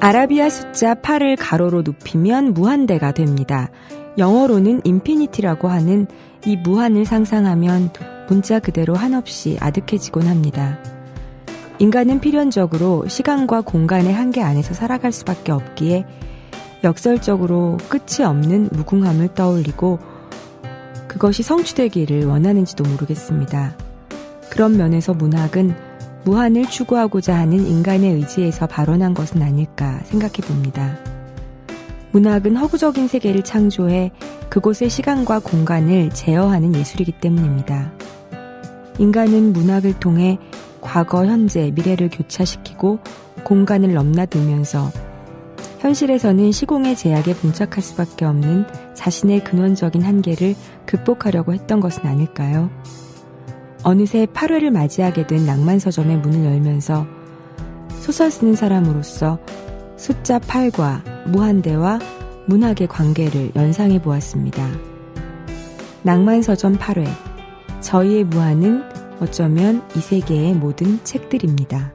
아라비아 숫자 8을 가로로 눕히면 무한대가 됩니다. 영어로는 인피니티라고 하는 이 무한을 상상하면 문자 그대로 한없이 아득해지곤 합니다. 인간은 필연적으로 시간과 공간의 한계 안에서 살아갈 수밖에 없기에 역설적으로 끝이 없는 무궁함을 떠올리고 그것이 성취되기를 원하는지도 모르겠습니다. 그런 면에서 문학은 무한을 추구하고자 하는 인간의 의지에서 발원한 것은 아닐까 생각해 봅니다. 문학은 허구적인 세계를 창조해 그곳의 시간과 공간을 제어하는 예술이기 때문입니다. 인간은 문학을 통해 과거, 현재, 미래를 교차시키고 공간을 넘나들면서 현실에서는 시공의 제약에 봉착할 수밖에 없는 자신의 근원적인 한계를 극복하려고 했던 것은 아닐까요? 어느새 8회를 맞이하게 된 낭만서점의 문을 열면서 소설 쓰는 사람으로서 숫자 8과 무한대와 문학의 관계를 연상해 보았습니다. 낭만서점 8회, 저희의 무한은 어쩌면 이 세계의 모든 책들입니다.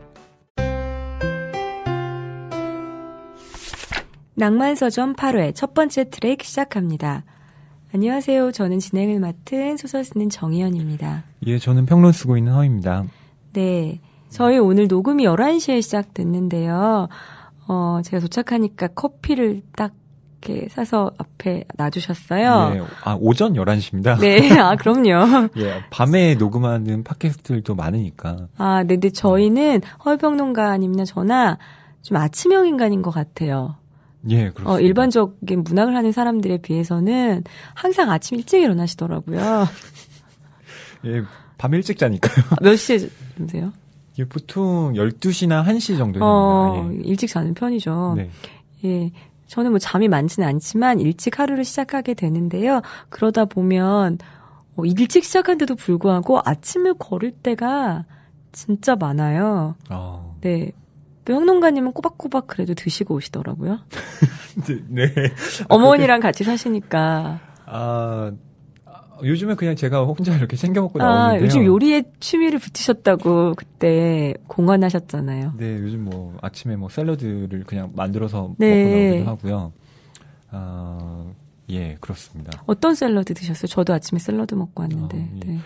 낭만서점 8회 첫 번째 트랙 시작합니다. 안녕하세요. 저는 진행을 맡은 소설 쓰는 정희연입니다. 예, 저는 평론 쓰고 있는 허입니다. 네, 저희 오늘 녹음이 11시에 시작됐는데요. 제가 도착하니까 커피를 딱 이렇게 사서 앞에 놔주셨어요. 예, 오전 11시입니다. 네, 그럼요. 예, 밤에 녹음하는 팟캐스트들도 많으니까. 네, 근데 저희는 허평론가님이나 저나 좀 아침형 인간인 것 같아요. 예, 그렇습니다. 일반적인 문학을 하는 사람들에 비해서는 항상 아침 일찍 일어나시더라고요. 예, 밤 일찍 자니까요. 몇 시에 주무세요? 예, 보통 12시나 1시 정도에 잡니다. 예. 일찍 자는 편이죠. 네. 예. 저는 뭐 잠이 많지는 않지만 일찍 하루를 시작하게 되는데요. 그러다 보면 일찍 시작한데도 불구하고 아침을 걸을 때가 진짜 많아요. 네. 평론가님은 꼬박꼬박 그래도 드시고 오시더라고요. 네. 어머니랑 같이 사시니까. 요즘에 그냥 제가 혼자 이렇게 챙겨 먹고 나오는데요. 요즘 요리에 취미를 붙이셨다고 그때 공언하셨잖아요. 네, 요즘 뭐 아침에 뭐 샐러드를 그냥 만들어서 네. 먹고 나오기도 하고요. 예, 그렇습니다. 어떤 샐러드 드셨어요? 저도 아침에 샐러드 먹고 왔는데. 예. 네.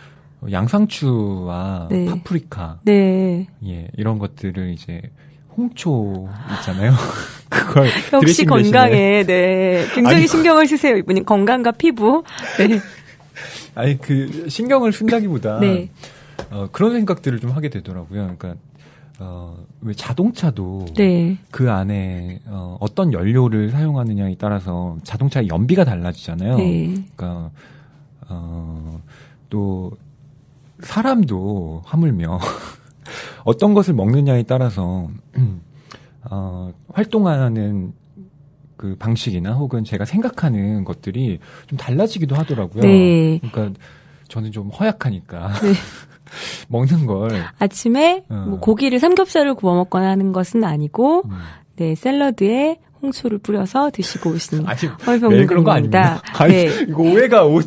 양상추와 네. 파프리카. 네. 예, 이런 것들을 이제 홍초 있잖아요. 그걸 역시 건강에 네 굉장히 신경을 쓰세요. 이분이 건강과 피부. 네. 아니 그 신경을 쓴다기보다 네. 그런 생각들을 좀 하게 되더라고요. 그러니까 왜 자동차도 네. 그 안에 어떤 연료를 사용하느냐에 따라서 자동차의 연비가 달라지잖아요. 네. 그러니까 또 사람도 하물며 어떤 것을 먹느냐에 따라서 활동하는 그 방식이나 혹은 제가 생각하는 것들이 좀 달라지기도 하더라고요. 네. 그러니까 저는 좀 허약하니까 네. 먹는 걸 아침에 뭐 고기를 삼겹살을 구워 먹거나 하는 것은 아니고 네 샐러드에 홍초를 뿌려서 드시고 오신 왜 그런 거 아닙니다. 네. 이거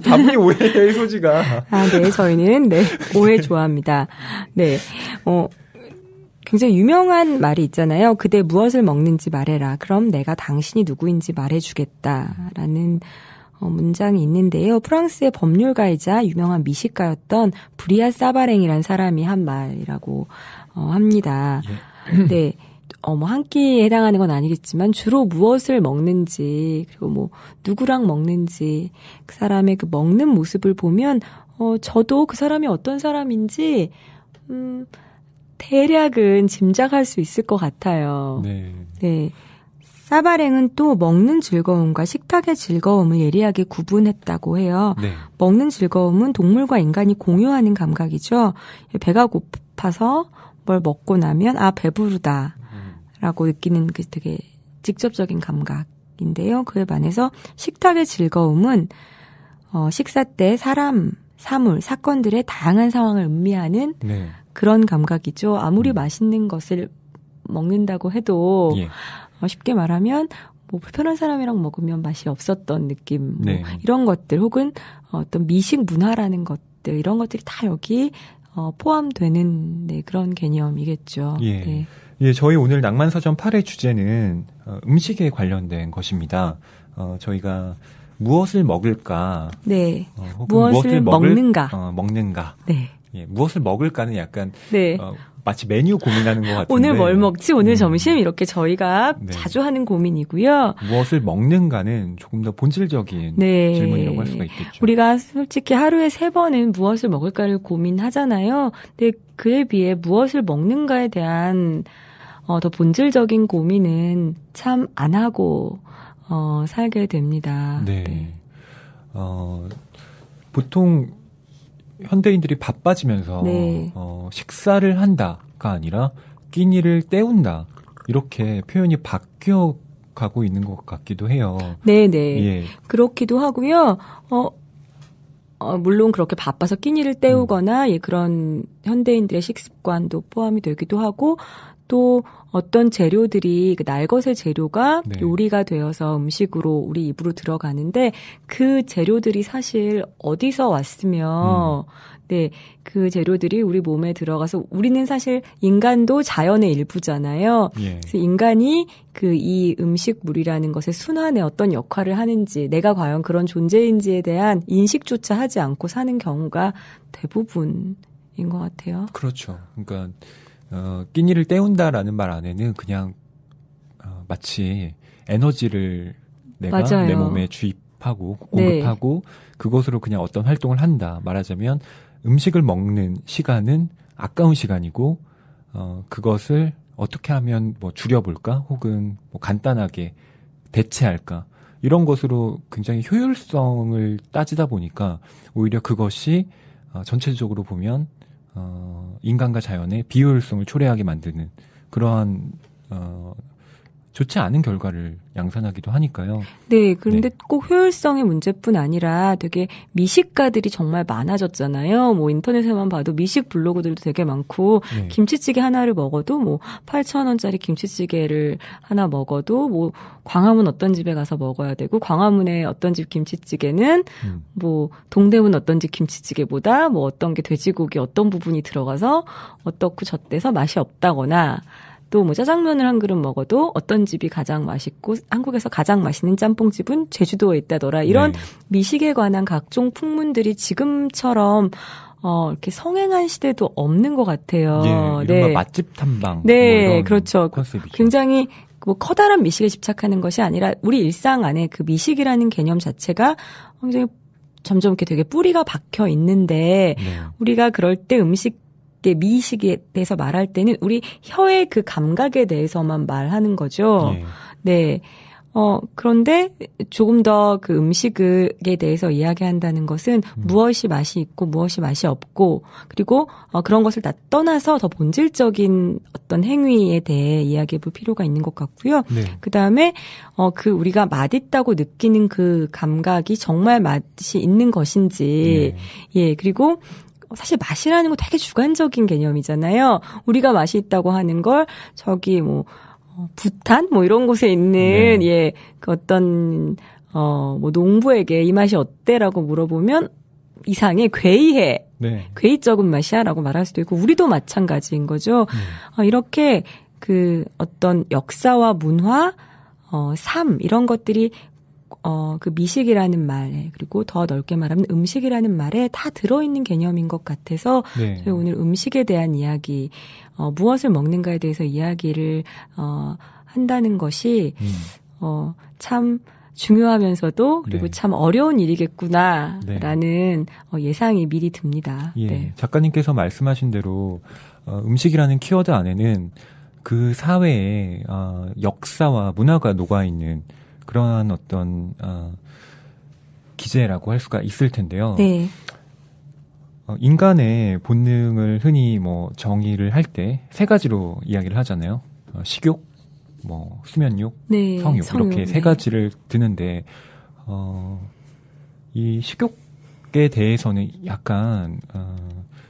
다분히 오해의 소지가. 네, 저희는 네 오해 좋아합니다. 네, 굉장히 유명한 말이 있잖아요. 그대 무엇을 먹는지 말해라. 그럼 내가 당신이 누구인지 말해주겠다라는 문장이 있는데요. 프랑스의 법률가이자 유명한 미식가였던 브리아 사바랭이라는 사람이 한 말이라고 합니다. 예. 네. 뭐 한 끼에 해당하는 건 아니겠지만 주로 무엇을 먹는지 그리고 뭐 누구랑 먹는지 그 사람의 그 먹는 모습을 보면 저도 그 사람이 어떤 사람인지 대략은 짐작할 수 있을 것 같아요. 네. 네. 사바랭은 또 먹는 즐거움과 식탁의 즐거움을 예리하게 구분했다고 해요. 네. 먹는 즐거움은 동물과 인간이 공유하는 감각이죠. 배가 고파서 뭘 먹고 나면 배부르다. 라고 느끼는 그 되게 직접적인 감각인데요. 그에 반해서 식탁의 즐거움은 식사 때 사람, 사물, 사건들의 다양한 상황을 음미하는 네. 그런 감각이죠. 아무리 맛있는 것을 먹는다고 해도 예. 쉽게 말하면 뭐 불편한 사람이랑 먹으면 맛이 없었던 느낌 뭐 네. 이런 것들 혹은 어떤 미식 문화라는 것들 이런 것들이 다 여기 포함되는 네, 그런 개념이겠죠. 예. 네. 예, 저희 오늘 낭만서점 8회 주제는 음식에 관련된 것입니다. 저희가 무엇을 먹을까? 네. 혹은 무엇을 먹는가? 먹는가? 네. 예, 무엇을 먹을까는 약간 네. 마치 메뉴 고민하는 것 같은데. 오늘 뭘 먹지? 오늘 점심? 이렇게 저희가 네. 자주 하는 고민이고요. 무엇을 먹는가는 조금 더 본질적인 네. 질문이라고 할 수가 있겠죠. 우리가 솔직히 하루에 3번은 무엇을 먹을까를 고민하잖아요. 근데 그에 비해 무엇을 먹는가에 대한 더 본질적인 고민은 참 안 하고 살게 됩니다. 네. 네. 보통 현대인들이 바빠지면서 네. 식사를 한다가 아니라 끼니를 때운다 이렇게 표현이 바뀌어 가고 있는 것 같기도 해요. 네네. 예. 그렇기도 하고요. 물론 그렇게 바빠서 끼니를 때우거나 예, 그런 현대인들의 식습관도 포함이 되기도 하고 또 어떤 재료들이 그 날것의 재료가 네. 요리가 되어서 음식으로 우리 입으로 들어가는데 그 재료들이 사실 어디서 왔으며 네, 그 재료들이 우리 몸에 들어가서 우리는 사실 인간도 자연의 일부잖아요. 예. 그래서 인간이 이 음식물이라는 것의 순환에 어떤 역할을 하는지 내가 과연 그런 존재인지에 대한 인식조차 하지 않고 사는 경우가 대부분인 것 같아요. 그렇죠. 그러니까 끼니를 때운다라는 말 안에는 그냥 마치 에너지를 내가 맞아요. 내 몸에 주입하고 공급하고 네. 그것으로 그냥 어떤 활동을 한다. 말하자면 음식을 먹는 시간은 아까운 시간이고 그것을 어떻게 하면 뭐 줄여볼까 혹은 뭐 간단하게 대체할까 이런 것으로 굉장히 효율성을 따지다 보니까 오히려 그것이 전체적으로 보면 인간과 자연의 비효율성을 초래하게 만드는 그러한 좋지 않은 결과를 양산하기도 하니까요. 네, 그런데 네. 꼭 효율성의 문제뿐 아니라 되게 미식가들이 정말 많아졌잖아요. 뭐 인터넷에만 봐도 미식 블로그들도 되게 많고 네. 김치찌개 하나를 먹어도 뭐 8,000원짜리 김치찌개를 하나 먹어도 뭐 광화문 어떤 집에 가서 먹어야 되고 광화문의 어떤 집 김치찌개는 뭐 동대문 어떤 집 김치찌개보다 뭐 어떤 게 돼지고기 어떤 부분이 들어가서 어떻고 젖대서 맛이 없다거나 또 뭐 짜장면을 한 그릇 먹어도 어떤 집이 가장 맛있고 한국에서 가장 맛있는 짬뽕집은 제주도에 있다더라. 이런 네. 미식에 관한 각종 풍문들이 지금처럼 이렇게 성행한 시대도 없는 것 같아요. 예, 이른바 네. 맛집 탐방. 네, 뭐 이런 그렇죠. 컨셉이죠. 굉장히 뭐 커다란 미식에 집착하는 것이 아니라 우리 일상 안에 그 미식이라는 개념 자체가 굉장히 점점 이렇게 되게 뿌리가 박혀 있는데 네. 우리가 그럴 때 미식에 대해서 말할 때는 우리 혀의 그 감각에 대해서만 말하는 거죠. 예. 네. 그런데 조금 더 그 음식에 대해서 이야기한다는 것은 무엇이 맛이 있고 무엇이 맛이 없고 그리고 그런 것을 다 떠나서 더 본질적인 어떤 행위에 대해 이야기해 볼 필요가 있는 것 같고요. 네. 그다음에 우리가 맛있다고 느끼는 그 감각이 정말 맛이 있는 것인지 예. 그리고 사실 맛이라는 거 되게 주관적인 개념이잖아요. 우리가 맛이 있다고 하는 걸 저기 뭐 부탄 뭐 이런 곳에 있는 예, 그 어떤 뭐 농부에게 이 맛이 어때라고 물어보면 이상해, 괴이해. 네. 괴이적인 맛이야라고 말할 수도 있고 우리도 마찬가지인 거죠. 이렇게 그 어떤 역사와 문화, 삶 이런 것들이 그 미식이라는 말에 그리고 더 넓게 말하면 음식이라는 말에 다 들어있는 개념인 것 같아서 네. 저희 오늘 음식에 대한 이야기, 무엇을 먹는가에 대해서 이야기를 한다는 것이 참 중요하면서도 그리고 네. 참 어려운 일이겠구나라는 네. 예상이 미리 듭니다. 예. 네. 작가님께서 말씀하신 대로 음식이라는 키워드 안에는 그 사회의 역사와 문화가 녹아있는 그러한 어떤 기제라고 할 수가 있을 텐데요. 네. 인간의 본능을 흔히 뭐 정의를 할 때 세 가지로 이야기를 하잖아요. 식욕, 뭐 수면욕, 네, 성욕 이렇게 세 가지를 드는데 이 식욕에 대해서는 약간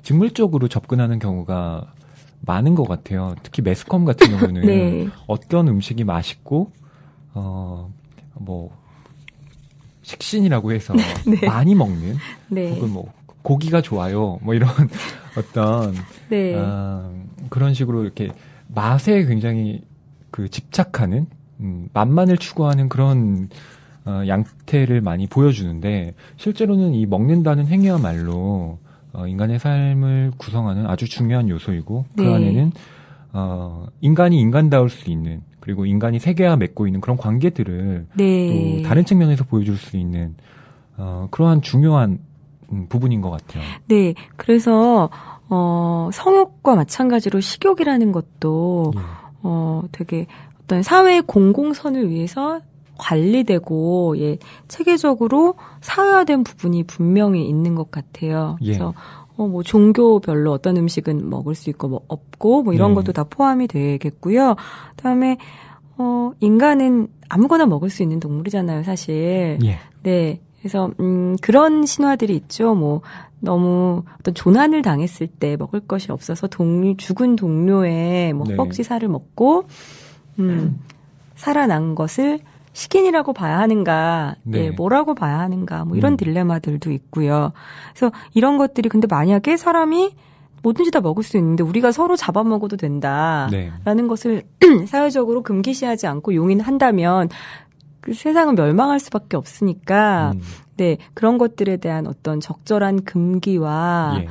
직물적으로 접근하는 경우가 많은 것 같아요. 특히 매스컴 같은 경우는 네. 어떤 음식이 맛있고 뭐 식신이라고 해서 네. 많이 먹는 네. 혹은 뭐 고기가 좋아요 뭐 이런 어떤 네. 그런 식으로 이렇게 맛에 굉장히 그 집착하는 맛만을 추구하는 그런 양태를 많이 보여주는데 실제로는 이 먹는다는 행위야말로 인간의 삶을 구성하는 아주 중요한 요소이고 그 네. 안에는 인간이 인간다울 수 있는 그리고 인간이 세계와 맺고 있는 그런 관계들을 네. 또 다른 측면에서 보여줄 수 있는 그러한 중요한 부분인 것 같아요. 네, 그래서 성욕과 마찬가지로 식욕이라는 것도 되게 어떤 사회의 공공선을 위해서 관리되고 체계적으로 사회화된 부분이 분명히 있는 것 같아요. 그래서 뭐 종교별로 어떤 음식은 먹을 수 있고 뭐 없고 뭐 이런 것도 다 포함이 되겠고요. 그다음에 인간은 아무거나 먹을 수 있는 동물이잖아요, 사실. 네. 그래서 그런 신화들이 있죠. 뭐 너무 어떤 조난을 당했을 때 먹을 것이 없어서 죽은 동료의 뭐 허벅지 살을 먹고 살아난 것을 식인이라고 봐야 하는가, 뭐라고 봐야 하는가, 뭐 이런 딜레마들도 있고요. 그래서 이런 것들이 근데 만약에 사람이 뭐든지 다 먹을 수 있는데 우리가 서로 잡아먹어도 된다라는 것을 사회적으로 금기시하지 않고 용인한다면 그 세상은 멸망할 수밖에 없으니까 네, 그런 것들에 대한 어떤 적절한 금기와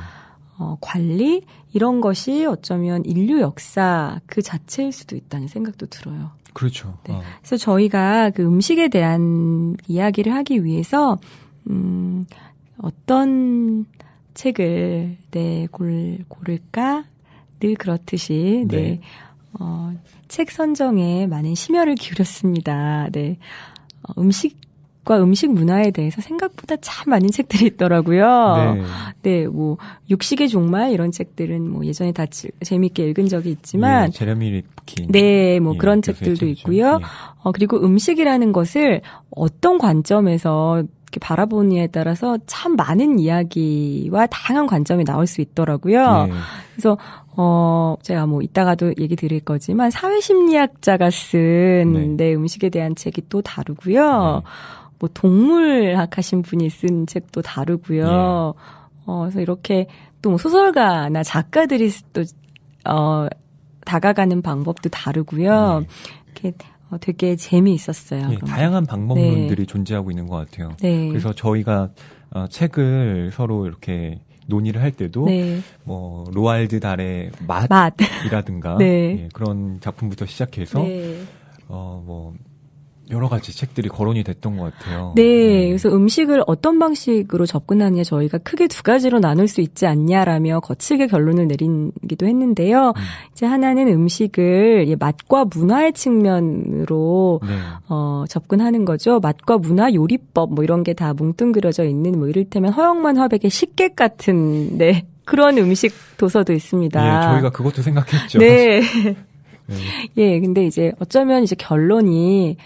관리 이런 것이 어쩌면 인류 역사 그 자체일 수도 있다는 생각도 들어요. 그렇죠. 네. 그래서 저희가 그 음식에 대한 이야기를 하기 위해서 어떤 책을 고를까 늘 그렇듯이 책 선정에 많은 심혈을 기울였습니다. 네. 음식과 음식 문화에 대해서 생각보다 참 많은 책들이 있더라고요. 네, 뭐 육식의 종말 이런 책들은 뭐 예전에 다 재미있게 읽은 적이 있지만, 제레미 리프킨, 네, 뭐 그런 책들도 있고요. 그리고 음식이라는 것을 어떤 관점에서 이렇게 바라보느냐에 따라서 참 많은 이야기와 다양한 관점이 나올 수 있더라고요. 그래서 제가 뭐 이따가도 얘기 드릴 거지만 사회심리학자가 쓴 음식에 대한 책이 또 다르고요. 뭐 동물학 하신 분이 쓴 책도 다르고요. 그래서 이렇게 또 뭐 소설가나 작가들이 또 다가가는 방법도 다르고요. 이렇게 되게 재미있었어요. 다양한 방법론들이 존재하고 있는 것 같아요. 그래서 저희가 책을 서로 이렇게 논의를 할 때도 뭐 로알드 달의 맛이라든가 그런 작품부터 시작해서 뭐 여러 가지 책들이 거론이 됐던 것 같아요. 네, 그래서 음식을 어떤 방식으로 접근하느냐 저희가 크게 두 가지로 나눌 수 있지 않냐라며 거칠게 결론을 내리기도 했는데요. 이제 하나는 음식을 맛과 문화의 측면으로 접근하는 거죠. 맛과 문화, 요리법 뭐 이런 게 다 뭉뚱그려져 있는 뭐 이를테면 허영만 화백의 식객 같은 그런 음식 도서도 있습니다. 저희가 그것도 생각했죠. 네. 근데 이제 어쩌면 이제 결론이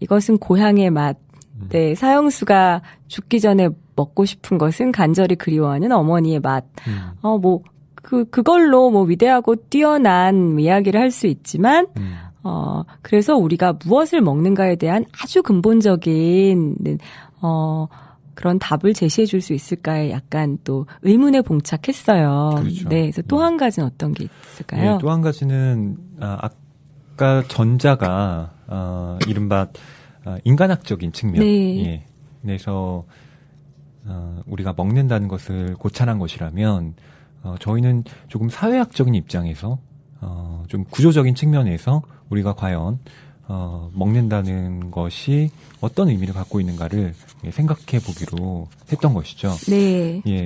이것은 고향의 맛. 사형수가 죽기 전에 먹고 싶은 것은 간절히 그리워하는 어머니의 맛. 그걸로 뭐 위대하고 뛰어난 이야기를 할 수 있지만, 그래서 우리가 무엇을 먹는가에 대한 아주 근본적인, 그런 답을 제시해 줄 수 있을까에 약간 또 의문에 봉착했어요. 그렇죠. 네. 그래서 또 한 가지는 어떤 게 있을까요? 또 한 가지는, 아까 전자가, 이른바, 인간학적인 측면. 그래서, 우리가 먹는다는 것을 고찰한 것이라면, 저희는 조금 사회학적인 입장에서, 좀 구조적인 측면에서 우리가 과연, 먹는다는 것이 어떤 의미를 갖고 있는가를 생각해 보기로 했던 것이죠.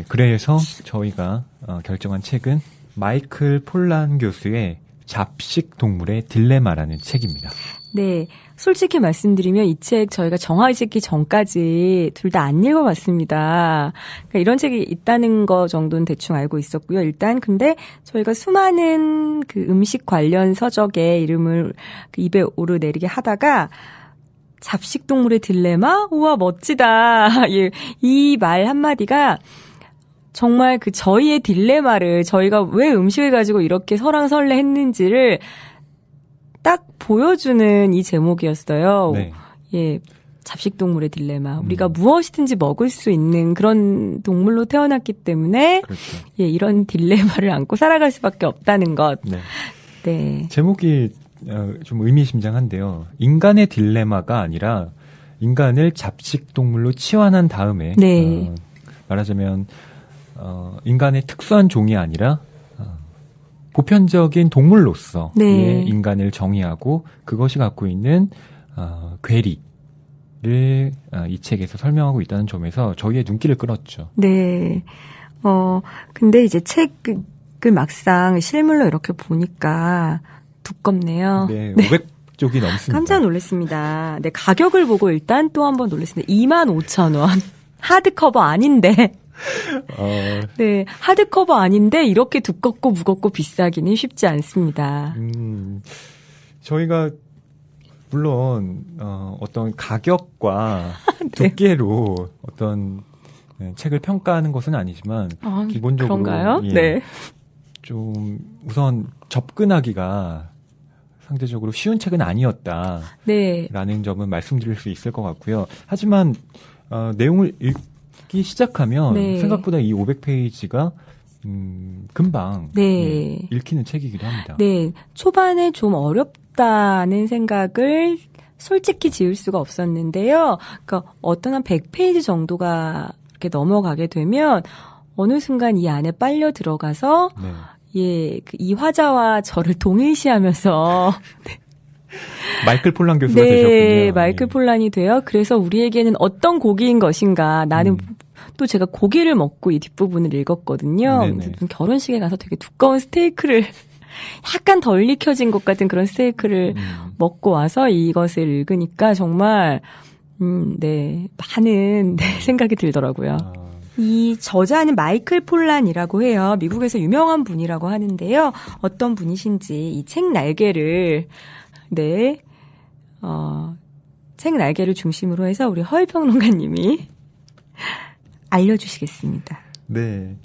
그래서 저희가 결정한 책은 마이클 폴란 교수의 잡식 동물의 딜레마라는 책입니다. 네. 솔직히 말씀드리면 이 책 저희가 정하기 전까지 둘 다 안 읽어봤습니다. 그러니까 이런 책이 있다는 거 정도는 대충 알고 있었고요. 일단 근데 저희가 수많은 그 음식 관련 서적의 이름을 입에 오르내리게 하다가 잡식 동물의 딜레마? 우와 멋지다. 이 말 한마디가 정말 그 저희의 딜레마를 저희가 왜 음식을 가지고 이렇게 설왕설래 했는지를 딱 보여주는 이 제목이었어요. 잡식동물의 딜레마. 우리가 무엇이든지 먹을 수 있는 그런 동물로 태어났기 때문에 그렇죠. 예, 이런 딜레마를 안고 살아갈 수밖에 없다는 것. 네. 네. 제목이 좀 의미심장한데요. 인간의 딜레마가 아니라 인간을 잡식동물로 치환한 다음에 네. 말하자면 인간의 특수한 종이 아니라 보편적인 동물로서의 인간을 정의하고 그것이 갖고 있는 괴리를 이 책에서 설명하고 있다는 점에서 저희의 눈길을 끌었죠. 네. 근데 이제 책을 막상 실물로 이렇게 보니까 두껍네요. 네. 500쪽이 넘습니다. 깜짝 놀랐습니다. 네, 가격을 보고 일단 또 한번 놀랐습니다. 25,000원. 하드커버 아닌데. 네, 하드커버 아닌데 이렇게 두껍고 무겁고 비싸기는 쉽지 않습니다. 저희가 물론 어떤 가격과 두께로 네. 어떤 책을 평가하는 것은 아니지만 기본적으로 그런가요? 예, 네. 좀 우선 접근하기가 상대적으로 쉬운 책은 아니었다라는 네. 점은 말씀드릴 수 있을 것 같고요. 하지만 내용을 읽기 시작하면 네. 생각보다 이 500페이지가 금방 네. 읽히는 책이기도 합니다. 네, 초반에 좀 어렵다는 생각을 솔직히 지을 수가 없었는데요. 그러니까 어떤 한 100페이지 정도가 이렇게 넘어가게 되면 어느 순간 이 안에 빨려 들어가서 네. 예, 이 화자와 저를 동일시하면서 네. 마이클 폴란 교수가 네, 되셨군요. 네, 마이클 폴란이 돼요. 그래서 우리에게는 어떤 고기인 것인가. 나는 또 제가 고기를 먹고 이 뒷부분을 읽었거든요. 결혼식에 가서 되게 두꺼운 스테이크를 약간 덜 익혀진 것 같은 그런 스테이크를 먹고 와서 이것을 읽으니까 정말 네, 많은 생각이 들더라고요. 이 저자는 마이클 폴란이라고 해요. 미국에서 유명한 분이라고 하는데요. 어떤 분이신지 이 책 날개를 네, 책 날개를 중심으로 해서 우리 허일평론가님이 알려주시겠습니다. 네,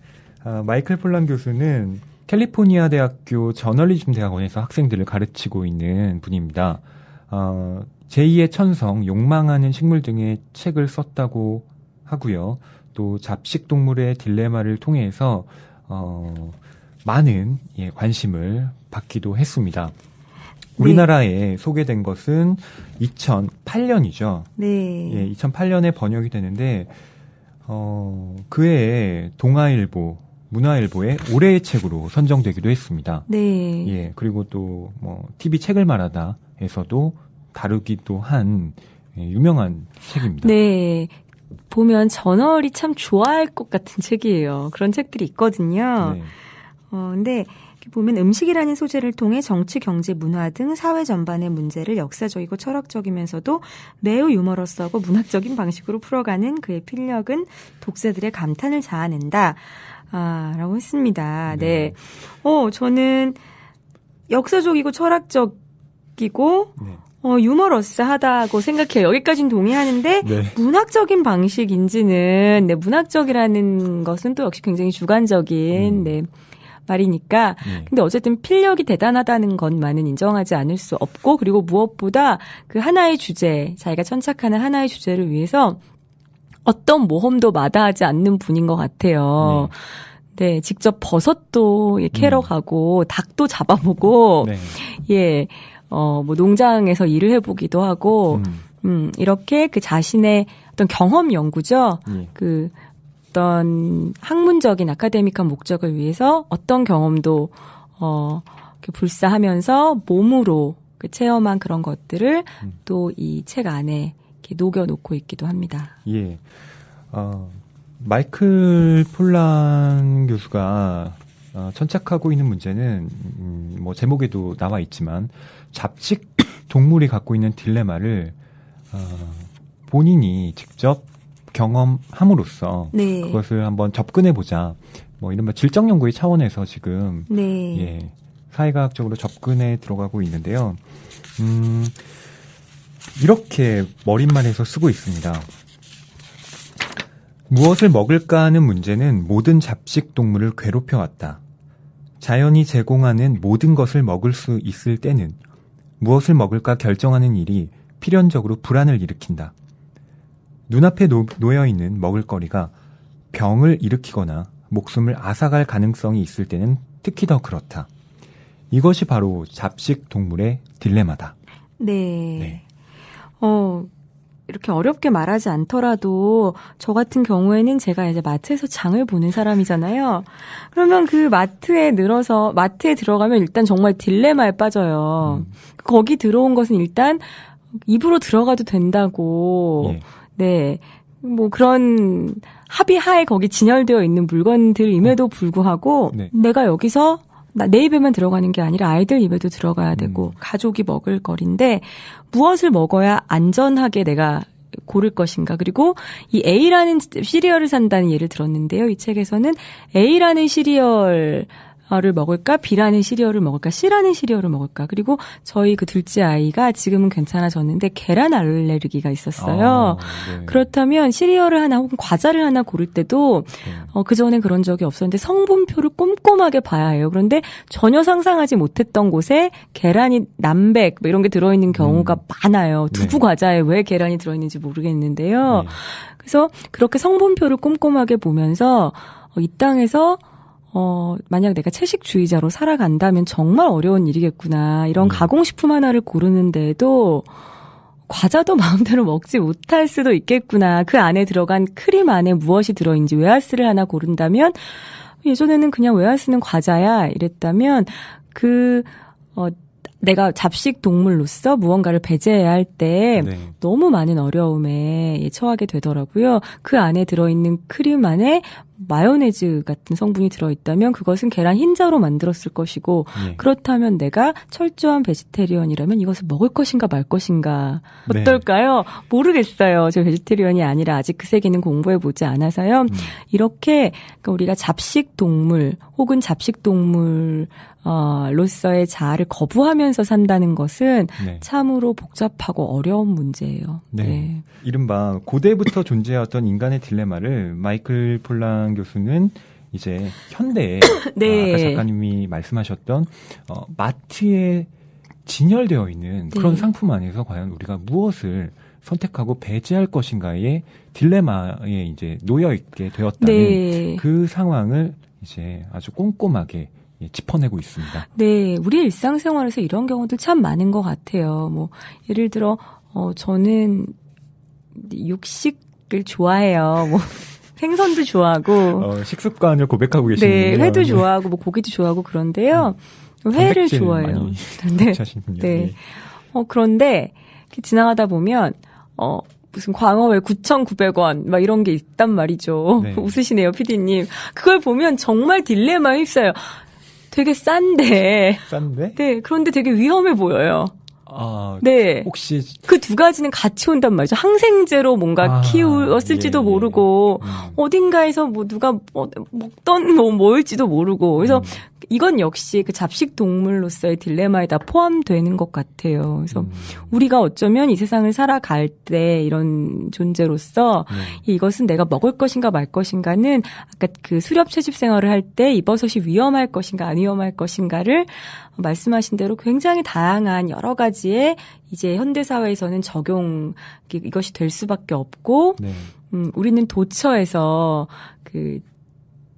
마이클 폴란 교수는 캘리포니아 대학교 저널리즘 대학원에서 학생들을 가르치고 있는 분입니다. 제2의 천성, 욕망하는 식물 등의 책을 썼다고 하고요. 또 잡식동물의 딜레마를 통해서 많은 관심을 받기도 했습니다. 우리나라에 소개된 것은 2008년이죠. 네. 예, 2008년에 번역이 되는데 그해 동아일보, 문화일보의 올해의 책으로 선정되기도 했습니다. 네. 예, 그리고 또 뭐 TV 책을 말하다에서도 다루기도 한 유명한 책입니다. 네. 보면 저널이 참 좋아할 것 같은 책이에요. 그런 책들이 있거든요. 네. 근데 보면 음식이라는 소재를 통해 정치, 경제, 문화 등 사회 전반의 문제를 역사적이고 철학적이면서도 매우 유머러스하고 문학적인 방식으로 풀어가는 그의 필력은 독자들의 감탄을 자아낸다. 라고 했습니다. 네. 저는 역사적이고 철학적이고 네. 유머러스하다고 생각해요. 여기까지는 동의하는데 네. 문학적인 방식인지는 네, 문학적이라는 것은 또 역시 굉장히 주관적인 네, 말이니까. 근데 어쨌든 필력이 대단하다는 것만은 인정하지 않을 수 없고 그리고 무엇보다 그 하나의 주제, 자기가 천착하는 하나의 주제를 위해서 어떤 모험도 마다하지 않는 분인 것 같아요. 네, 직접 버섯도 캐러 가고 닭도 잡아보고 네. 예. 뭐 농장에서 일을 해보기도 하고, 이렇게 그 자신의 어떤 경험 연구죠. 그 어떤 학문적인 아카데믹한 목적을 위해서 어떤 경험도 이렇게 불사하면서 몸으로 그 체험한 그런 것들을 또 이 책 안에 이렇게 녹여놓고 있기도 합니다. 예. 마이클 폴란 교수가 천착하고 있는 문제는 뭐 제목에도 나와 있지만 잡식 동물이 갖고 있는 딜레마를 본인이 직접 경험함으로써 네. 그것을 한번 접근해보자. 뭐 이른바 질적 연구의 차원에서 지금 네. 예, 사회과학적으로 접근해 들어가고 있는데요. 이렇게 머릿말에서 쓰고 있습니다. 무엇을 먹을까 하는 문제는 모든 잡식 동물을 괴롭혀왔다. 자연이 제공하는 모든 것을 먹을 수 있을 때는 무엇을 먹을까 결정하는 일이 필연적으로 불안을 일으킨다. 눈앞에 놓여 있는 먹을거리가 병을 일으키거나 목숨을 앗아갈 가능성이 있을 때는 특히 더 그렇다. 이것이 바로 잡식 동물의 딜레마다. 네. 이렇게 어렵게 말하지 않더라도 저 같은 경우에는 제가 이제 마트에서 장을 보는 사람이잖아요. 그러면 그 마트에 들어가면 일단 정말 딜레마에 빠져요. 거기 들어온 것은 일단 입으로 들어가도 된다고. 예. 네. 뭐 그런 합의하에 거기 진열되어 있는 물건들임에도 불구하고 네. 내가 여기서 내 입에만 들어가는 게 아니라 아이들 입에도 들어가야 되고 가족이 먹을 거리인데 무엇을 먹어야 안전하게 내가 고를 것인가. 그리고 이 A라는 시리얼을 산다는 예를 들었는데요. 이 책에서는 A라는 시리얼을 먹을까, B라는 시리얼을 먹을까, C라는 시리얼을 먹을까. 그리고 저희 그 둘째 아이가 지금은 괜찮아졌는데 계란 알레르기가 있었어요. 네. 그렇다면 시리얼을 하나 혹은 과자를 하나 고를 때도 그전에 그런 적이 없었는데 성분표를 꼼꼼하게 봐야 해요. 그런데 전혀 상상하지 못했던 곳에 계란이 남백 이런 게 들어있는 경우가 많아요. 두부 과자에 왜 계란이 들어있는지 모르겠는데요. 그래서 그렇게 성분표를 꼼꼼하게 보면서 이 땅에서 만약 내가 채식주의자로 살아간다면 정말 어려운 일이겠구나. 이런 가공식품 하나를 고르는데도 과자도 마음대로 먹지 못할 수도 있겠구나. 그 안에 들어간 크림 안에 무엇이 들어있는지 웨하스를 하나 고른다면 예전에는 그냥 웨하스는 과자야 이랬다면 내가 잡식 동물로서 무언가를 배제해야 할 때 너무 많은 어려움에 처하게 되더라고요. 그 안에 들어있는 크림 안에 마요네즈 같은 성분이 들어있다면 그것은 계란 흰자로 만들었을 것이고 그렇다면 내가 철저한 베지테리언이라면 이것을 먹을 것인가 말 것인가 어떨까요? 모르겠어요. 저 베지테리언이 아니라 아직 그 세계는 공부해보지 않아서요. 이렇게 그러니까 우리가 잡식 동물 혹은 잡식 동물 로서의 자아를 거부하면서 산다는 것은 참으로 복잡하고 어려운 문제예요. 네. 이른바 고대부터 존재해왔던 인간의 딜레마를 마이클 폴랑 교수는 이제 현대에 아까 작가님이 말씀하셨던 마트에 진열되어 있는 그런 상품 안에서 과연 우리가 무엇을 선택하고 배제할 것인가의 딜레마에 이제 놓여 있게 되었다는 그 상황을 이제 아주 꼼꼼하게 짚어내고 있습니다. 네, 우리 일상생활에서 이런 경우들 참 많은 것 같아요. 뭐 예를 들어 저는 육식을 좋아해요. 뭐 생선도 좋아하고 식습관을 고백하고 계시는군요. 네, 회도 좋아하고 뭐 고기도 좋아하고 그런데요. 회를 좋아해요. 네. 그런데 지나가다 보면 무슨 광어회 9,900원 막 이런 게 있단 말이죠. 웃으시네요, PD님. 그걸 보면 정말 딜레마에 휩싸요. 되게 싼데. 네, 그런데 되게 위험해 보여요. 네. 혹시 그 두 가지는 같이 온단 말이죠. 항생제로 뭔가 키웠을지도 모르고 어딘가에서 뭐 누가 먹던 뭐일지도 모르고 그래서 이건 역시 그 잡식 동물로서의 딜레마에 다 포함되는 것 같아요. 그래서 우리가 어쩌면 이 세상을 살아갈 때 이런 존재로서 이것은 내가 먹을 것인가 말 것인가는 아까 그 수렵 채집 생활을 할 때 이 버섯이 위험할 것인가 안 위험할 것인가를 말씀하신 대로 굉장히 다양한 여러 가지의 이제 현대 사회에서는 적용 이것이 될 수밖에 없고 우리는 도처에서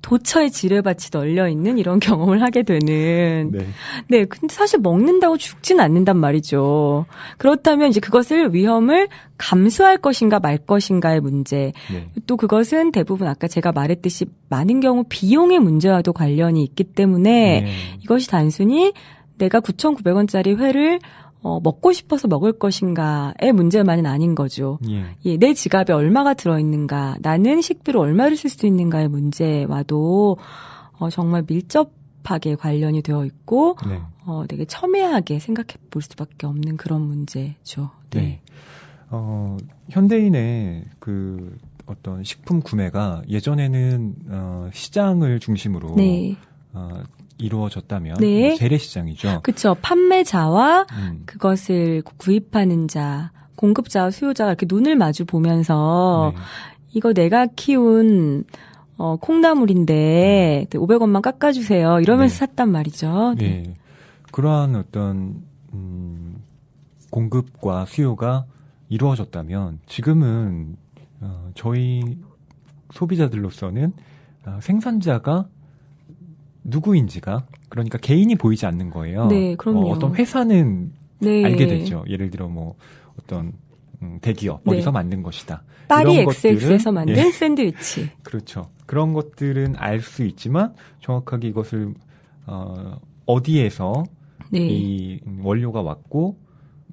도처에 지뢰밭이 널려 있는 이런 경험을 하게 되는. 네, 근데 사실 먹는다고 죽진 않는단 말이죠. 그렇다면 이제 그것을 위험을 감수할 것인가 말 것인가의 문제. 또 그것은 대부분 아까 제가 말했듯이 많은 경우 비용의 문제와도 관련이 있기 때문에 이것이 단순히 내가 9,900원짜리 회를 먹고 싶어서 먹을 것인가의 문제만은 아닌 거죠. 내 지갑에 얼마가 들어있는가, 나는 식비로 얼마를 쓸 수 있는가의 문제와도 정말 밀접하게 관련이 되어 있고 되게 첨예하게 생각해 볼 수밖에 없는 그런 문제죠. 네. 현대인의 그 어떤 식품 구매가 예전에는 시장을 중심으로 이루어졌다면 재래시장이죠. 그렇죠. 판매자와 그것을 구입하는 자, 공급자와 수요자가 이렇게 눈을 마주 보면서 이거 내가 키운 콩나물인데 500원만 깎아주세요. 이러면서 샀단 말이죠. 그러한 어떤 공급과 수요가 이루어졌다면 지금은 저희 소비자들로서는 생산자가 누구인지가 그러니까 개인이 보이지 않는 거예요. 네, 그럼요. 어떤 회사는 네. 알게 되죠. 예를 들어 뭐 어떤 대기업 어디서 만든 것이다. 파리 이런 XX에서 만든 예. 샌드위치. 그렇죠. 그런 것들은 알 수 있지만 정확하게 이것을 어디에서 이 원료가 왔고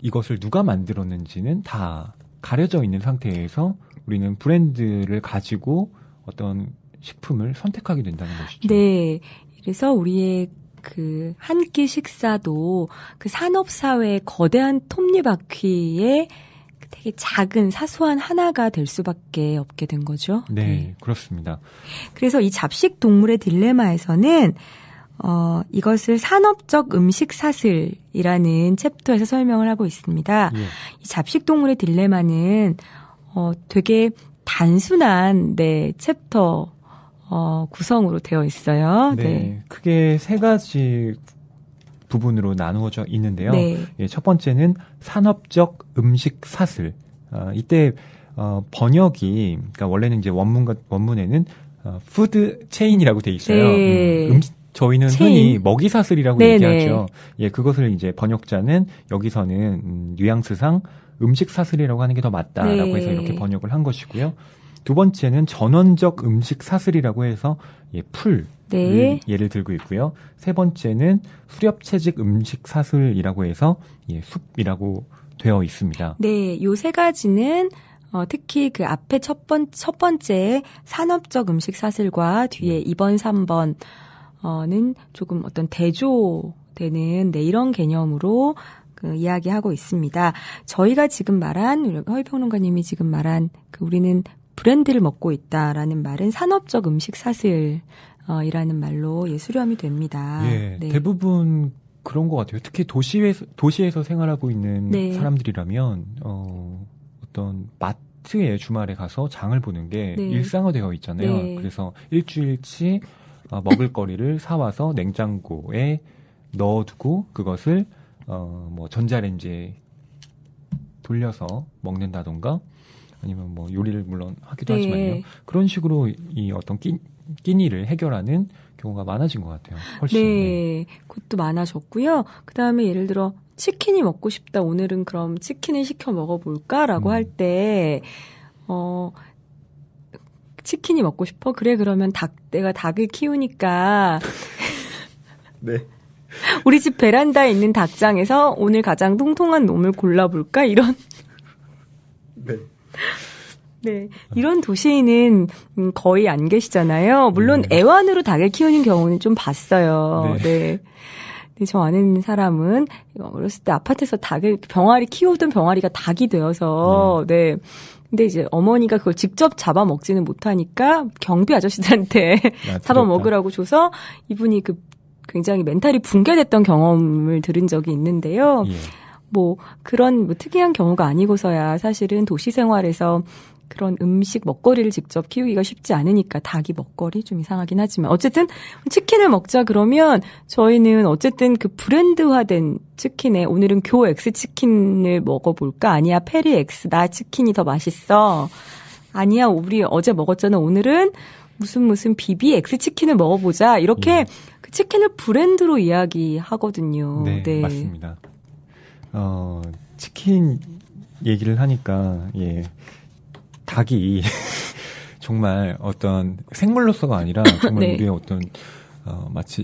이것을 누가 만들었는지는 다 가려져 있는 상태에서 우리는 브랜드를 가지고 어떤 식품을 선택하게 된다는 것이죠. 네. 그래서 우리의 그 한 끼 식사도 그 산업사회의 거대한 톱니바퀴에 되게 작은 사소한 하나가 될 수밖에 없게 된 거죠. 네, 그렇습니다. 그래서 이 잡식 동물의 딜레마에서는 이것을 산업적 음식 사슬이라는 챕터에서 설명을 하고 있습니다. 예. 이 잡식 동물의 딜레마는 되게 단순한 챕터 구성으로 되어 있어요. 네, 크게 세 가지 부분으로 나누어져 있는데요. 네. 예, 첫 번째는 산업적 음식 사슬. 이때 번역이 그러니까 원래는 이제 원문에는 푸드 체인이라고 돼 있어요. 네. 저희는 체인. 흔히 먹이 사슬이라고 네네. 얘기하죠. 예, 그것을 이제 번역자는 여기서는 뉘앙스상 음식 사슬이라고 하는 게 더 맞다라고 네. 해서 이렇게 번역을 한 것이고요. 두 번째는 전원적 음식 사슬이라고 해서 풀 네. 예를 들고 있고요. 세 번째는 수렵채직 음식 사슬이라고 해서 숲이라고 되어 있습니다. 네, 요 세 가지는 특히 그 앞에 첫 번째 산업적 음식 사슬과 뒤에 2번, 3번은 조금 어떤 대조되는 이런 개념으로 이야기하고 있습니다. 저희가 지금 말한 허위평론가님이 지금 말한 우리는 브랜드를 먹고 있다라는 말은 산업적 음식 사슬이라는 말로 수렴이 됩니다. 예, 네. 대부분 그런 것 같아요. 특히 도시에서 생활하고 있는 네. 사람들이라면 어떤 마트에 주말에 가서 장을 보는 게 네. 일상화되어 있잖아요. 네. 그래서 일주일치 먹을 거리를 사와서 냉장고에 넣어두고 그것을 뭐 전자레인지에 돌려서 먹는다던가 아니면 뭐 요리를 물론 하기도 네. 하지만요. 그런 식으로 이 어떤 끼니를 해결하는 경우가 많아진 것 같아요. 훨씬. 네, 그것도 많아졌고요. 그 다음에 예를 들어 치킨이 먹고 싶다. 오늘은 그럼 치킨을 시켜 먹어볼까라고 할 때, 치킨이 먹고 싶어? 그래, 그러면 내가 닭을 키우니까. 네. 우리 집 베란다에 있는 닭장에서 오늘 가장 통통한 놈을 골라볼까? 이런. 네. 네. 이런 도시인은 거의 안 계시잖아요. 물론 애완으로 닭을 키우는 경우는 좀 봤어요. 네. 근데 저 아는 사람은 어렸을 때 아파트에서 병아리 키우던 병아리가 닭이 되어서, 네. 근데 이제 어머니가 그걸 직접 잡아 먹지는 못하니까 경비 아저씨들한테 잡아 먹으라고 줘서 이분이 굉장히 멘탈이 붕괴됐던 경험을 들은 적이 있는데요. 예. 그런 특이한 경우가 아니고서야 사실은 도시 생활에서 그런 먹거리를 직접 키우기가 쉽지 않으니까 닭이 먹거리 좀 이상하긴 하지만 어쨌든 치킨을 먹자 그러면 저희는 어쨌든 그 브랜드화된 치킨에 오늘은 교 X 치킨을 먹어볼까? 아니야 페리 X 나 치킨이 더 맛있어. 아니야 우리 어제 먹었잖아. 오늘은 무슨 비비 X 치킨을 먹어보자. 이렇게 그 치킨을 브랜드로 이야기하거든요. 네, 맞습니다. 치킨 얘기를 하니까 닭이 정말 어떤 생물로서가 아니라 정말 네. 우리의 어떤 마치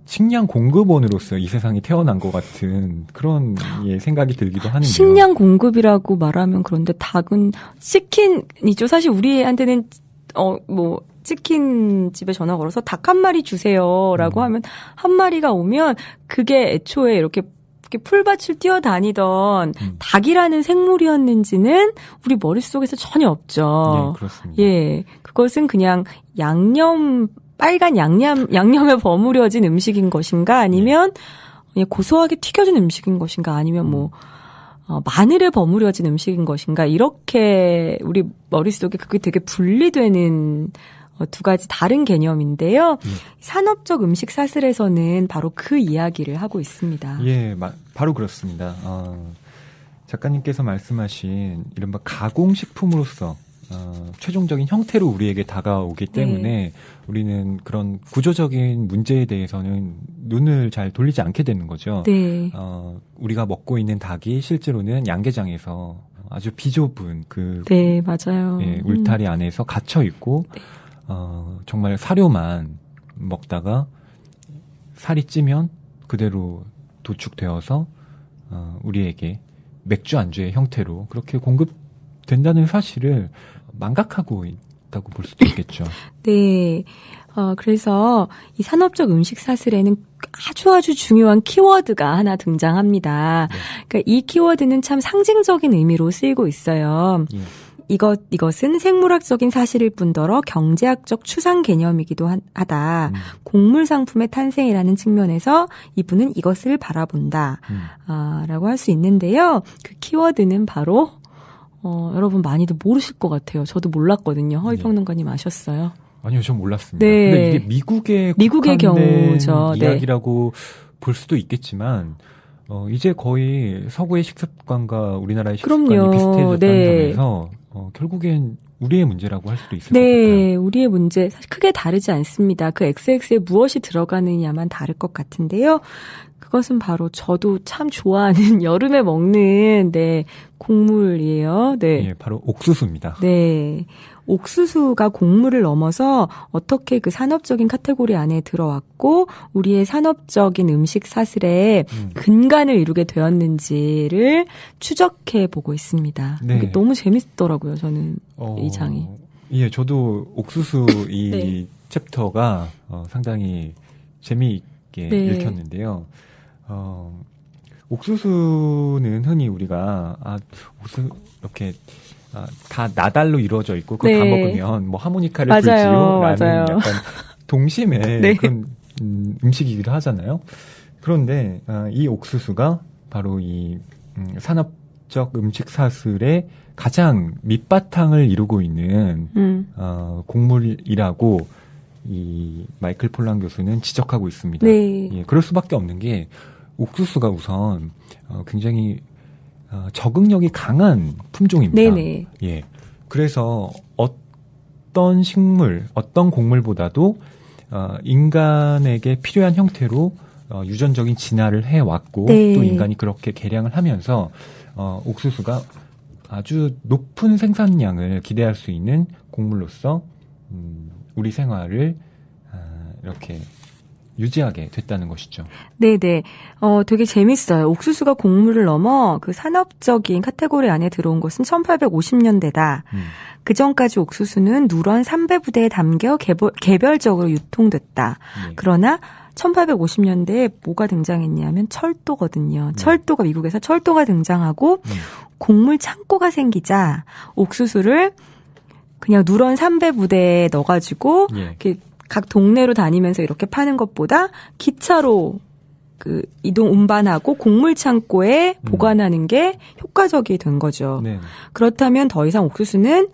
식량 공급원으로서 이 세상에 태어난 것 같은 그런 생각이 들기도 하는데요. 식량 공급이라고 말하면 그런데 닭은 치킨이죠. 사실 우리한테는 치킨집에 전화 걸어서 닭 한 마리 주세요라고 하면 한 마리가 오면 그게 애초에 이렇게 풀밭을 뛰어다니던 닭이라는 생물이었는지는 우리 머릿속에서 전혀 없죠. 예, 그렇습니다. 예. 그것은 그냥 빨간 양념에 버무려진 음식인 것인가 아니면 고소하게 튀겨진 음식인 것인가 아니면 마늘에 버무려진 음식인 것인가 이렇게 우리 머릿속에 그게 되게 분리되는 두 가지 다른 개념인데요. 산업적 음식 사슬에서는 바로 그 이야기를 하고 있습니다. 예, 바로 그렇습니다. 작가님께서 말씀하신 이른바 가공식품으로서 최종적인 형태로 우리에게 다가오기 때문에 네. 우리는 그런 구조적인 문제에 대해서는 눈을 잘 돌리지 않게 되는 거죠. 네. 우리가 먹고 있는 닭이 실제로는 양계장에서 아주 비좁은 네, 맞아요. 예, 울타리 안에서 갇혀 있고 네. 정말 사료만 먹다가 살이 찌면 그대로 도축되어서 우리에게 맥주 안주의 형태로 그렇게 공급된다는 사실을 망각하고 있다고 볼 수도 있겠죠. 네. 그래서 이 산업적 음식 사슬에는 아주 중요한 키워드가 하나 등장합니다. 네. 그러니까 이 키워드는 참 상징적인 의미로 쓰이고 있어요. 예. 이것은 생물학적인 사실일 뿐더러 경제학적 추상 개념이기도 하다. 곡물 상품의 탄생이라는 측면에서 이분은 이것을 바라본다. 라고 할 수 있는데요. 그 키워드는 바로 여러분 많이들 모르실 것 같아요. 저도 몰랐거든요. 허위평론가님 아셨어요? 아니요, 전 몰랐습니다. 네. 근데 이게 미국의 경우죠. 이야기라고 볼 수도 있겠지만 이제 거의 서구의 식습관과 우리나라의 식습관이 비슷해졌다는 점에서 결국엔 우리의 문제라고 할 수도 있을 것 같아요. 네, 우리의 문제 사실 크게 다르지 않습니다. 그 XX에 무엇이 들어가느냐만 다를 것 같은데요. 그것은 바로 저도 참 좋아하는 여름에 먹는 곡물이에요. 네. 예, 바로 옥수수입니다. 네. 옥수수가 곡물을 넘어서 어떻게 그 산업적인 카테고리 안에 들어왔고 우리의 산업적인 음식 사슬에 근간을 이루게 되었는지를 추적해 보고 있습니다. 네. 이게 너무 재밌더라고요. 저는 이 장이. 예, 저도 옥수수 이 네. 챕터가 상당히 재미있게 네. 읽혔는데요. 옥수수는 흔히 우리가 옥수수 이렇게 다 나달로 이루어져 있고 그거 다 먹으면 뭐 하모니카를 불지요라는 약간 동심의 네. 그런 음식이기도 하잖아요. 그런데 이 옥수수가 바로 이 산업적 음식 사슬의 가장 밑바탕을 이루고 있는 곡물이라고 이 마이클 폴란 교수는 지적하고 있습니다. 네. 예, 그럴 수밖에 없는 게 옥수수가 우선 굉장히 적응력이 강한 품종입니다. 네네. 예. 그래서 어떤 식물, 어떤 곡물보다도 인간에게 필요한 형태로 유전적인 진화를 해왔고 네. 또 인간이 그렇게 개량을 하면서 옥수수가 아주 높은 생산량을 기대할 수 있는 곡물로서 우리 생활을 이렇게 유지하게 됐다는 것이죠. 네네. 되게 재밌어요. 옥수수가 곡물을 넘어 그 산업적인 카테고리 안에 들어온 것은 1850년대다. 그 전까지 옥수수는 누런 삼배 부대에 담겨 개별적으로 유통됐다. 그러나 1850년대에 뭐가 등장했냐면 철도거든요. 철도가 미국에서 철도가 등장하고 곡물 창고가 생기자 옥수수를 그냥 누런 삼배 부대에 넣어가지고 이렇게 각 동네로 다니면서 이렇게 파는 것보다 기차로 그 이동 운반하고 곡물 창고에 보관하는 게 효과적이 된 거죠. 네. 그렇다면 더 이상 옥수수는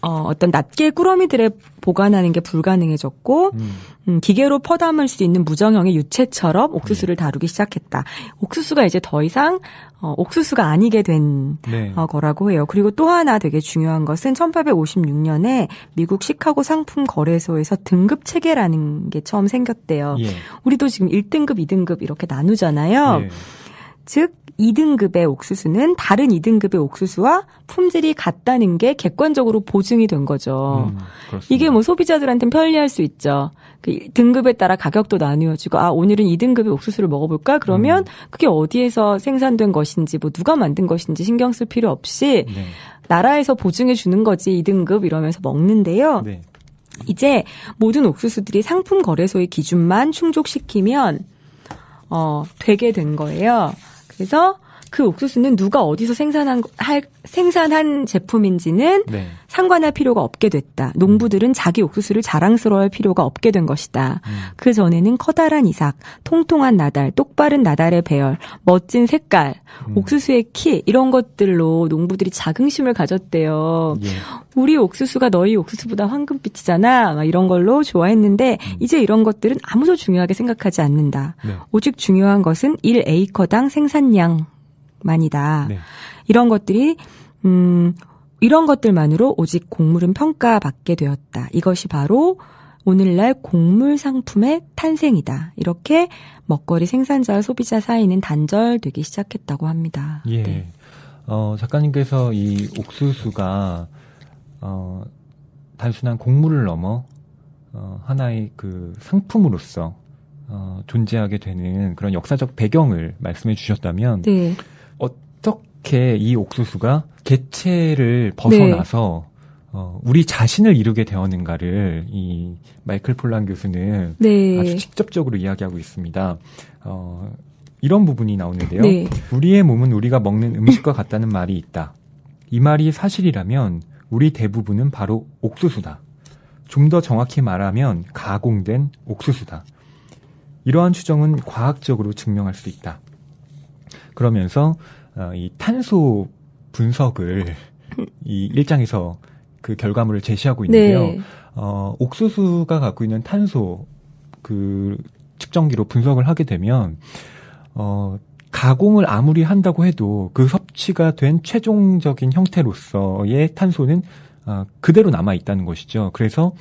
어떤 낱개 꾸러미들에 보관하는 게 불가능해졌고 기계로 퍼담을 수 있는 무정형의 유체처럼 옥수수를 다루기 시작했다. 옥수수가 이제 더 이상 옥수수가 아니게 된 거라고 해요. 그리고 또 하나 되게 중요한 것은 1856년에 미국 시카고 상품 거래소에서 등급 체계라는 게 처음 생겼대요. 예. 우리도 지금 1등급, 2등급 이렇게 나누잖아요. 예. 즉 2등급의 옥수수는 다른 2등급의 옥수수와 품질이 같다는 게 객관적으로 보증이 된 거죠. 이게 뭐 소비자들한테는 편리할 수 있죠. 그 등급에 따라 가격도 나누어지고 오늘은 2등급의 옥수수를 먹어볼까? 그러면 그게 어디에서 생산된 것인지 뭐 누가 만든 것인지 신경 쓸 필요 없이 나라에서 보증해 주는 거지 2등급 이러면서 먹는데요. 네. 이제 모든 옥수수들이 상품 거래소의 기준만 충족시키면 되게 된 거예요. 그래서 그 옥수수는 누가 어디서 생산한 제품인지는 상관할 필요가 없게 됐다. 농부들은 자기 옥수수를 자랑스러워할 필요가 없게 된 것이다. 그 전에는 커다란 이삭, 통통한 나달, 똑바른 나달의 배열, 멋진 색깔, 옥수수의 키 이런 것들로 농부들이 자긍심을 가졌대요. 예. 우리 옥수수가 너희 옥수수보다 황금빛이잖아. 막 이런 걸로 좋아했는데 이제 이런 것들은 아무도 중요하게 생각하지 않는다. 네. 오직 중요한 것은 1에이커당 생산량만이다. 네. 이런 것들이 이런 것들만으로 오직 곡물은 평가받게 되었다. 이것이 바로 오늘날 곡물 상품의 탄생이다. 이렇게 먹거리 생산자와 소비자 사이는 단절되기 시작했다고 합니다. 예. 네. 작가님께서 이 옥수수가 단순한 곡물을 넘어 하나의 그 상품으로서 존재하게 되는 그런 역사적 배경을 말씀해 주셨다면 네. 어떻게 이 옥수수가 개체를 벗어나서 우리 자신을 이루게 되었는가를 이 마이클 폴란 교수는 네. 아주 직접적으로 이야기하고 있습니다. 이런 부분이 나오는데요. 네. 우리의 몸은 우리가 먹는 음식과 같다는 말이 있다. 이 말이 사실이라면 우리 대부분은 바로 옥수수다. 좀 더 정확히 말하면 가공된 옥수수다. 이러한 추정은 과학적으로 증명할 수 있다. 그러면서 이 탄소 분석을 이 1장에서 그 결과물을 제시하고 있는데요. 네. 옥수수가 갖고 있는 탄소 그 측정기로 분석을 하게 되면 가공을 아무리 한다고 해도 그 섭취가 된 최종적인 형태로서의 탄소는 그대로 남아 있다는 것이죠. 그래서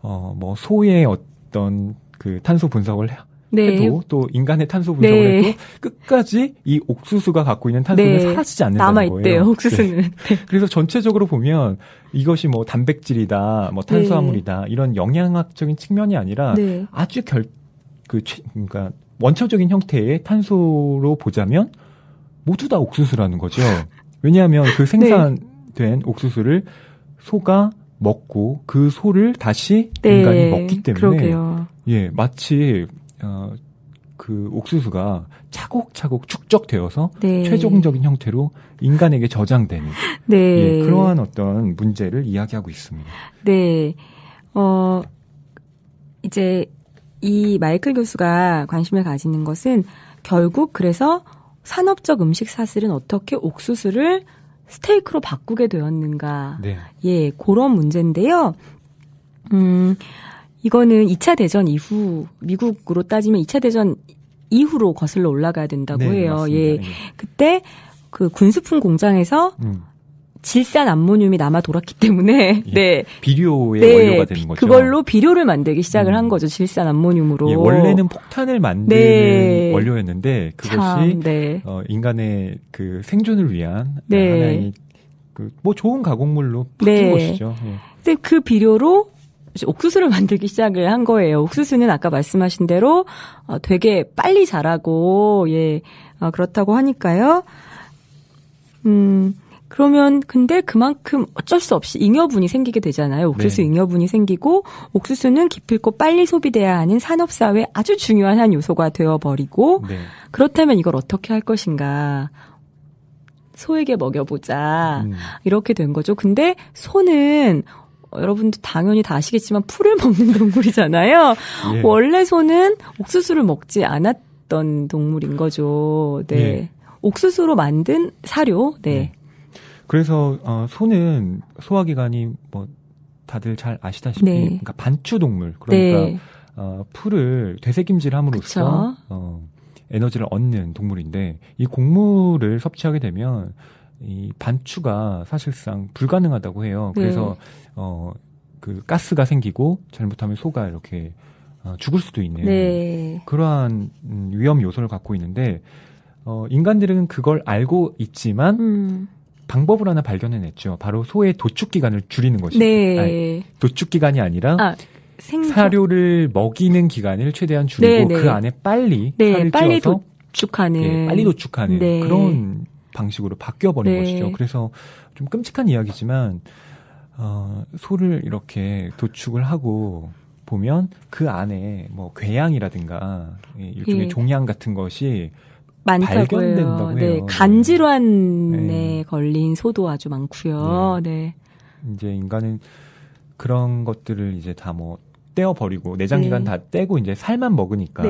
뭐 소의 어떤 그 탄소 분석을 해도 또 인간의 탄소 분석을 해도 끝까지 이 옥수수가 갖고 있는 탄소는 사라지지 않는다는 거예요. 남아있대요, 옥수수는. 네. 그래서 전체적으로 보면 이것이 뭐 단백질이다, 뭐 탄수화물이다 이런 영양학적인 측면이 아니라 아주 그러니까 원초적인 형태의 탄소로 보자면 모두 다 옥수수라는 거죠. 왜냐하면 그 생산된 옥수수를 소가 먹고 그 소를 다시 인간이 먹기 때문에 그러게요. 예, 마치 그 옥수수가 차곡차곡 축적되어서 최종적인 형태로 인간에게 저장되는 예, 그러한 어떤 문제를 이야기하고 있습니다. 네. 이제 이 마이클 교수가 관심을 가지는 것은 결국 그래서 산업적 음식 사슬은 어떻게 옥수수를 스테이크로 바꾸게 되었는가. 네. 예, 그런 문제인데요. 이거는 2차 대전 이후, 미국으로 따지면 2차 대전 이후로 거슬러 올라가야 된다고 해요. 맞습니다. 예. 그때 그 군수품 공장에서 질산 암모늄이 남아 돌았기 때문에 비료의 원료가 되는 거죠. 그걸로 비료를 만들기 시작을 한 거죠. 질산 암모늄으로. 예, 원래는 폭탄을 만드는 원료였는데 그것이 인간의 그 생존을 위한 하나의 뭐 좋은 가공물로 바뀐 것이죠. 예. 근데 그 비료로 옥수수를 만들기 시작을 한 거예요. 옥수수는 아까 말씀하신 대로 되게 빨리 자라고 그렇다고 하니까요. 그러면 근데 그만큼 어쩔 수 없이 잉여분이 생기게 되잖아요. 옥수수 잉여분이 생기고 옥수수는 기필코 빨리 소비돼야 하는 산업사회의 아주 중요한 한 요소가 되어버리고 그렇다면 이걸 어떻게 할 것인가. 소에게 먹여보자. 이렇게 된 거죠. 근데 소는 여러분도 당연히 다 아시겠지만 풀을 먹는 동물이잖아요. 예. 원래 소는 옥수수를 먹지 않았던 동물인 거죠. 네. 예. 옥수수로 만든 사료. 네. 그래서 소는 소화기관이 뭐 다들 잘 아시다시피 그러니까 반추 동물. 그러니까 풀을 되새김질함으로써 에너지를 얻는 동물인데 이 곡물을 섭취하게 되면 이 반추가 사실상 불가능하다고 해요. 그래서 그 가스가 생기고 잘못하면 소가 이렇게 죽을 수도 있는 그러한 위험 요소를 갖고 있는데 인간들은 그걸 알고 있지만 방법을 하나 발견해냈죠. 바로 소의 도축 기간을 줄이는 것입니다. 아니, 도축 기간이 아니라 사료를 먹이는 기간을 최대한 줄이고 그 안에 빨리 살을 쪄서 도축하는 빨리 도축하는 그런 방식으로 바뀌어버린 것이죠. 그래서 좀 끔찍한 이야기지만 소를 이렇게 도축을 하고 보면 그 안에 뭐 궤양이라든가 일종의 종양 같은 것이 발견된다고 해요. 간 질환에 걸린 소도 아주 많고요. 이제 인간은 그런 것들을 이제 다 뭐 떼어버리고 내장 기관 다 떼고 이제 살만 먹으니까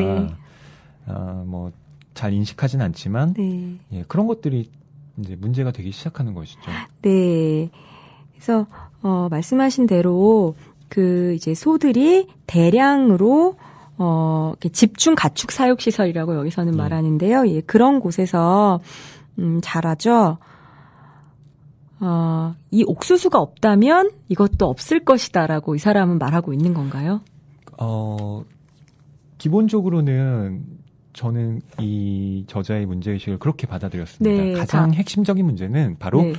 뭐 잘 인식하진 않지만 그런 것들이 이제 문제가 되기 시작하는 것이죠. 네. 그래서 말씀하신 대로 그 이제 소들이 대량으로 집중 가축 사육 시설이라고 여기서는 말하는데요. 그런 곳에서 자라죠. 이 옥수수가 없다면 이것도 없을 것이다라고 이 사람은 말하고 있는 건가요? 기본적으로는 저는 이 저자의 문제의식을 그렇게 받아들였습니다. 네, 가장 핵심적인 문제는 바로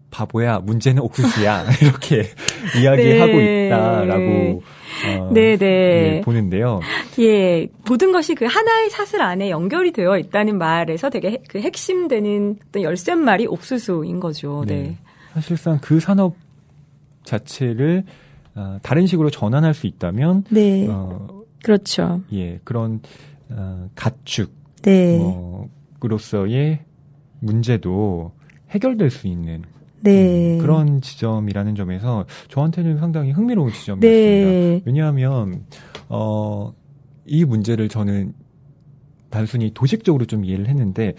바보야, 문제는 옥수수야 이렇게 이야기하고 네. 있다라고 예, 보는데요. 예, 모든 것이 그 하나의 사슬 안에 연결이 되어 있다는 말에서 되게 그 핵심되는 어떤 열쇠말이 옥수수인 거죠. 네. 사실상 그 산업 자체를 다른 식으로 전환할 수 있다면, 네, 그렇죠. 예, 그런 가축, 네, 로서의 문제도 해결될 수 있는. 네. 그런 지점이라는 점에서 저한테는 상당히 흥미로운 지점이었습니다. 네. 왜냐하면 이 문제를 저는 단순히 도식적으로 좀 이해를 했는데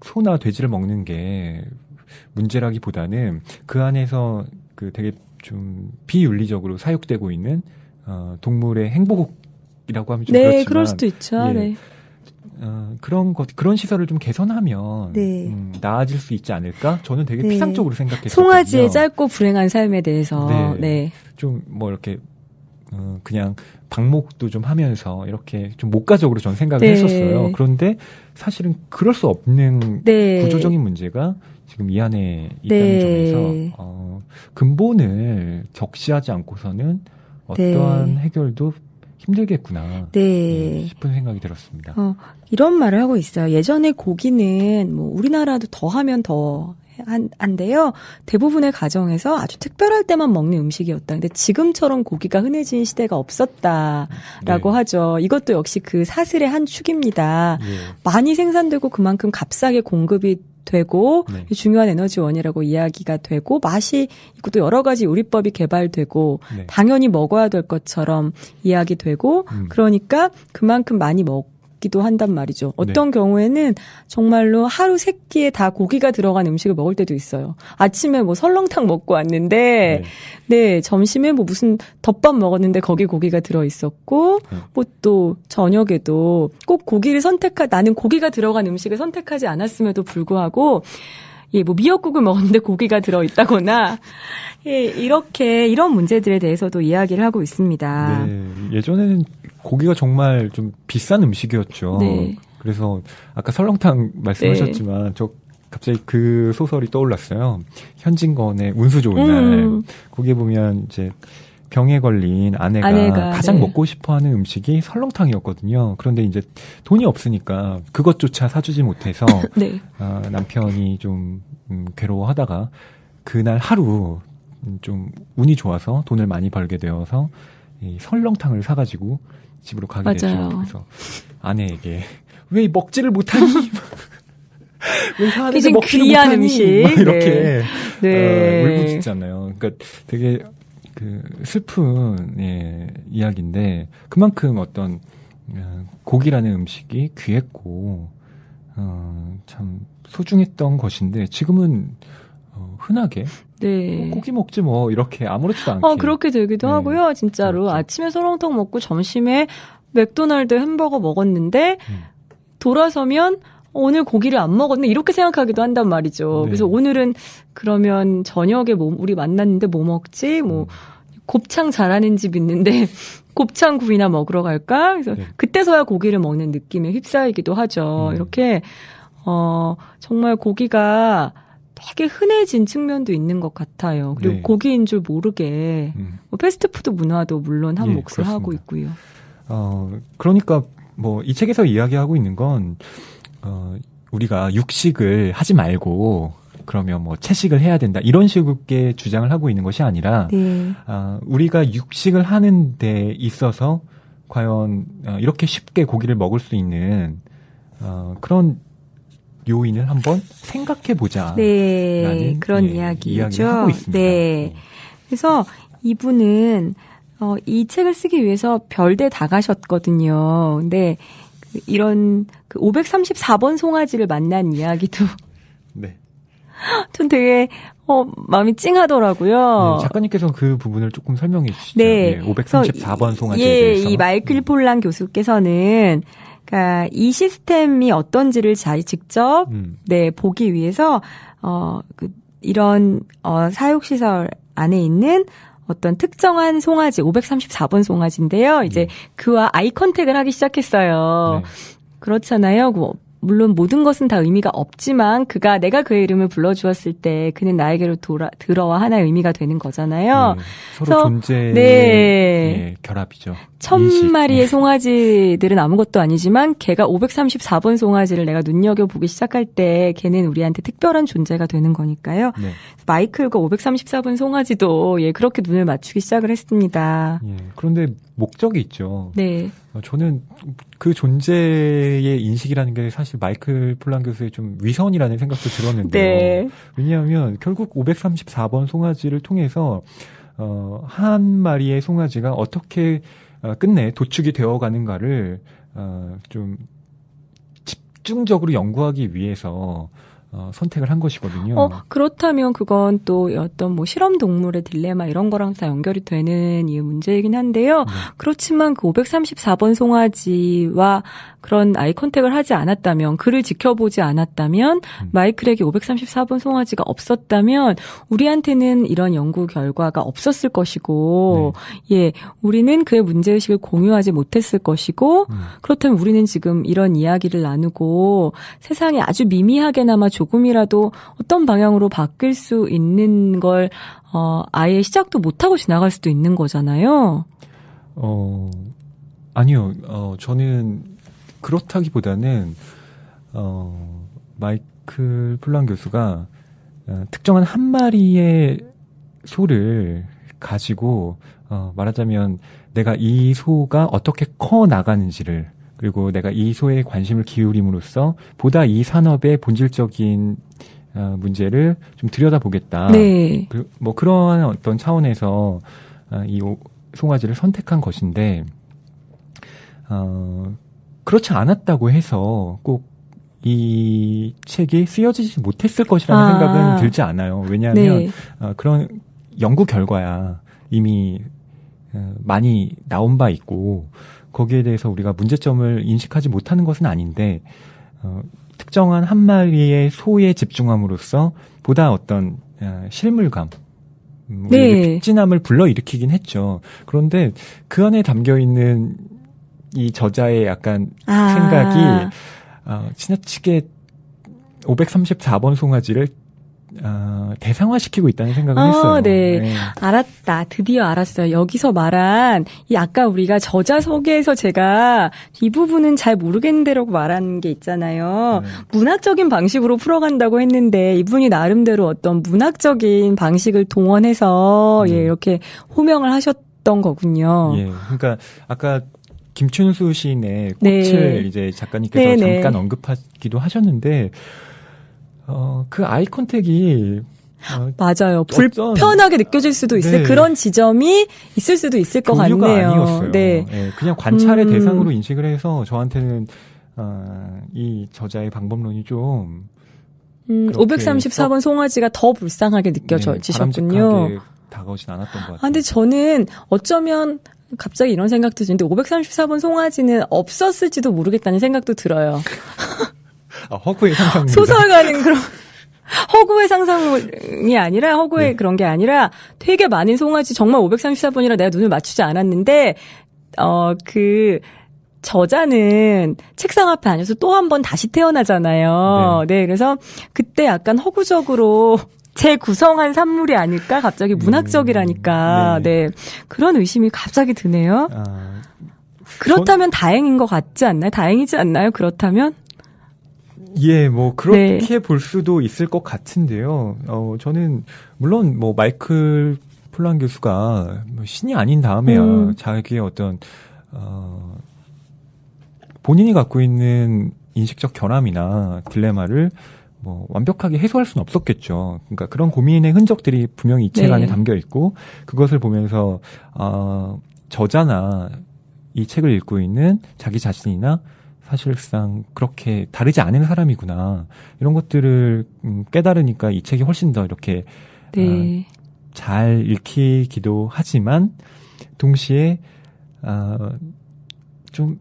소나 돼지를 먹는 게 문제라기보다는 그 안에서 그 되게 좀 비윤리적으로 사육되고 있는 동물의 행복이라고 하면 좀 네, 그렇지만 그럴 수도 있죠. 예, 네. 그런 시설을 좀 개선하면 네. 나아질 수 있지 않을까? 저는 되게 네. 피상적으로 생각했거든요. 송아지의 짧고 불행한 삶에 대해서 좀 뭐 이렇게 그냥 방목도 좀 하면서 이렇게 좀 목가적으로 전 생각을 했었어요. 그런데 사실은 그럴 수 없는 구조적인 문제가 지금 이 안에 있다는 점에서 근본을 적시하지 않고서는 어떠한 해결도 힘들겠구나 싶은 생각이 들었습니다. 이런 말을 하고 있어요. 예전에 고기는 뭐 우리나라도 더 하면 더 한데요. 대부분의 가정에서 아주 특별할 때만 먹는 음식이었다. 근데 지금처럼 고기가 흔해진 시대가 없었다라고 하죠. 이것도 역시 그 사슬의 한 축입니다. 많이 생산되고 그만큼 값싸게 공급이 되고 중요한 에너지원이라고 이야기가 되고 맛이 있고 또 여러 가지 요리법이 개발되고 당연히 먹어야 될 것처럼 이야기되고 그러니까 그만큼 많이 먹기도 한단 말이죠. 어떤 경우에는 정말로 하루 세 끼에 다 고기가 들어간 음식을 먹을 때도 있어요. 아침에 뭐 설렁탕 먹고 왔는데 점심에 뭐 무슨 덮밥 먹었는데 거기 고기가 들어 있었고 뭐 또 저녁에도 꼭 고기를 나는 고기가 들어간 음식을 선택하지 않았음에도 불구하고 뭐 미역국을 먹었는데 고기가 들어 있다거나 이런 문제들에 대해서도 이야기를 하고 있습니다. 네, 예전에는 고기가 정말 좀 비싼 음식이었죠. 그래서 아까 설렁탕 말씀하셨지만 저 갑자기 그 소설이 떠올랐어요. 현진건의 운수 좋은 날. 거기에 보면 이제 병에 걸린 아내가 가장 먹고 싶어하는 음식이 설렁탕이었거든요. 그런데 이제 돈이 없으니까 그것조차 사주지 못해서 남편이 좀 괴로워하다가 그날 하루 좀 운이 좋아서 돈을 많이 벌게 되어서 이 설렁탕을 사가지고 집으로 가게 되죠. 그래서 아내에게 왜 먹지를 못하니? 왜 사는데 먹지를 귀한 못하니? 음식 이렇게 울부짖잖아요. 그러니까 되게 그 슬픈 이야기인데 그만큼 어떤 고기라는 음식이 귀했고 참 소중했던 것인데 지금은 흔하게 고기 먹지 뭐 이렇게 아무렇지도 않게 그렇게 되기도 하고요. 진짜로 그렇죠. 아침에 설렁탕 먹고 점심에 맥도날드 햄버거 먹었는데 돌아서면 오늘 고기를 안 먹었네 이렇게 생각하기도 한단 말이죠. 그래서 오늘은 그러면 저녁에 우리 만났는데 뭐 먹지? 뭐 곱창 잘하는 집 있는데 곱창구이나 먹으러 갈까? 그래서 그때서야 고기를 먹는 느낌에 휩싸이기도 하죠. 이렇게 정말 고기가 되게 흔해진 측면도 있는 것 같아요. 그리고 고기인 줄 모르게 뭐 패스트푸드 문화도 물론 한 몫을 그렇습니다. 하고 있고요. 그러니까 뭐 이 책에서 이야기하고 있는 건 우리가 육식을 하지 말고 그러면 뭐 채식을 해야 된다 이런 식의 주장을 하고 있는 것이 아니라 우리가 육식을 하는 데 있어서 과연 이렇게 쉽게 고기를 먹을 수 있는 그런 요인을 한번 생각해보자. 라는 그런 이야기를 하고 있습니다. 그래서 이분은 이 책을 쓰기 위해서 별대 다 가셨거든요. 근데 이런 그 534번 송아지를 만난 이야기도 전 되게 마음이 찡하더라고요. 작가님께서 그 부분을 조금 설명해 주시죠. 534번 송아지에 대해서. 이 마이클 폴란 교수께서는 그러니까 이 시스템이 어떤지를 잘 직접 보기 위해서 이런 사육시설 안에 있는 어떤 특정한 송아지, 534번 송아지인데요. 이제 그와 아이 컨택을 하기 시작했어요. 네. 그렇잖아요. 물론 모든 것은 다 의미가 없지만 내가 그의 이름을 불러주었을 때 그는 나에게로 들어와 하나의 의미가 되는 거잖아요. 네, 서로 존재의 네, 결합이죠. 1000마리의 송아지들은 아무것도 아니지만 걔가 534번 송아지를 내가 눈여겨보기 시작할 때 걔는 우리한테 특별한 존재가 되는 거니까요. 네. 마이클과 534번 송아지도 그렇게 눈을 맞추기 시작을 했습니다. 예, 그런데 목적이 있죠. 네. 저는 그 존재의 인식이라는 게 사실 마이클 폴란 교수의 좀 위선이라는 생각도 들었는데요. 네. 왜냐하면 결국 534번 송아지를 통해서 한 마리의 송아지가 어떻게 끝내 도축이 되어가는가를 좀 집중적으로 연구하기 위해서 선택을 한 것이거든요. 그렇다면 그건 또 어떤 실험 동물의 딜레마 이런 거랑 다 연결이 되는 이 문제이긴 한데요. 그렇지만 그 534번 송아지와 그런 아이 컨택을 하지 않았다면, 그를 지켜보지 않았다면, 마이클에게 534번 송아지가 없었다면 우리한테는 이런 연구 결과가 없었을 것이고, 우리는 그의 문제의식을 공유하지 못했을 것이고, 그렇다면 우리는 지금 이런 이야기를 나누고 세상이 아주 미미하게나마 조금이라도 어떤 방향으로 바뀔 수 있는 걸 아예 시작도 못하고 지나갈 수도 있는 거잖아요. 아니요. 저는 그렇다기보다는 마이클 폴란 교수가 특정한 한 마리의 소를 가지고 말하자면 내가 이 소가 어떻게 커 나가는지를, 그리고 내가 이 소에 관심을 기울임으로써 보다 이 산업의 본질적인 문제를 좀 들여다보겠다. 네. 뭐 그러한 어떤 차원에서 이 송아지를 선택한 것인데, 그렇지 않았다고 해서 꼭 이 책이 쓰여지지 못했을 것이라는 생각은 들지 않아요. 왜냐하면 그런 연구 결과야 이미 많이 나온 바 있고, 거기에 대해서 우리가 문제점을 인식하지 못하는 것은 아닌데, 특정한 한 마리의 소에 집중함으로써 보다 어떤 실물감, 픽진함을 불러일으키긴 했죠. 그런데 그 안에 담겨있는 이 저자의 약간 생각이 지나치게 534번 송아지를 대상화시키고 있다는 생각을 했어요. 네. 네. 알았다. 드디어 알았어요. 여기서 말한 이 아까 우리가 저자 소개에서 제가 이 부분은 잘 모르겠는데라고 말한 게 있잖아요. 문학적인 방식으로 풀어간다고 했는데 이분이 나름대로 어떤 문학적인 방식을 동원해서 이렇게 호명을 하셨던 거군요. 예. 그러니까 아까 김춘수 시인의 꽃을 이제 작가님께서 잠깐 언급하기도 하셨는데, 그 아이 컨택이 맞아요. 불편하게 느껴질 수도 있어요. 그런 지점이 있을 수도 있을 것 같네요. 아니었어요. 네. 그냥 관찰의 대상으로 인식을 해서 저한테는 이 저자의 방법론이 좀 534번 송아지가 더 불쌍하게 느껴지셨군요. 바람직하게 다가오진 않았던 것 같아요. 근데 저는 어쩌면 갑자기 이런 생각도 드는데 534번 송아지는 없었을지도 모르겠다는 생각도 들어요. 허구의 상상입니다. 소설가는 그런 허구의 상상이 아니라 허구의 그런 게 아니라 되게 많은 송아지, 정말 534번이라 내가 눈을 맞추지 않았는데 그 저자는 책상 앞에 앉아서 또 한 번 다시 태어나잖아요. 네, 그래서 그때 약간 허구적으로 재구성한 산물이 아닐까? 갑자기 문학적이라니까. 네. 그런 의심이 갑자기 드네요. 그렇다면 다행인 것 같지 않나요? 다행이지 않나요? 그렇다면? 예, 뭐 그렇게 볼 수도 있을 것 같은데요. 저는 물론 뭐 마이클 폴란 교수가 신이 아닌 다음에야 자기의 어떤 본인이 갖고 있는 인식적 결함이나 딜레마를 뭐 완벽하게 해소할 수는 없었겠죠. 그러니까 그런 고민의 흔적들이 분명히 이 책 안에 담겨 있고, 그것을 보면서 저자나 이 책을 읽고 있는 자기 자신이나 사실상 그렇게 다르지 않은 사람이구나, 이런 것들을 깨달으니까 이 책이 훨씬 더 이렇게 잘 읽히기도 하지만 동시에 좀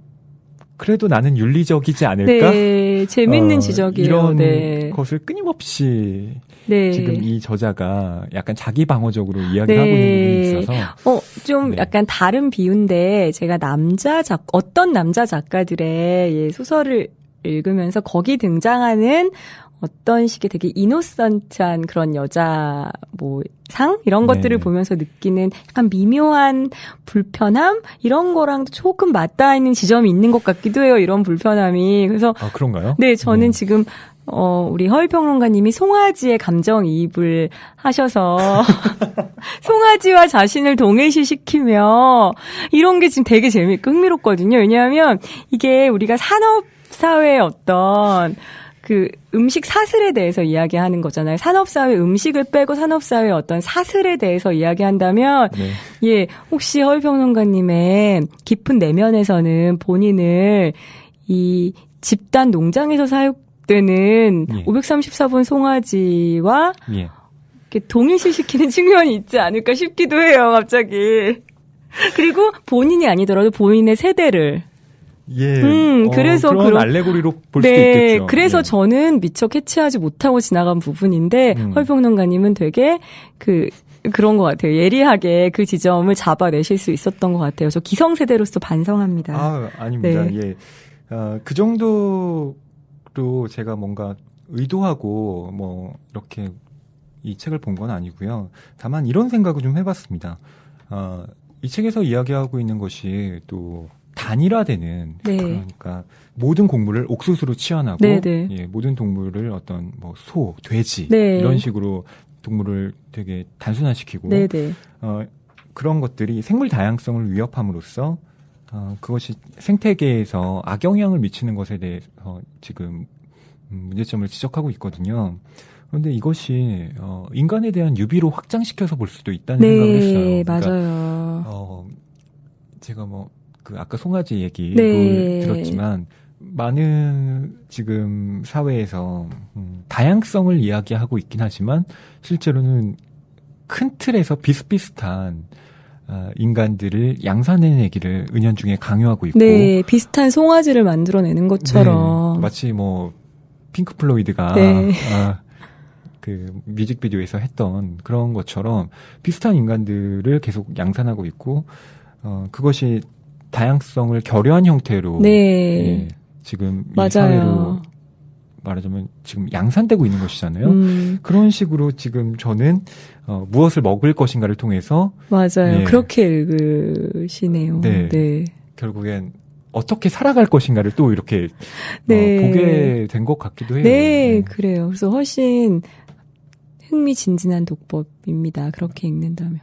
그래도 나는 윤리적이지 않을까? 네, 재밌는 지적이에요. 이런 네. 것을 끊임없이 네. 지금 이 저자가 약간 자기 방어적으로 이야기를 하고 있는 부분이 있어서 좀 약간 다른 비유인데 제가 어떤 남자 작가들의 예, 소설을 읽으면서 거기 등장하는 어떤 식의 되게 이노선트한 그런 여자 상 이런 것들을 보면서 느끼는 약간 미묘한 불편함 이런 거랑 조금 맞닿아 있는 지점이 있는 것 같기도 해요. 이런 불편함이. 그래서 그런가요? 네, 저는 지금 우리 허위평론가님이 송아지의 감정이입을 하셔서 송아지와 자신을 동일시시키며 이런 게 지금 되게 재밌고 흥미롭거든요. 왜냐하면 이게 우리가 산업사회의 어떤 그 음식 사슬에 대해서 이야기하는 거잖아요. 산업사회 음식을 빼고 산업사회의 어떤 사슬에 대해서 이야기한다면 예, 혹시 허위평론가님의 깊은 내면에서는 본인을 이 집단 농장에서 사육되는 534번 송아지와 이렇게 동일시시키는 측면이 있지 않을까 싶기도 해요. 갑자기. 그리고 본인이 아니더라도 본인의 세대를 그래서 그런 알레고리로 볼 수도 있겠죠. 그래서 저는 미처 캐치하지 못하고 지나간 부분인데 허위평론가님은 되게 그런 것 같아요. 예리하게 그 지점을 잡아내실 수 있었던 것 같아요. 저 기성세대로서 반성합니다. 아닙니다. 예. 그 정도로 제가 뭔가 의도하고 이렇게 이 책을 본 건 아니고요. 다만 이런 생각을 좀 해봤습니다. 이 책에서 이야기하고 있는 것이 또 단일화되는 그러니까 모든 곡물을 옥수수로 치환하고 모든 동물을 어떤 소, 돼지 이런 식으로 동물을 되게 단순화시키고 그런 것들이 생물 다양성을 위협함으로써 그것이 생태계에서 악영향을 미치는 것에 대해서 지금 문제점을 지적하고 있거든요. 그런데 이것이 인간에 대한 유비로 확장시켜서 볼 수도 있다는 생각을 했어요. 네, 맞아요. 그러니까, 제가 아까 송아지 얘기를 들었지만 많은 지금 사회에서 다양성을 이야기하고 있긴 하지만 실제로는 큰 틀에서 비슷비슷한 인간들을 양산해내기를 은연중에 강요하고 있고 비슷한 송아지를 만들어내는 것처럼 마치 핑크 플로이드가 그 뮤직비디오에서 했던 그런 것처럼 비슷한 인간들을 계속 양산하고 있고 그것이 다양성을 결여한 형태로 지금 이 사회로 말하자면 지금 양산되고 있는 것이잖아요. 그런 식으로 지금 저는 무엇을 먹을 것인가를 통해서 맞아요. 그렇게 읽으시네요. 결국엔 어떻게 살아갈 것인가를 또 이렇게 보게 된 것 같기도 해요. 그래요. 그래서 훨씬 흥미진진한 독법입니다. 그렇게 읽는다면.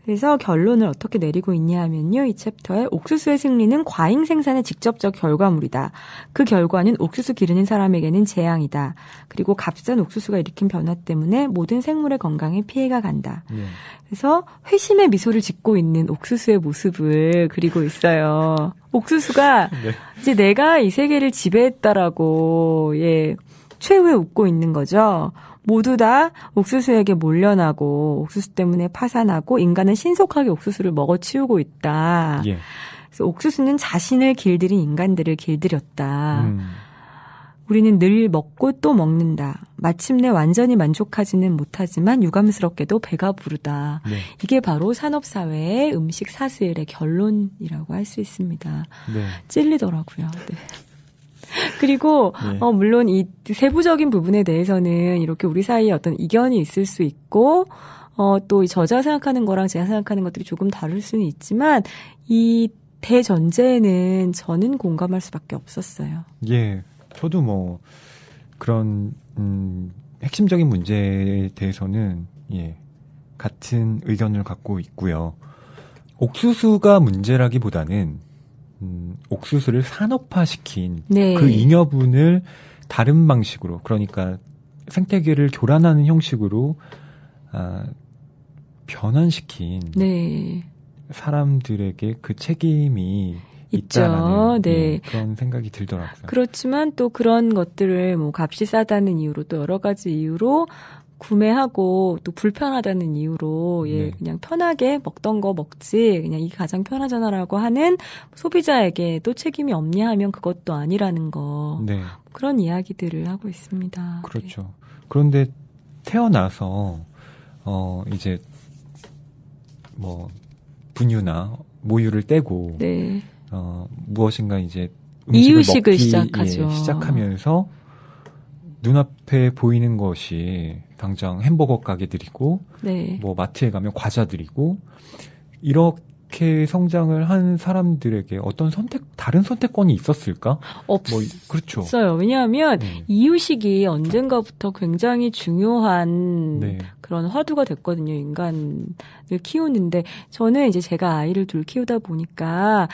그래서 결론을 어떻게 내리고 있냐 하면요. 이 챕터에 옥수수의 승리는 과잉 생산의 직접적 결과물이다. 그 결과는 옥수수 기르는 사람에게는 재앙이다. 그리고 값싼 옥수수가 일으킨 변화 때문에 모든 생물의 건강에 피해가 간다. 그래서 회심의 미소를 짓고 있는 옥수수의 모습을 그리고 있어요. 옥수수가 이제 내가 이 세계를 지배했다라고 최후에 웃고 있는 거죠. 모두 다 옥수수에게 몰려나고 옥수수 때문에 파산하고 인간은 신속하게 옥수수를 먹어치우고 있다. 그래서 옥수수는 자신을 길들인 인간들을 길들였다. 우리는 늘 먹고 또 먹는다. 마침내 완전히 만족하지는 못하지만 유감스럽게도 배가 부르다. 이게 바로 산업사회의 음식 사슬의 결론이라고 할 수 있습니다. 찔리더라고요. 그리고 물론 이 세부적인 부분에 대해서는 이렇게 우리 사이에 어떤 이견이 있을 수 있고 또 이 저자가 생각하는 거랑 제가 생각하는 것들이 조금 다를 수는 있지만 이 대전제에는 저는 공감할 수밖에 없었어요. 저도 그런 핵심적인 문제에 대해서는 같은 의견을 갖고 있고요. 옥수수가 문제라기보다는 옥수수를 산업화시킨 그 잉여분을 다른 방식으로 그러니까 생태계를 교란하는 형식으로 변환시킨 사람들에게 그 책임이 있다라는 그런 생각이 들더라고요. 그렇지만 또 그런 것들을 값이 싸다는 이유로 또 여러 가지 이유로 구매하고 또 불편하다는 이유로 예, 네. 그냥 편하게 먹던 거 먹지 그냥 이게 가장 편하잖아라고 하는 소비자에게 또 책임이 없냐 하면 그것도 아니라는 거 네. 그런 이야기들을 하고 있습니다. 그렇죠. 네. 그런데 태어나서 이제 뭐 분유나 모유를 떼고 네. 무엇인가 이제 이유식을 먹기, 시작하죠. 예, 시작하면서 눈앞에 보이는 것이 당장 햄버거 가게들이고 네. 뭐 마트에 가면 과자들이고 이렇게 성장을 한 사람들에게 어떤 다른 선택권이 있었을까? 그렇죠. 없어요. 왜냐하면 이유식이 언젠가부터 굉장히 중요한 네. 그런 화두가 됐거든요. 인간을 키우는데 저는 이제 제가 아이를 둘 키우다 보니까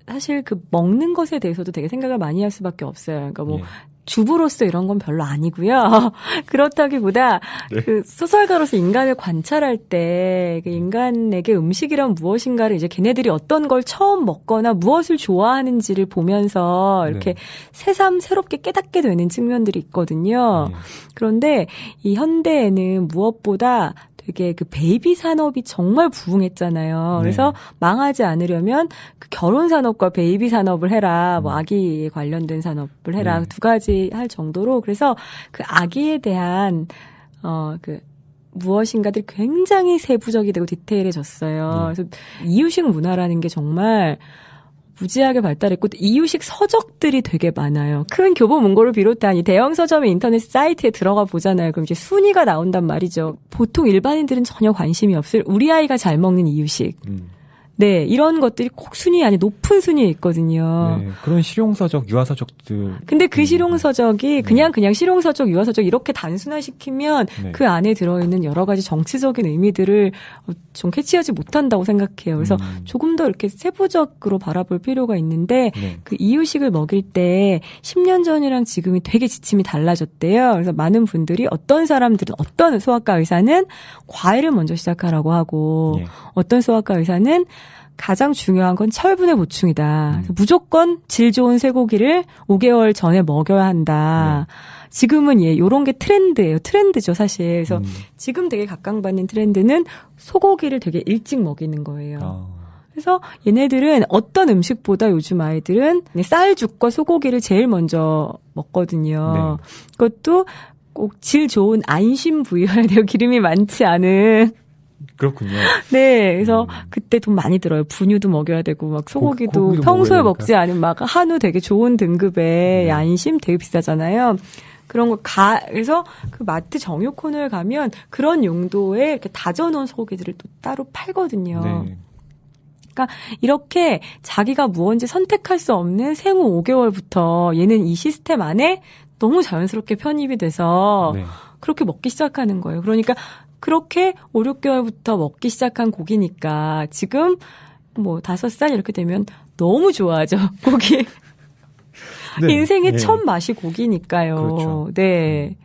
사실 먹는 것에 대해서도 되게 생각을 많이 할 수밖에 없어요. 그러니까 뭐 주부로서 이런 건 별로 아니고요. 그렇다기보다 네. 소설가로서 인간을 관찰할 때 인간에게 음식이란 무엇인가를 이제 걔네들이 어떤 걸 처음 먹거나 무엇을 좋아하는지를 보면서 이렇게 새삼스럽게 깨닫게 되는 측면들이 있거든요. 그런데 이 현대에는 무엇보다 되게 베이비 산업이 정말 부흥했잖아요. 그래서 망하지 않으려면 결혼 산업과 베이비 산업을 해라, 뭐 아기에 관련된 산업을 해라, 두 가지 할 정도로 그래서 아기에 대한 무엇인가들이 굉장히 세부적이 되고 디테일해졌어요. 그래서 이유식 문화라는 게 정말 무지하게 발달했고 이유식 서적들이 되게 많아요. 큰 교보 문고를 비롯한 이 대형 서점의 인터넷 사이트에 들어가 보잖아요. 그럼 이제 순위가 나온단 말이죠. 보통 일반인들은 전혀 관심이 없을 우리 아이가 잘 먹는 이유식. 네, 이런 것들이 꼭 순위 안에 높은 순위에 있거든요. 네, 그런 실용서적, 유아서적들. 근데 그 실용서적이 그냥 실용서적, 유아서적 이렇게 단순화시키면 그 안에 들어있는 여러 가지 정치적인 의미들을 좀 캐치하지 못한다고 생각해요. 그래서 조금 더 이렇게 세부적으로 바라볼 필요가 있는데 그 이유식을 먹일 때 10년 전이랑 지금이 되게 지침이 달라졌대요. 그래서 많은 분들이 어떤 사람들은 어떤 소아과 의사는 과일을 먼저 시작하라고 하고 어떤 소아과 의사는 가장 중요한 건 철분의 보충이다. 그래서 무조건 질 좋은 쇠고기를 5개월 전에 먹여야 한다. 지금은 요런 게 트렌드예요. 트렌드죠, 사실. 그래서 지금 되게 각광받는 트렌드는 소고기를 되게 일찍 먹이는 거예요. 그래서 얘네들은 어떤 음식보다 요즘 아이들은 쌀죽과 소고기를 제일 먼저 먹거든요. 그것도 꼭 질 좋은 안심 부위여야 돼요. 기름이 많지 않은. 그렇군요. 네, 그래서 그때 돈 많이 들어요. 분유도 먹여야 되고, 막 소고기도 평소에 먹지 않은 막 한우 되게 좋은 등급의 안심 되게 비싸잖아요. 그런 거 그래서 그마트 정유 코너에 가면 그런 용도에 이렇게 다져놓은 소고기들을 또 따로 팔거든요. 그러니까 이렇게 자기가 무언지 선택할 수 없는 생후 5개월부터 얘는 이 시스템 안에 너무 자연스럽게 편입이 돼서 그렇게 먹기 시작하는 거예요. 그러니까 그렇게 5, 6개월부터 먹기 시작한 고기니까 지금 뭐 5살 이렇게 되면 너무 좋아하죠. 고기. 인생의 첫 맛이 고기니까요. 그렇죠. 네.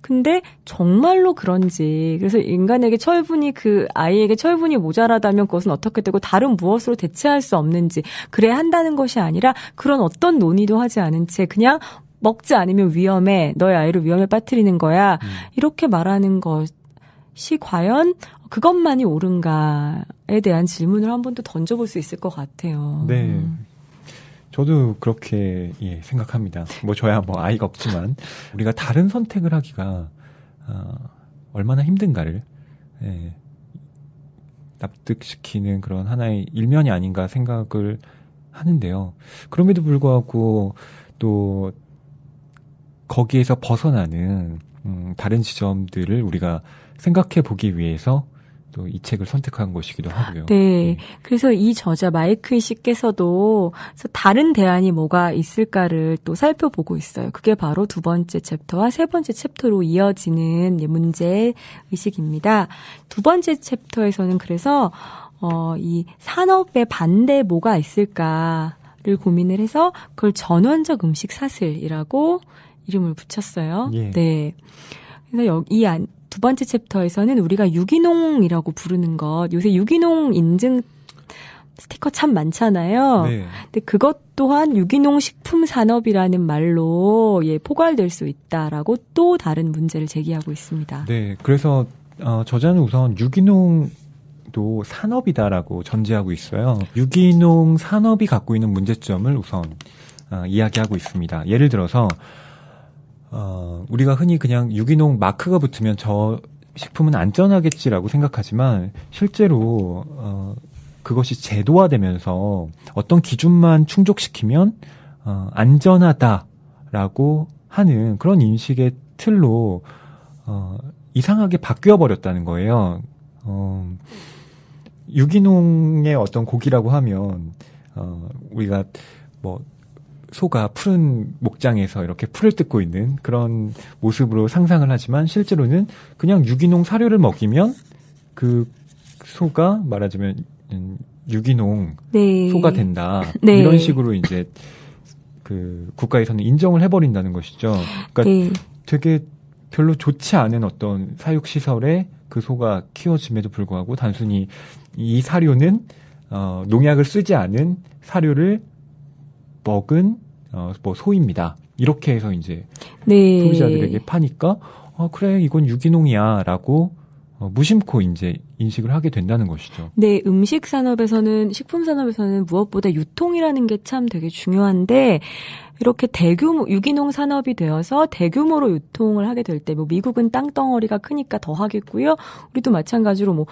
근데 정말로 그런지 그래서 인간에게 철분이 아이에게 철분이 모자라다면 그것은 어떻게 되고 다른 무엇으로 대체할 수 없는지 그래야 한다는 것이 아니라 그런 어떤 논의도 하지 않은 채 그냥 먹지 않으면 위험해. 너의 아이를 위험에 빠뜨리는 거야. 이렇게 말하는 것이 과연 그것만이 옳은가에 대한 질문을 한 번 더 던져볼 수 있을 것 같아요. 네. 저도 그렇게 생각합니다. 뭐 저야 뭐 아이가 없지만 우리가 다른 선택을 하기가 얼마나 힘든가를 납득시키는 그런 하나의 일면이 아닌가 생각을 하는데요. 그럼에도 불구하고 또 거기에서 벗어나는 다른 지점들을 우리가 생각해 보기 위해서 또 이 책을 선택한 것이기도 하고요. 네. 그래서 이 저자 마이클 씨께서도 다른 대안이 뭐가 있을까를 또 살펴보고 있어요. 그게 바로 두 번째 챕터와 세 번째 챕터로 이어지는 문제의식입니다. 두 번째 챕터에서는 그래서 이 산업의 반대 뭐가 있을까를 고민을 해서 그걸 전원적 음식 사슬이라고 이름을 붙였어요. 네. 그래서 두 번째 챕터에서는 우리가 유기농이라고 부르는 것, 요새 유기농 인증 스티커 참 많잖아요. 네. 근데 그것 또한 유기농 식품 산업이라는 말로 포괄될 수 있다라고 또 다른 문제를 제기하고 있습니다. 네. 그래서 저자는 우선 유기농도 산업이다라고 전제하고 있어요. 유기농 산업이 갖고 있는 문제점을 우선 이야기하고 있습니다. 예를 들어서 우리가 흔히 그냥 유기농 마크가 붙으면 저 식품은 안전하겠지라고 생각하지만 실제로 그것이 제도화되면서 어떤 기준만 충족시키면 안전하다라고 하는 그런 인식의 틀로 이상하게 바뀌어 버렸다는 거예요. 유기농의 어떤 고기라고 하면 우리가 뭐 소가 푸른 목장에서 이렇게 풀을 뜯고 있는 그런 모습으로 상상을 하지만 실제로는 그냥 유기농 사료를 먹이면 그 소가 말하자면 유기농 네. 소가 된다. 네. 이런 식으로 이제 그 국가에서는 인정을 해버린다는 것이죠. 그러니까 네. 되게 별로 좋지 않은 어떤 사육 시설에 그 소가 키워짐에도 불구하고 단순히 이 사료는 농약을 쓰지 않은 사료를 먹은 뭐 소입니다. 이렇게 해서 이제 네. 소비자들에게 파니까 그래 이건 유기농이야라고 무심코 이제 인식을 하게 된다는 것이죠. 네, 음식 산업에서는 식품 산업에서는 무엇보다 유통이라는 게 참 되게 중요한데 이렇게 대규모 유기농 산업이 되어서 대규모로 유통을 하게 될 때 뭐 미국은 땅덩어리가 크니까 더 하겠고요. 우리도 마찬가지로 뭐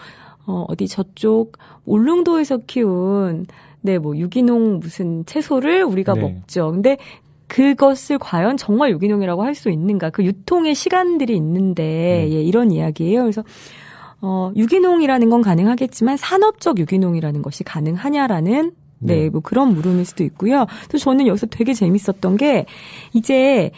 어디 저쪽 울릉도에서 키운 뭐 유기농 무슨 채소를 우리가 네. 먹죠. 근데 그것을 과연 정말 유기농이라고 할 수 있는가? 그 유통의 시간들이 있는데 이런 이야기예요. 그래서 유기농이라는 건 가능하겠지만 산업적 유기농이라는 것이 가능하냐라는 뭐 그런 물음일 수도 있고요. 또 저는 여기서 되게 재밌었던 게 이제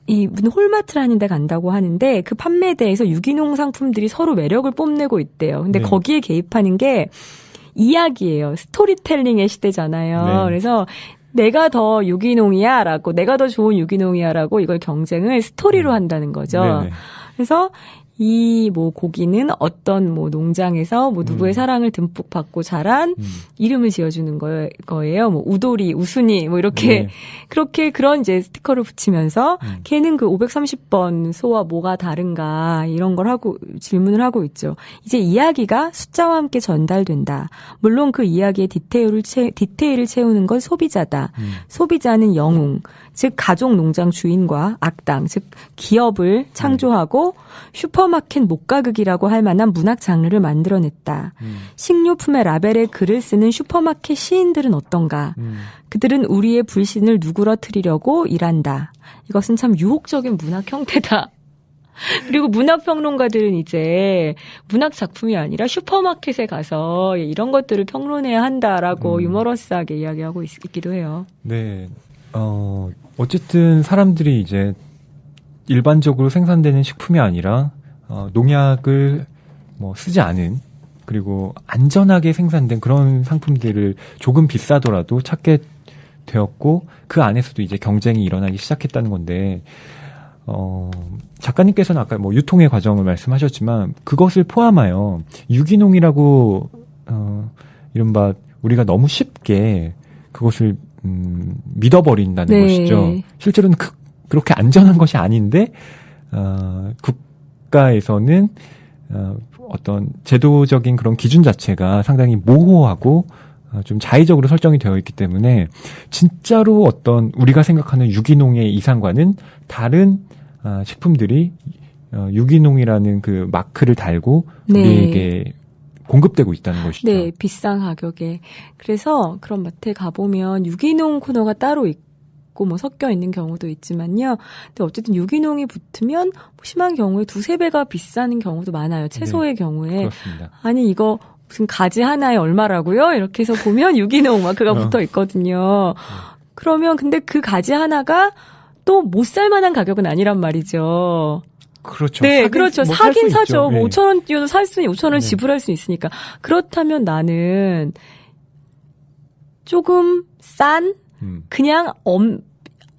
무슨 홀마트라는 데 간다고 하는데 그 판매대에서 유기농 상품들이 서로 매력을 뽐내고 있대요. 근데 거기에 개입하는 게 이야기예요. 스토리텔링의 시대잖아요. 네. 그래서 내가 더 유기농이야라고, 내가 더 좋은 유기농이야라고 이걸 경쟁을 스토리로 한다는 거죠. 네네. 그래서 이 고기는 어떤 농장에서 누구의 사랑을 듬뿍 받고 자란 이름을 지어주는 거예요. 우도리, 우순이 이렇게 그렇게 그런 이제 스티커를 붙이면서 걔는 그 530번 소와 뭐가 다른가 이런 걸 하고 질문을 하고 있죠. 이제 이야기가 숫자와 함께 전달된다. 물론 그 이야기의 디테일을 채우는 건 소비자다. 소비자는 영웅, 즉 가족 농장 주인과 악당, 즉 기업을 창조하고 슈퍼마켓 목가극이라고 할 만한 문학 장르를 만들어냈다. 식료품의 라벨에 글을 쓰는 슈퍼마켓 시인들은 어떤가? 그들은 우리의 불신을 누그러뜨리려고 일한다. 이것은 참 유혹적인 문학 형태다. 그리고 문학평론가들은 이제 문학 작품이 아니라 슈퍼마켓에 가서 이런 것들을 평론해야 한다라고 유머러스하게 이야기하고 있기도 해요. 네. 어쨌든 사람들이 이제 일반적으로 생산되는 식품이 아니라 농약을 쓰지 않은 그리고 안전하게 생산된 그런 상품들을 조금 비싸더라도 찾게 되었고 그 안에서도 이제 경쟁이 일어나기 시작했다는 건데 작가님께서는 아까 유통의 과정을 말씀하셨지만 그것을 포함하여 유기농이라고 이른바 우리가 너무 쉽게 그것을 믿어버린다는 것이죠. 실제로는 그렇게 안전한 것이 아닌데 국가에서는 어떤 제도적인 그런 기준 자체가 상당히 모호하고 좀 자의적으로 설정이 되어 있기 때문에 진짜로 어떤 우리가 생각하는 유기농의 이상과는 다른 식품들이 유기농이라는 그 마크를 달고 우리에게 공급되고 있다는 것이죠. 네, 비싼 가격에. 그래서 그런 마트에 가보면 유기농 코너가 따로 있고 섞여 있는 경우도 있지만요. 근데 어쨌든 유기농이 붙으면 심한 경우에 2-3배가 비싼 경우도 많아요. 채소의 경우에. 그렇습니다. 아니 이거 무슨 가지 하나에 얼마라고요? 이렇게 해서 보면 유기농 마크가 붙어 있거든요. 그러면 근데 그 가지 하나가 또 못 살 만한 가격은 아니란 말이죠. 그렇죠. 네, 그렇죠. 사긴 사죠. 5,000원 뛰어도 살 수, 5,000원 지불할 수 있으니까. 그렇다면 나는 조금 싼, 그냥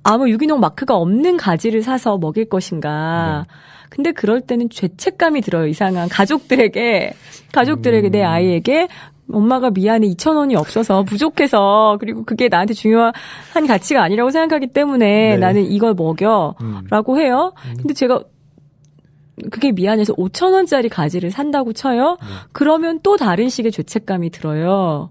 아무 유기농 마크가 없는 가지를 사서 먹일 것인가. 근데 그럴 때는 죄책감이 들어요. 이상한 가족들에게 내 아이에게 엄마가 미안해 2,000원이 없어서 부족해서 그리고 그게 나한테 중요한 가치가 아니라고 생각하기 때문에 네. 나는 이걸 먹여라고 해요. 근데 제가 그게 미안해서 5,000원짜리 가지를 산다고 쳐요. 그러면 또 다른 식의 죄책감이 들어요.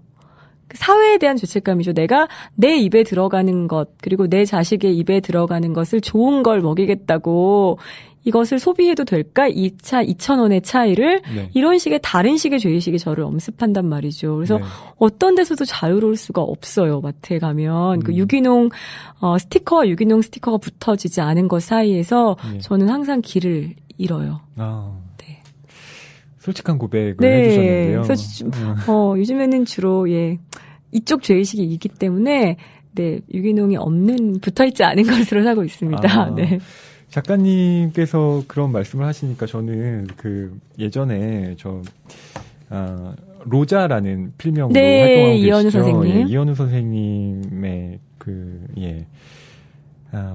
사회에 대한 죄책감이죠. 내가 내 입에 들어가는 것 그리고 내 자식의 입에 들어가는 것을 좋은 걸 먹이겠다고 이것을 소비해도 될까? 2,000원의 차이를 네. 이런 식의 다른 식의 죄의식이 저를 엄습한단 말이죠. 그래서 네. 어떤 데서도 자유로울 수가 없어요. 마트에 가면 그 유기농 스티커와 유기농 스티커가 붙어지지 않은 것 사이에서 네. 저는 항상 길을 잃어요. 네. 솔직한 고백을 네. 해주셨는데요. 그래서 요즘에는 주로 이쪽 죄의식이 있기 때문에 네 유기농이 없는 붙어있지 않은 것으로 사고 있습니다. 네. 작가님께서 그런 말씀을 하시니까 저는 예전에 로자라는 필명으로 네, 활동하고 계시죠. 이현우 선생님. 예, 이현우 선생님의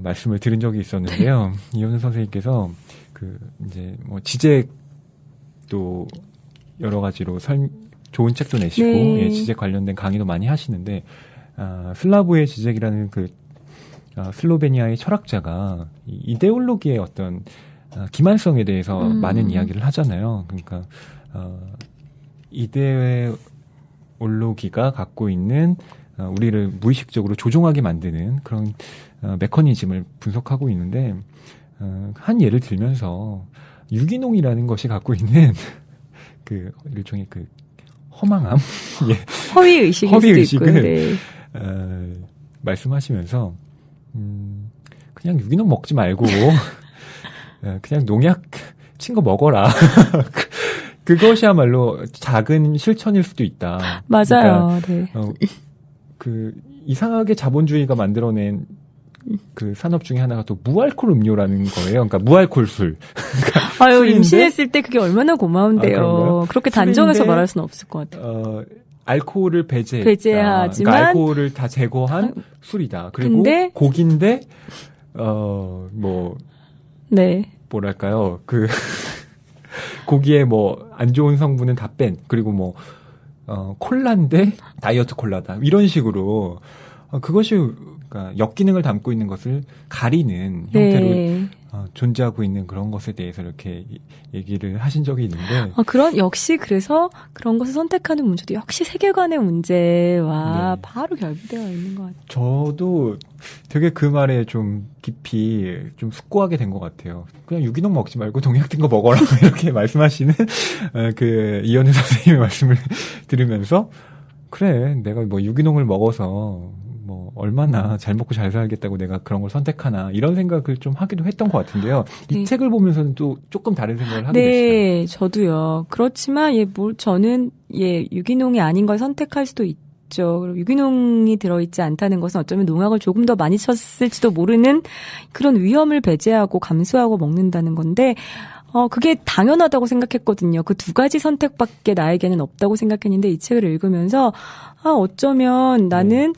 말씀을 들은 적이 있었는데요. 이현우 선생님께서 이제 지적도 여러 가지로 좋은 책도 내시고 네. 예, 지적 관련된 강의도 많이 하시는데 슬라브의 지적이라는 슬로베니아의 철학자가 이데올로기의 어떤 기만성에 대해서 많은 이야기를 하잖아요. 그러니까 이데올로기가 갖고 있는 우리를 무의식적으로 조종하게 만드는 그런 메커니즘을 분석하고 있는데 한 예를 들면서 유기농이라는 것이 갖고 있는 일종의 허망함, 예. 허위의식일 수도 있고요. 네. 말씀하시면서 그냥 유기농 먹지 말고 그냥 농약 친 거 먹어라. 그것이야말로 작은 실천일 수도 있다. 맞아요. 그러니까, 네. 이상하게 자본주의가 만들어낸 산업 중에 하나가 또 무알콜 음료라는 거예요. 그러니까 무알콜 술. 그러니까 아유, 임신했을 때 그게 얼마나 고마운데요. 그렇게 단정해서 말할 수는 없을 것 같아요. 알코올을 배제하지만 그러니까 알코올을 다 제거한 술이다. 그리고 근데 고기인데 네. 뭐랄까요? 고기에 안 좋은 성분은 다 뺀. 그리고 콜라인데 다이어트 콜라다. 이런 식으로 그것이 그러니까 역기능을 담고 있는 것을 가리는 형태로 네. 존재하고 있는 그런 것에 대해서 이렇게 얘기를 하신 적이 있는데 역시 그래서 그런 것을 선택하는 문제도 역시 세계관의 문제와 네. 바로 결부되어 있는 것 같아요. 저도 되게 그 말에 좀 깊이 좀 숙고하게 된 것 같아요. 그냥 유기농 먹지 말고 농약 든 거 먹어라 이렇게 말씀하시는 이현우 선생님의 말씀을 들으면서 그래 내가 유기농을 먹어서 얼마나 잘 먹고 잘 살겠다고 내가 그런 걸 선택하나 이런 생각을 좀 하기도 했던 것 같은데요. 이 네. 책을 보면서는 또 조금 다른 생각을 하게 네, 됐어요. 저도요. 그렇지만 저는 유기농이 아닌 걸 선택할 수도 있죠. 그리고 유기농이 들어있지 않다는 것은 어쩌면 농약을 조금 더 많이 쳤을지도 모르는 그런 위험을 배제하고 감수하고 먹는다는 건데 그게 당연하다고 생각했거든요. 그 두 가지 선택밖에 나에게는 없다고 생각했는데 이 책을 읽으면서 어쩌면 나는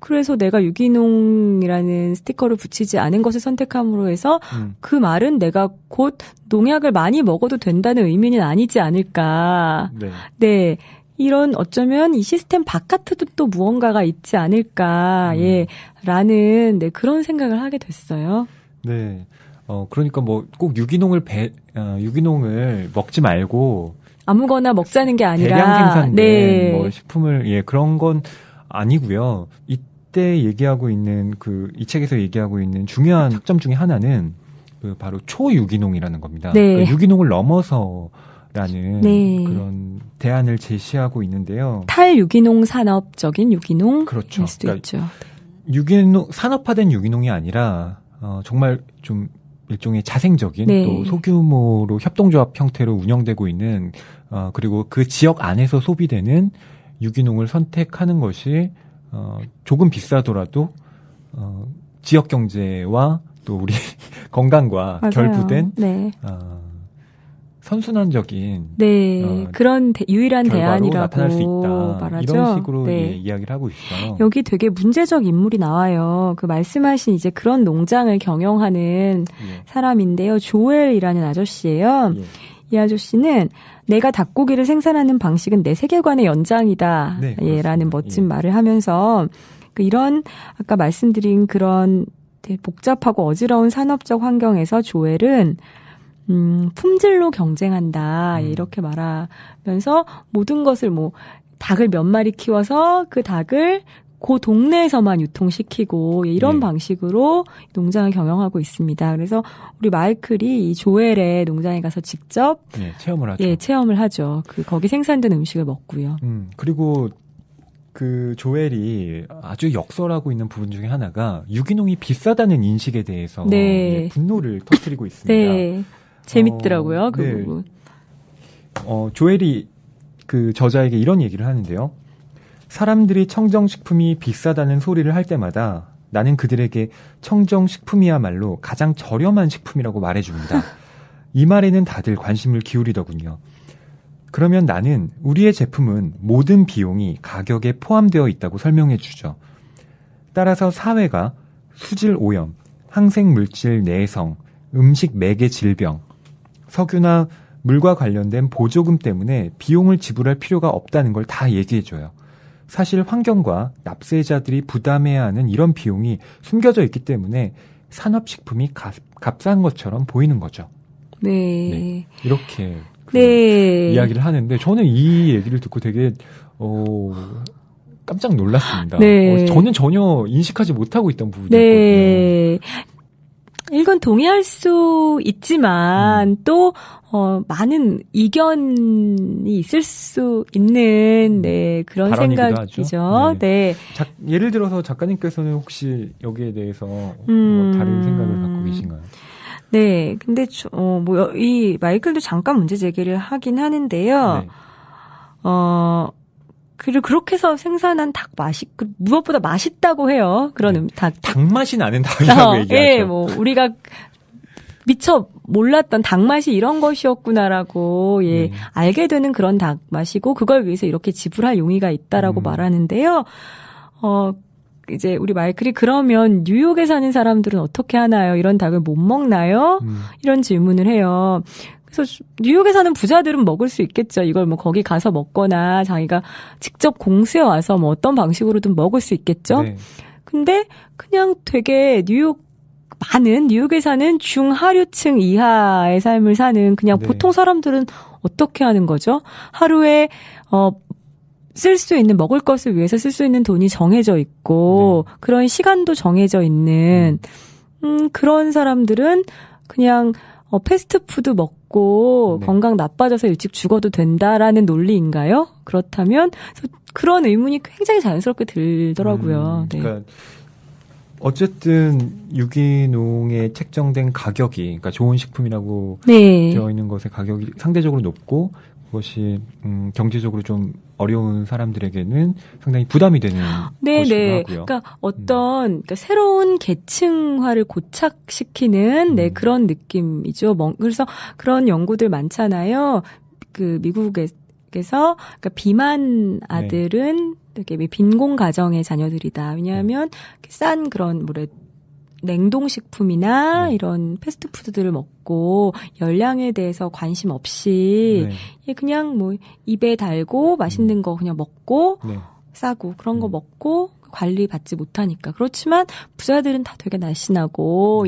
그래서 내가 유기농이라는 스티커를 붙이지 않은 것을 선택함으로 해서 그 말은 내가 곧 농약을 많이 먹어도 된다는 의미는 아니지 않을까. 네. 네. 이런 어쩌면 이 시스템 바깥에도 또 무언가가 있지 않을까. 라는 그런 생각을 하게 됐어요. 네. 그러니까 꼭 유기농을 먹지 말고 아무거나 먹자는 게 아니라 대량 생산된 네. 식품을 그런 건 아니고요. 이때 얘기하고 있는 이 책에서 얘기하고 있는 중요한 학점 중에 하나는 바로 초유기농이라는 겁니다. 네. 그러니까 유기농을 넘어서라는 네. 그런 대안을 제시하고 있는데요. 탈유기농 산업적인 유기농 그렇죠. 수도 그러니까 있죠. 유기농 산업화된 유기농이 아니라 정말 좀 일종의 자생적인 네. 또 소규모로 협동조합 형태로 운영되고 있는 그리고 그 지역 안에서 소비되는 유기농을 선택하는 것이 조금 비싸더라도 지역 경제와 또 우리 건강과 맞아요. 결부된 네. 선순환적인 그런 유일한 대안이라고 나타날 수 있다. 말하죠. 이런 식으로 네. 이야기를 하고 있어요. 여기 되게 문제적 인물이 나와요. 그 말씀하신 이제 그런 농장을 경영하는 사람인데요. 조엘이라는 아저씨예요. 이 아저씨는 내가 닭고기를 생산하는 방식은 내 세계관의 연장이다. 네, 예, 라는 멋진 예. 말을 하면서 이런 아까 말씀드린 그런 복잡하고 어지러운 산업적 환경에서 조엘은 품질로 경쟁한다. 이렇게 말하면서 모든 것을 뭐 닭을 몇 마리 키워서 그 닭을 그 동네에서만 유통시키고 이런 네. 방식으로 농장을 경영하고 있습니다. 그래서 우리 마이클이 이 조엘의 농장에 가서 직접 네, 체험을 하죠. 예, 체험을 하죠. 거기 생산된 음식을 먹고요. 그리고 그 조엘이 아주 역설하고 있는 부분 중에 하나가 유기농이 비싸다는 인식에 대해서 네. 예, 분노를 터뜨리고 있습니다. 네. 재밌더라고요. 그 네. 부분. 조엘이 그 저자에게 이런 얘기를 하는데요. 사람들이 청정식품이 비싸다는 소리를 할 때마다 나는 그들에게 청정식품이야말로 가장 저렴한 식품이라고 말해줍니다. 이 말에는 다들 관심을 기울이더군요. 그러면 나는 우리의 제품은 모든 비용이 가격에 포함되어 있다고 설명해 주죠. 따라서 사회가 수질 오염, 항생물질 내성, 음식 매개 질병, 석유나 물과 관련된 보조금 때문에 비용을 지불할 필요가 없다는 걸 다 얘기해줘요. 사실 환경과 납세자들이 부담해야 하는 이런 비용이 숨겨져 있기 때문에 산업식품이 값싼 것처럼 보이는 거죠. 네. 네. 이렇게 네. 이야기를 하는데 저는 이 얘기를 듣고 되게 깜짝 놀랐습니다. 네. 저는 전혀 인식하지 못하고 있던 부분이었거든요. 네. 이건 동의할 수 있지만 또 많은 이견이 있을 수 있는 네, 그런 생각이죠. 네. 예를 들어서 작가님께서는 혹시 여기에 대해서 뭐 다른 생각을 갖고 계신가요? 네, 근데 이 마이클도 잠깐 문제 제기를 하긴 하는데요. 네. 그리고 그렇게 해서 생산한 닭 무엇보다 맛있다고 해요. 그런 닭 맛이 나는 닭이라고 얘기하죠. 예, 우리가 미처 몰랐던 닭 맛이 이런 것이었구나라고 알게 되는 그런 닭 맛이고 그걸 위해서 이렇게 지불할 용의가 있다라고 말하는데요. 이제 우리 마이클이 그러면 뉴욕에 사는 사람들은 어떻게 하나요? 이런 닭을 못 먹나요? 이런 질문을 해요. 그래서 뉴욕에 사는 부자들은 먹을 수 있겠죠. 이걸 뭐 거기 가서 먹거나 자기가 직접 공수해 와서 뭐 어떤 방식으로든 먹을 수 있겠죠. 네. 근데 그냥 되게 뉴욕에 사는 중하류층 이하의 삶을 사는 그냥 보통 사람들은 어떻게 하는 거죠? 하루에 쓸 수 있는 먹을 것을 위해서 쓸 수 있는 돈이 정해져 있고 그런 시간도 정해져 있는 그런 사람들은 그냥 패스트푸드 먹고 건강 나빠져서 일찍 죽어도 된다라는 논리인가요? 그렇다면 그런 의문이 굉장히 자연스럽게 들더라고요. 네. 그러니까 어쨌든 유기농에 책정된 가격이 그러니까 좋은 식품이라고 되어 있는 것의 가격이 상대적으로 높고 그것이 경제적으로 좀 어려운 사람들에게는 상당히 부담이 되는 것이기도 하고요. 그러니까 그러니까 새로운 계층화를 고착시키는 그런 느낌이죠. 그래서 그런 연구들 많잖아요. 그 미국에서 그러니까 비만 아들은 되게 빈곤 가정의 자녀들이다. 왜냐하면 싼 그런 냉동식품이나 이런 패스트푸드들을 먹고 열량에 대해서 관심 없이 그냥 뭐 입에 달고 맛있는 거 그냥 먹고 싸고 그런 거 먹고 관리 받지 못하니까. 그렇지만 부자들은 다 되게 날씬하고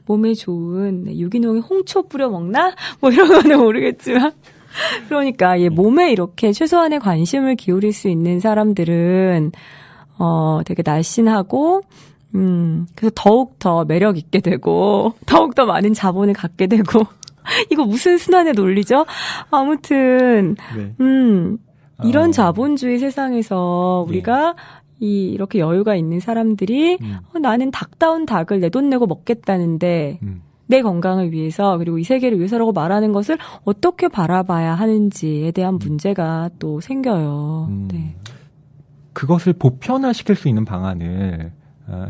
몸에 좋은 유기농에 홍초 뿌려 먹나? 뭐 이런 거는 모르겠지만 그러니까 몸에 이렇게 최소한의 관심을 기울일 수 있는 사람들은 되게 날씬하고 그래서 더욱 더 매력 있게 되고 더욱 더 많은 자본을 갖게 되고 이거 무슨 순환의 논리죠? 아무튼 이런 자본주의 세상에서 우리가 이렇게 여유가 있는 사람들이 나는 닭다운 닭을 내 돈 내고 먹겠다는데 내 건강을 위해서 그리고 이 세계를 위해서라고 말하는 것을 어떻게 바라봐야 하는지에 대한 문제가 또 생겨요. 네. 그것을 보편화시킬 수 있는 방안을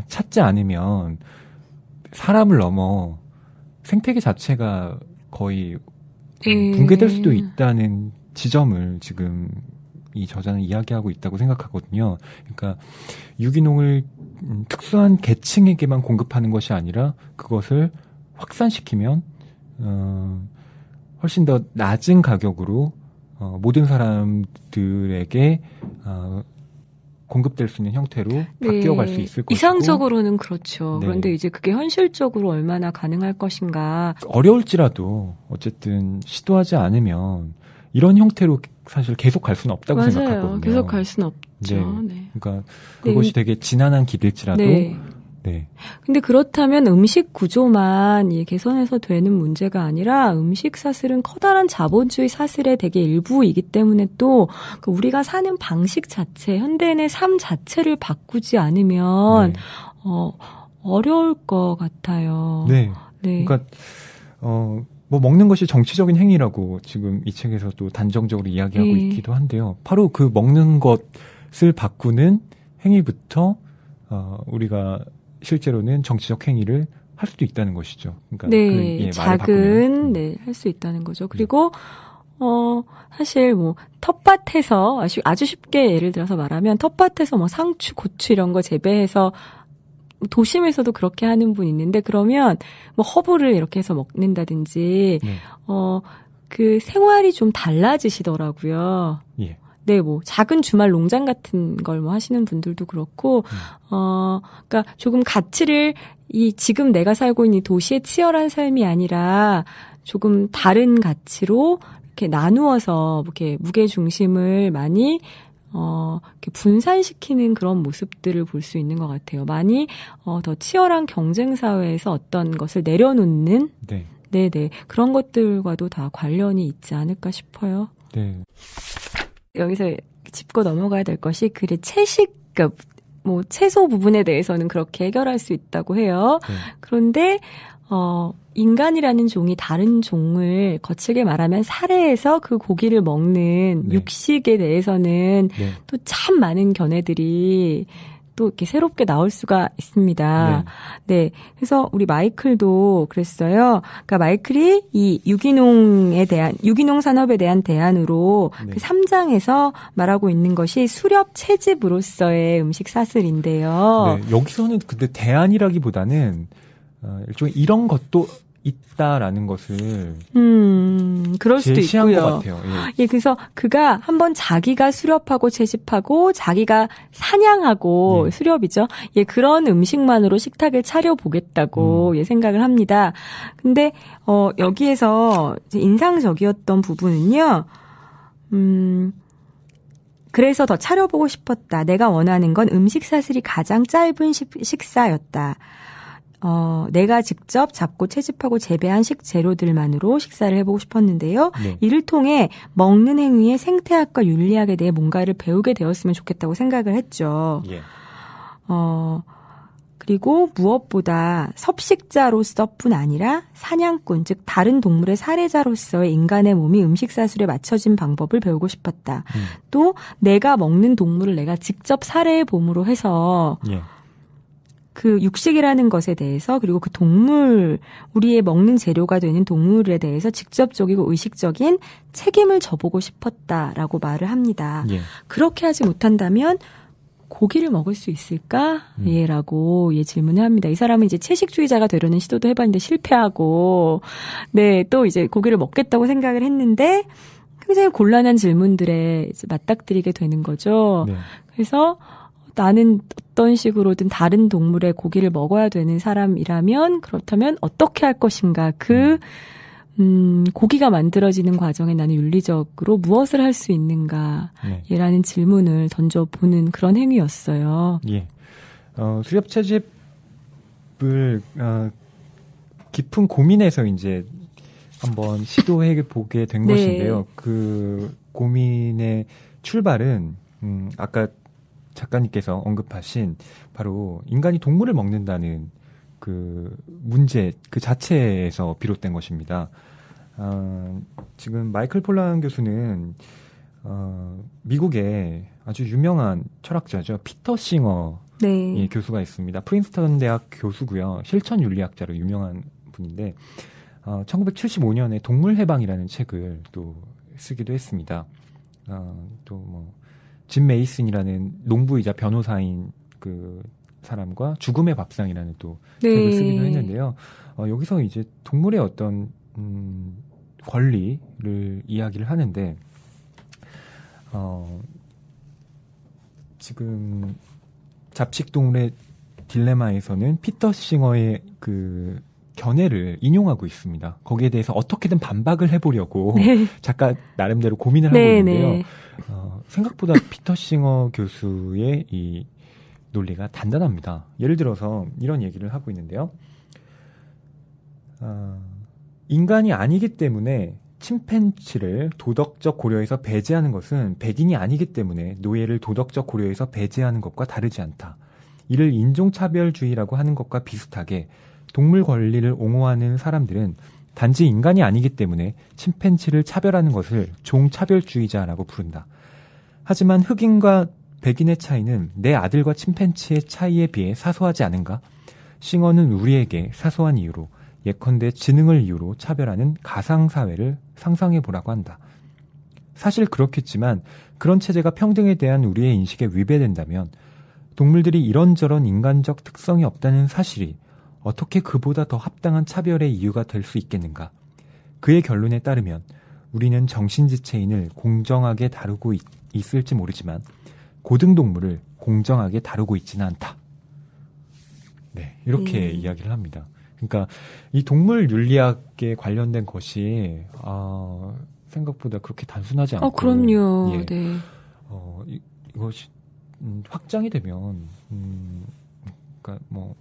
찾지 않으면 사람을 넘어 생태계 자체가 거의 붕괴될 수도 있다는 지점을 지금 이 저자는 이야기하고 있다고 생각하거든요. 그러니까 유기농을 특수한 계층에게만 공급하는 것이 아니라 그것을 확산시키면 훨씬 더 낮은 가격으로 모든 사람들에게 공급될 수 있는 형태로 바뀌어갈 수 있을 것이고 이상적으로는 그렇죠. 네. 그런데 이제 그게 현실적으로 얼마나 가능할 것인가. 어려울지라도 어쨌든 시도하지 않으면 이런 형태로 사실 계속 갈 수는 없다고 맞아요. 생각하거든요. 계속 갈 수는 없죠. 네. 그러니까 그것이 되게 지난한 길일지라도 네. 근데 그렇다면 음식 구조만 개선해서 되는 문제가 아니라 음식 사슬은 커다란 자본주의 사슬의 되게 일부이기 때문에 또 우리가 사는 방식 자체, 현대인의 삶 자체를 바꾸지 않으면 어려울 것 같아요. 네. 그러니까 뭐 먹는 것이 정치적인 행위라고 지금 이 책에서도 단정적으로 이야기하고 있기도 한데요. 바로 그 먹는 것을 바꾸는 행위부터 우리가 실제로는 정치적 행위를 할 수도 있다는 것이죠. 그러니까 작은 할 수 있다는 거죠. 그리고 사실 뭐 텃밭에서 아주 쉽게 예를 들어서 말하면 텃밭에서 뭐 상추, 고추 이런 거 재배해서 도심에서도 그렇게 하는 분 있는데 그러면 뭐 허브를 이렇게 해서 먹는다든지 그 생활이 좀 달라지시더라고요. 예. 네, 뭐 작은 주말 농장 같은 걸 뭐 하시는 분들도 그렇고 그러니까 조금 가치를 지금 내가 살고 있는 이 도시의 치열한 삶이 아니라 조금 다른 가치로 이렇게 나누어서 이렇게 무게 중심을 많이 이렇게 분산시키는 그런 모습들을 볼 수 있는 것 같아요. 많이 더 치열한 경쟁 사회에서 어떤 것을 내려놓는 네네 그런 것들과도 다 관련이 있지 않을까 싶어요. 네. 여기서 짚고 넘어가야 될 것이 채식, 그러니까 뭐 채소 부분에 대해서는 그렇게 해결할 수 있다고 해요. 그런데 인간이라는 종이 다른 종을 거칠게 말하면 살해해서 그 고기를 먹는 육식에 대해서는 또 참 많은 견해들이 또 이렇게 새롭게 나올 수가 있습니다. 네. 그래서 우리 마이클도 그랬어요. 그러니까 마이클이 이 유기농 산업에 대한 대안으로 그 3장에서 말하고 있는 것이 수렵 채집으로서의 음식 사슬인데요. 네. 여기서는 근데 대안이라기보다는 일종의 이런 것도 있다라는 것을 그럴 수도 제시한 있고요. 것 같아요. 그래서 그가 한번 자기가 수렵하고 채집하고 자기가 사냥하고 수렵이죠. 그런 음식만으로 식탁을 차려보겠다고 생각을 합니다. 근데 여기에서 인상적이었던 부분은요. 그래서 더 차려보고 싶었다. 내가 원하는 건 음식 사슬이 가장 짧은 식사였다. 내가 직접 잡고 채집하고 재배한 식재료들만으로 식사를 해보고 싶었는데요. 이를 통해 먹는 행위의 생태학과 윤리학에 대해 뭔가를 배우게 되었으면 좋겠다고 생각을 했죠. 그리고 무엇보다 섭식자로서뿐 아니라 사냥꾼, 즉 다른 동물의 살해자로서의 인간의 몸이 음식 사슬에 맞춰진 방법을 배우고 싶었다. 또 내가 먹는 동물을 내가 직접 살해해 봄으로 해서 그 육식이라는 것에 대해서 그리고 그 동물, 우리의 먹는 재료가 되는 동물에 대해서 직접적이고 의식적인 책임을 져보고 싶었다라고 말을 합니다. 그렇게 하지 못한다면 고기를 먹을 수 있을까? 라고 질문을 합니다. 이 사람은 이제 채식주의자가 되려는 시도도 해봤는데 실패하고, 또 이제 고기를 먹겠다고 생각을 했는데 굉장히 곤란한 질문들에 이제 맞닥뜨리게 되는 거죠. 그래서 나는 어떤 식으로든 다른 동물의 고기를 먹어야 되는 사람이라면 그렇다면 어떻게 할 것인가? 고기가 만들어지는 과정에 나는 윤리적으로 무엇을 할 수 있는가? 라는 질문을 던져보는 그런 행위였어요. 수렵 채집을 깊은 고민에서 이제 한번 시도해 보게 된 것인데요. 그 고민의 출발은 아까 작가님께서 언급하신 바로 인간이 동물을 먹는다는 그 문제 그 자체에서 비롯된 것입니다. 지금 마이클 폴란 교수는 미국의 아주 유명한 철학자죠. 피터 싱어 교수가 있습니다. 프린스턴 대학 교수고요. 실천윤리학자로 유명한 분인데 1975년에 동물해방이라는 책을 또 쓰기도 했습니다. 또 뭐 짐 메이슨이라는 농부이자 변호사인 그 사람과 죽음의 밥상이라는 또 책을 쓰기도 했는데요. 여기서 이제 동물의 어떤 권리를 이야기를 하는데 지금 잡식동물의 딜레마에서는 피터 싱어의 그 견해를 인용하고 있습니다. 거기에 대해서 어떻게든 반박을 해보려고 네. 작가 나름대로 고민을 하고 있는데요. 생각보다 피터 싱어 교수의 이 논리가 단단합니다. 예를 들어서 이런 얘기를 하고 있는데요. 인간이 아니기 때문에 침팬지를 도덕적 고려에서 배제하는 것은 백인이 아니기 때문에 노예를 도덕적 고려에서 배제하는 것과 다르지 않다. 이를 인종차별주의라고 하는 것과 비슷하게 동물 권리를 옹호하는 사람들은 단지 인간이 아니기 때문에 침팬지를 차별하는 것을 종차별주의자라고 부른다. 하지만 흑인과 백인의 차이는 내 아들과 침팬지의 차이에 비해 사소하지 않은가? 싱어는 우리에게 사소한 이유로 예컨대 지능을 이유로 차별하는 가상사회를 상상해보라고 한다. 사실 그렇겠지만 그런 체제가 평등에 대한 우리의 인식에 위배된다면 동물들이 이런저런 인간적 특성이 없다는 사실이 어떻게 그보다 더 합당한 차별의 이유가 될 수 있겠는가? 그의 결론에 따르면 우리는 정신지체인을 공정하게 다루고 있을지 모르지만 고등동물을 공정하게 다루고 있지는 않다. 네, 이렇게 이야기를 합니다. 그러니까 이 동물 윤리학에 관련된 것이 생각보다 그렇게 단순하지 않고 그럼요. 예, 네. 이것이 확장이 되면 그러니까 뭐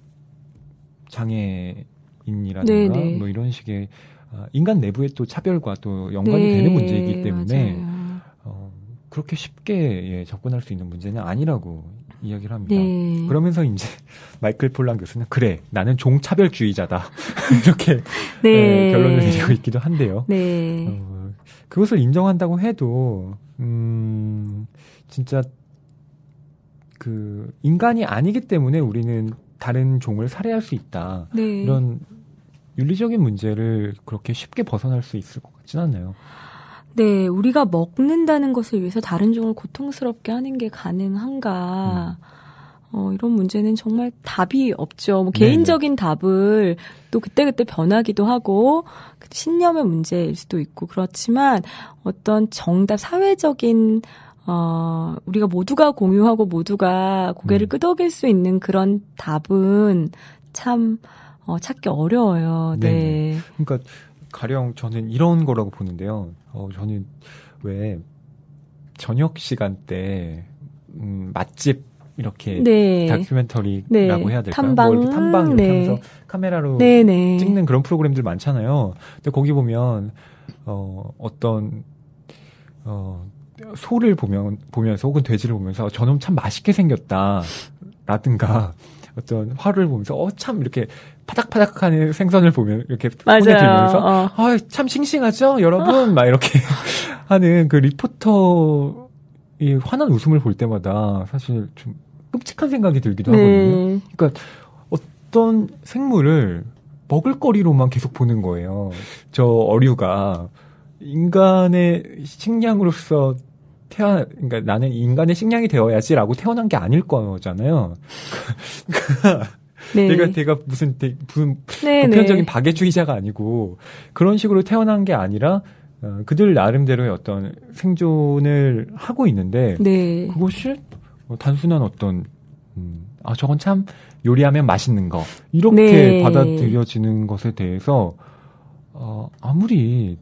장애인이라든가 네네. 뭐 이런 식의 인간 내부의 또 차별과 또 연관이 네, 되는 문제이기 때문에 그렇게 쉽게 접근할 수 있는 문제는 아니라고 이야기를 합니다. 네. 그러면서 이제 마이클 폴란 교수는 그래 나는 종차별주의자다 이렇게 네. 결론을 내리고 있기도 한데요. 네. 그것을 인정한다고 해도 진짜 그 인간이 아니기 때문에 우리는 다른 종을 살해할 수 있다. 네. 이런 윤리적인 문제를 그렇게 쉽게 벗어날 수 있을 것 같진 않아요. 네, 우리가 먹는다는 것을 위해서 다른 종을 고통스럽게 하는 게 가능한가? 이런 문제는 정말 답이 없죠. 뭐 개인적인 답을 또 그때그때 변하기도 하고 신념의 문제일 수도 있고 그렇지만 어떤 정답, 사회적인 우리가 모두가 공유하고 모두가 고개를 끄덕일 수 있는 그런 답은 참 찾기 어려워요. 네. 그러니까 가령 저는 이런 거라고 보는데요. 저는 왜 저녁 시간대 맛집 이렇게 네. 다큐멘터리라고 네. 해야 될까요? 탐방, 뭐 탐방 이렇게 네. 하면서 카메라로 네네. 찍는 그런 프로그램들 많잖아요. 근데 거기 보면 어떤 소를 보면서 혹은 돼지를 보면서 저놈 참 맛있게 생겼다라든가 어떤 화를 보면서 참 이렇게 파닥파닥하는 생선을 보면 이렇게 손에 들면서 참 싱싱하죠 여러분 막 이렇게 하는 그 리포터 이 환한 웃음을 볼 때마다 사실 좀 끔찍한 생각이 들기도 하거든요. 그러니까 어떤 생물을 먹을거리로만 계속 보는 거예요. 저 어류가 인간의 식량으로서 그러니까 나는 인간의 식량이 되어야지라고 태어난 게 아닐 거잖아요. 네. 내가 무슨 보편적인 박애주의자가 아니고 그런 식으로 태어난 게 아니라 그들 나름대로의 어떤 생존을 하고 있는데 네. 그것이 단순한 어떤 저건 참 요리하면 맛있는 거 이렇게 네. 받아들여지는 것에 대해서 아무리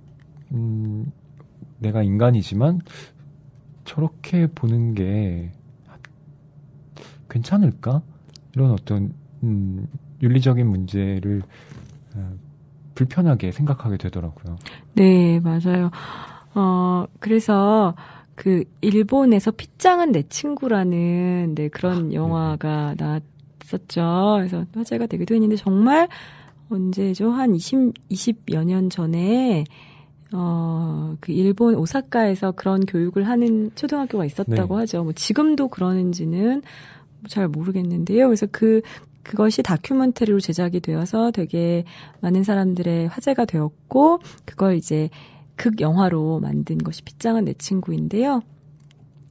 내가 인간이지만 저렇게 보는 게 괜찮을까? 이런 어떤 윤리적인 문제를 불편하게 생각하게 되더라고요. 네, 맞아요. 그래서 그 일본에서 핏장은 내 친구라는 그런 영화가 나왔었죠. 그래서 화제가 되기도 했는데 정말 언제죠? 한 20여 년 전에 그 일본 오사카에서 그런 교육을 하는 초등학교가 있었다고 네. 하죠. 뭐 지금도 그러는지는 잘 모르겠는데요. 그래서 그것이 다큐멘터리로 제작이 되어서 되게 많은 사람들의 화제가 되었고, 그걸 이제 극영화로 만든 것이 핏장은 내 친구인데요.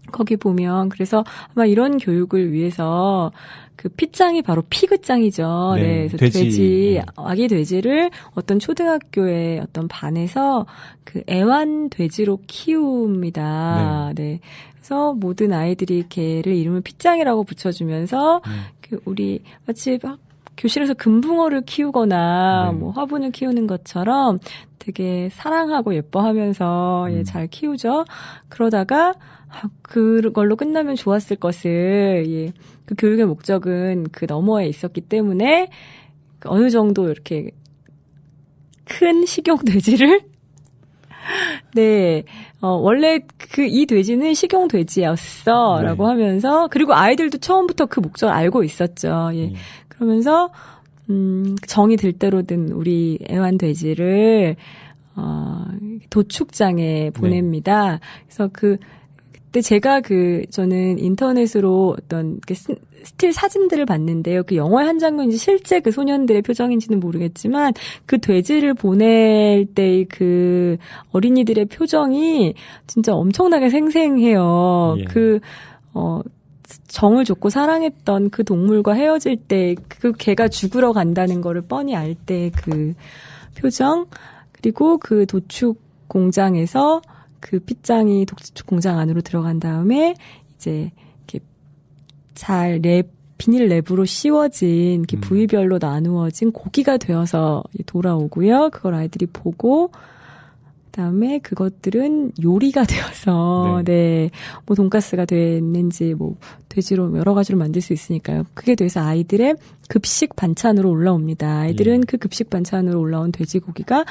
거기 보면 그래서 아마 이런 교육을 위해서 그 핏장이 바로 피그장이죠. 네, 네, 그래서 돼지, 아기 돼지를 어떤 초등학교의 어떤 반에서 그 애완돼지로 키웁니다. 네. 그래서 모든 아이들이 걔를 이름을 핏장이라고 붙여주면서 그 우리 마치 교실에서 금붕어를 키우거나 뭐 화분을 키우는 것처럼 되게 사랑하고 예뻐하면서 잘 키우죠. 그러다가 그걸로 끝나면 좋았을 것을 그 교육의 목적은 그 너머에 있었기 때문에 어느 정도 이렇게 큰 식용 돼지를 네, 원래 이 돼지는 식용 돼지였어라고 하면서 그리고 아이들도 처음부터 그 목적을 알고 있었죠. 예. 그러면서 정이 들 대로 든 우리 애완돼지를 도축장에 보냅니다. 그래서 그때 제가 저는 인터넷으로 어떤 스틸 사진들을 봤는데요. 그 영화의 한 장면인지 실제 그 소년들의 표정인지는 모르겠지만 그 돼지를 보낼 때의 그 어린이들의 표정이 진짜 엄청나게 생생해요. 예. 정을 줬고 사랑했던 그 동물과 헤어질 때 그 개가 죽으러 간다는 거를 뻔히 알 때 그 표정, 그리고 그 도축 공장에서 그 핏장이 도축 공장 안으로 들어간 다음에 이제 이렇게 잘 비닐 랩으로 씌워진 부위별로 나누어진 고기가 되어서 돌아오고요. 그걸 아이들이 보고 그다음에 그것들은 요리가 되어서 뭐 돈가스가 됐는지 뭐 돼지로 여러 가지로 만들 수 있으니까요. 그게 돼서 아이들의 급식 반찬으로 올라옵니다. 아이들은 그 급식 반찬으로 올라온 돼지고기가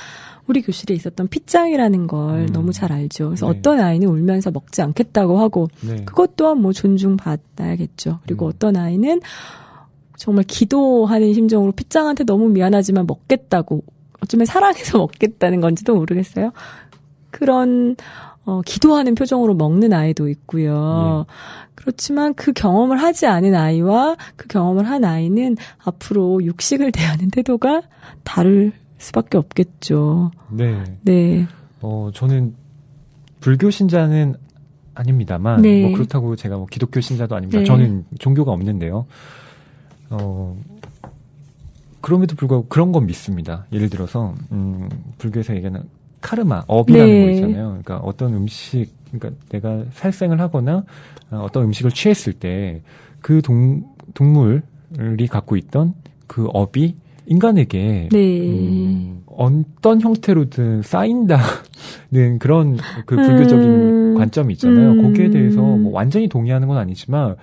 우리 교실에 있었던 핏장이라는 걸 너무 잘 알죠. 그래서 어떤 아이는 울면서 먹지 않겠다고 하고 그것 또한 뭐 존중받아야겠죠. 그리고 어떤 아이는 정말 기도하는 심정으로 핏장한테 너무 미안하지만 먹겠다고, 어쩌면 사랑해서 먹겠다는 건지도 모르겠어요. 그런 기도하는 표정으로 먹는 아이도 있고요. 그렇지만 그 경험을 하지 않은 아이와 그 경험을 한 아이는 앞으로 육식을 대하는 태도가 다를 수밖에 없겠죠. 네. 저는 불교 신자는 아닙니다만, 뭐 그렇다고 제가 뭐 기독교 신자도 아닙니다. 저는 종교가 없는데요. 그럼에도 불구하고 그런 건 믿습니다. 예를 들어서 불교에서 얘기하는 카르마, 업이라는 거 있잖아요. 그러니까 어떤 음식, 그러니까 내가 살생을 하거나 어떤 음식을 취했을 때 그 동물이 갖고 있던 그 업이 인간에게 어떤 형태로든 쌓인다는 그런 그 불교적인 관점이 있잖아요. 거기에 대해서 뭐 완전히 동의하는 건 아니지만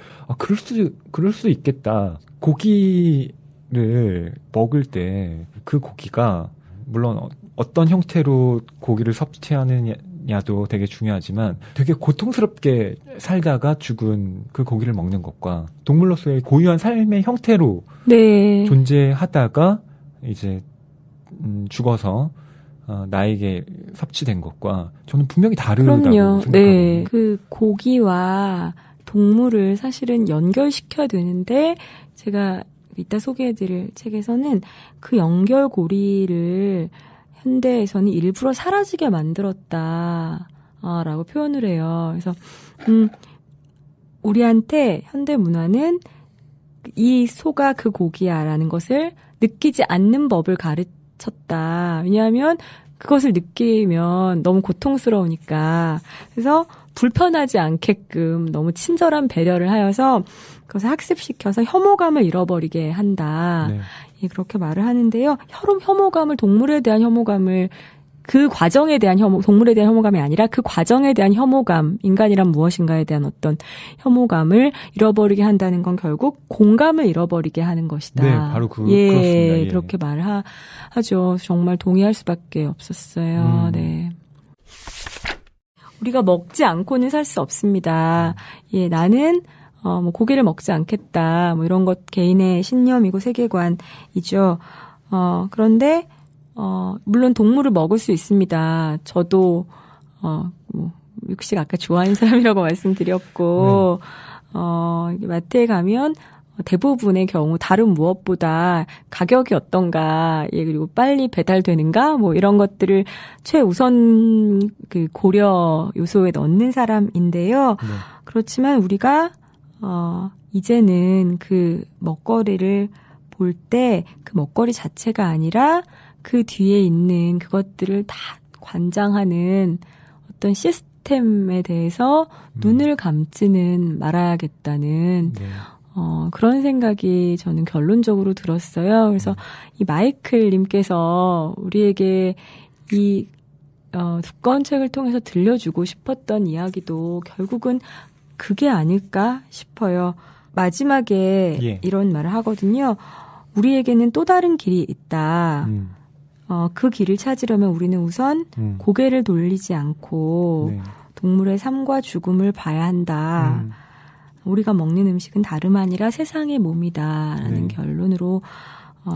그럴 수 있겠다. 고기를 먹을 때 그 고기가 물론 어떤 형태로 고기를 섭취하느냐도 되게 중요하지만 되게 고통스럽게 살다가 죽은 그 고기를 먹는 것과 동물로서의 고유한 삶의 형태로 존재하다가 이제 죽어서 나에게 섭취된 것과 저는 분명히 다르다고 생각합니다. 그 고기와 동물을 사실은 연결시켜야 되는데 제가 이따 소개해드릴 책에서는 그 연결고리를 현대에서는 일부러 사라지게 만들었다라고 표현을 해요. 그래서 우리한테 현대 문화는 이 소가 그 고기야라는 것을 느끼지 않는 법을 가르쳤다. 왜냐하면 그것을 느끼면 너무 고통스러우니까. 그래서 불편하지 않게끔 너무 친절한 배려를 하여서 그것을 학습시켜서 혐오감을 잃어버리게 한다. 그렇게 말을 하는데요. 혐오감을, 동물에 대한 혐오감을, 그 과정에 대한 동물에 대한 혐오감이 아니라 그 과정에 대한 혐오감, 인간이란 무엇인가에 대한 어떤 혐오감을 잃어버리게 한다는 건 결국 공감을 잃어버리게 하는 것이다. 바로 그렇습니다. 그렇게 말을 하죠. 정말 동의할 수밖에 없었어요. 우리가 먹지 않고는 살 수 없습니다. 나는 뭐 고기를 먹지 않겠다. 뭐 이런 것 개인의 신념이고 세계관이죠. 그런데 물론 동물을 먹을 수 있습니다. 저도 뭐 육식 아까 좋아하는 사람이라고 말씀드렸고 마트에 가면 대부분의 경우 다른 무엇보다 가격이 어떤가, 예, 그리고 빨리 배달되는가, 뭐 이런 것들을 최우선 그 고려 요소에 넣는 사람인데요. 네. 그렇지만 우리가 이제는 그 먹거리를 볼 때 그 먹거리 자체가 아니라 그 뒤에 있는 그것들을 다 관장하는 어떤 시스템에 대해서 눈을 감지는 말아야겠다는 네. 그런 생각이 저는 결론적으로 들었어요. 그래서 이 마이클 님께서 우리에게 이 두꺼운 책을 통해서 들려주고 싶었던 이야기도 결국은 그게 아닐까 싶어요. 마지막에 예. 이런 말을 하거든요. 우리에게는 또 다른 길이 있다. 그 길을 찾으려면 우리는 우선 고개를 돌리지 않고 네. 동물의 삶과 죽음을 봐야 한다. 우리가 먹는 음식은 다름 아니라 세상의 몸이다라는 네. 결론으로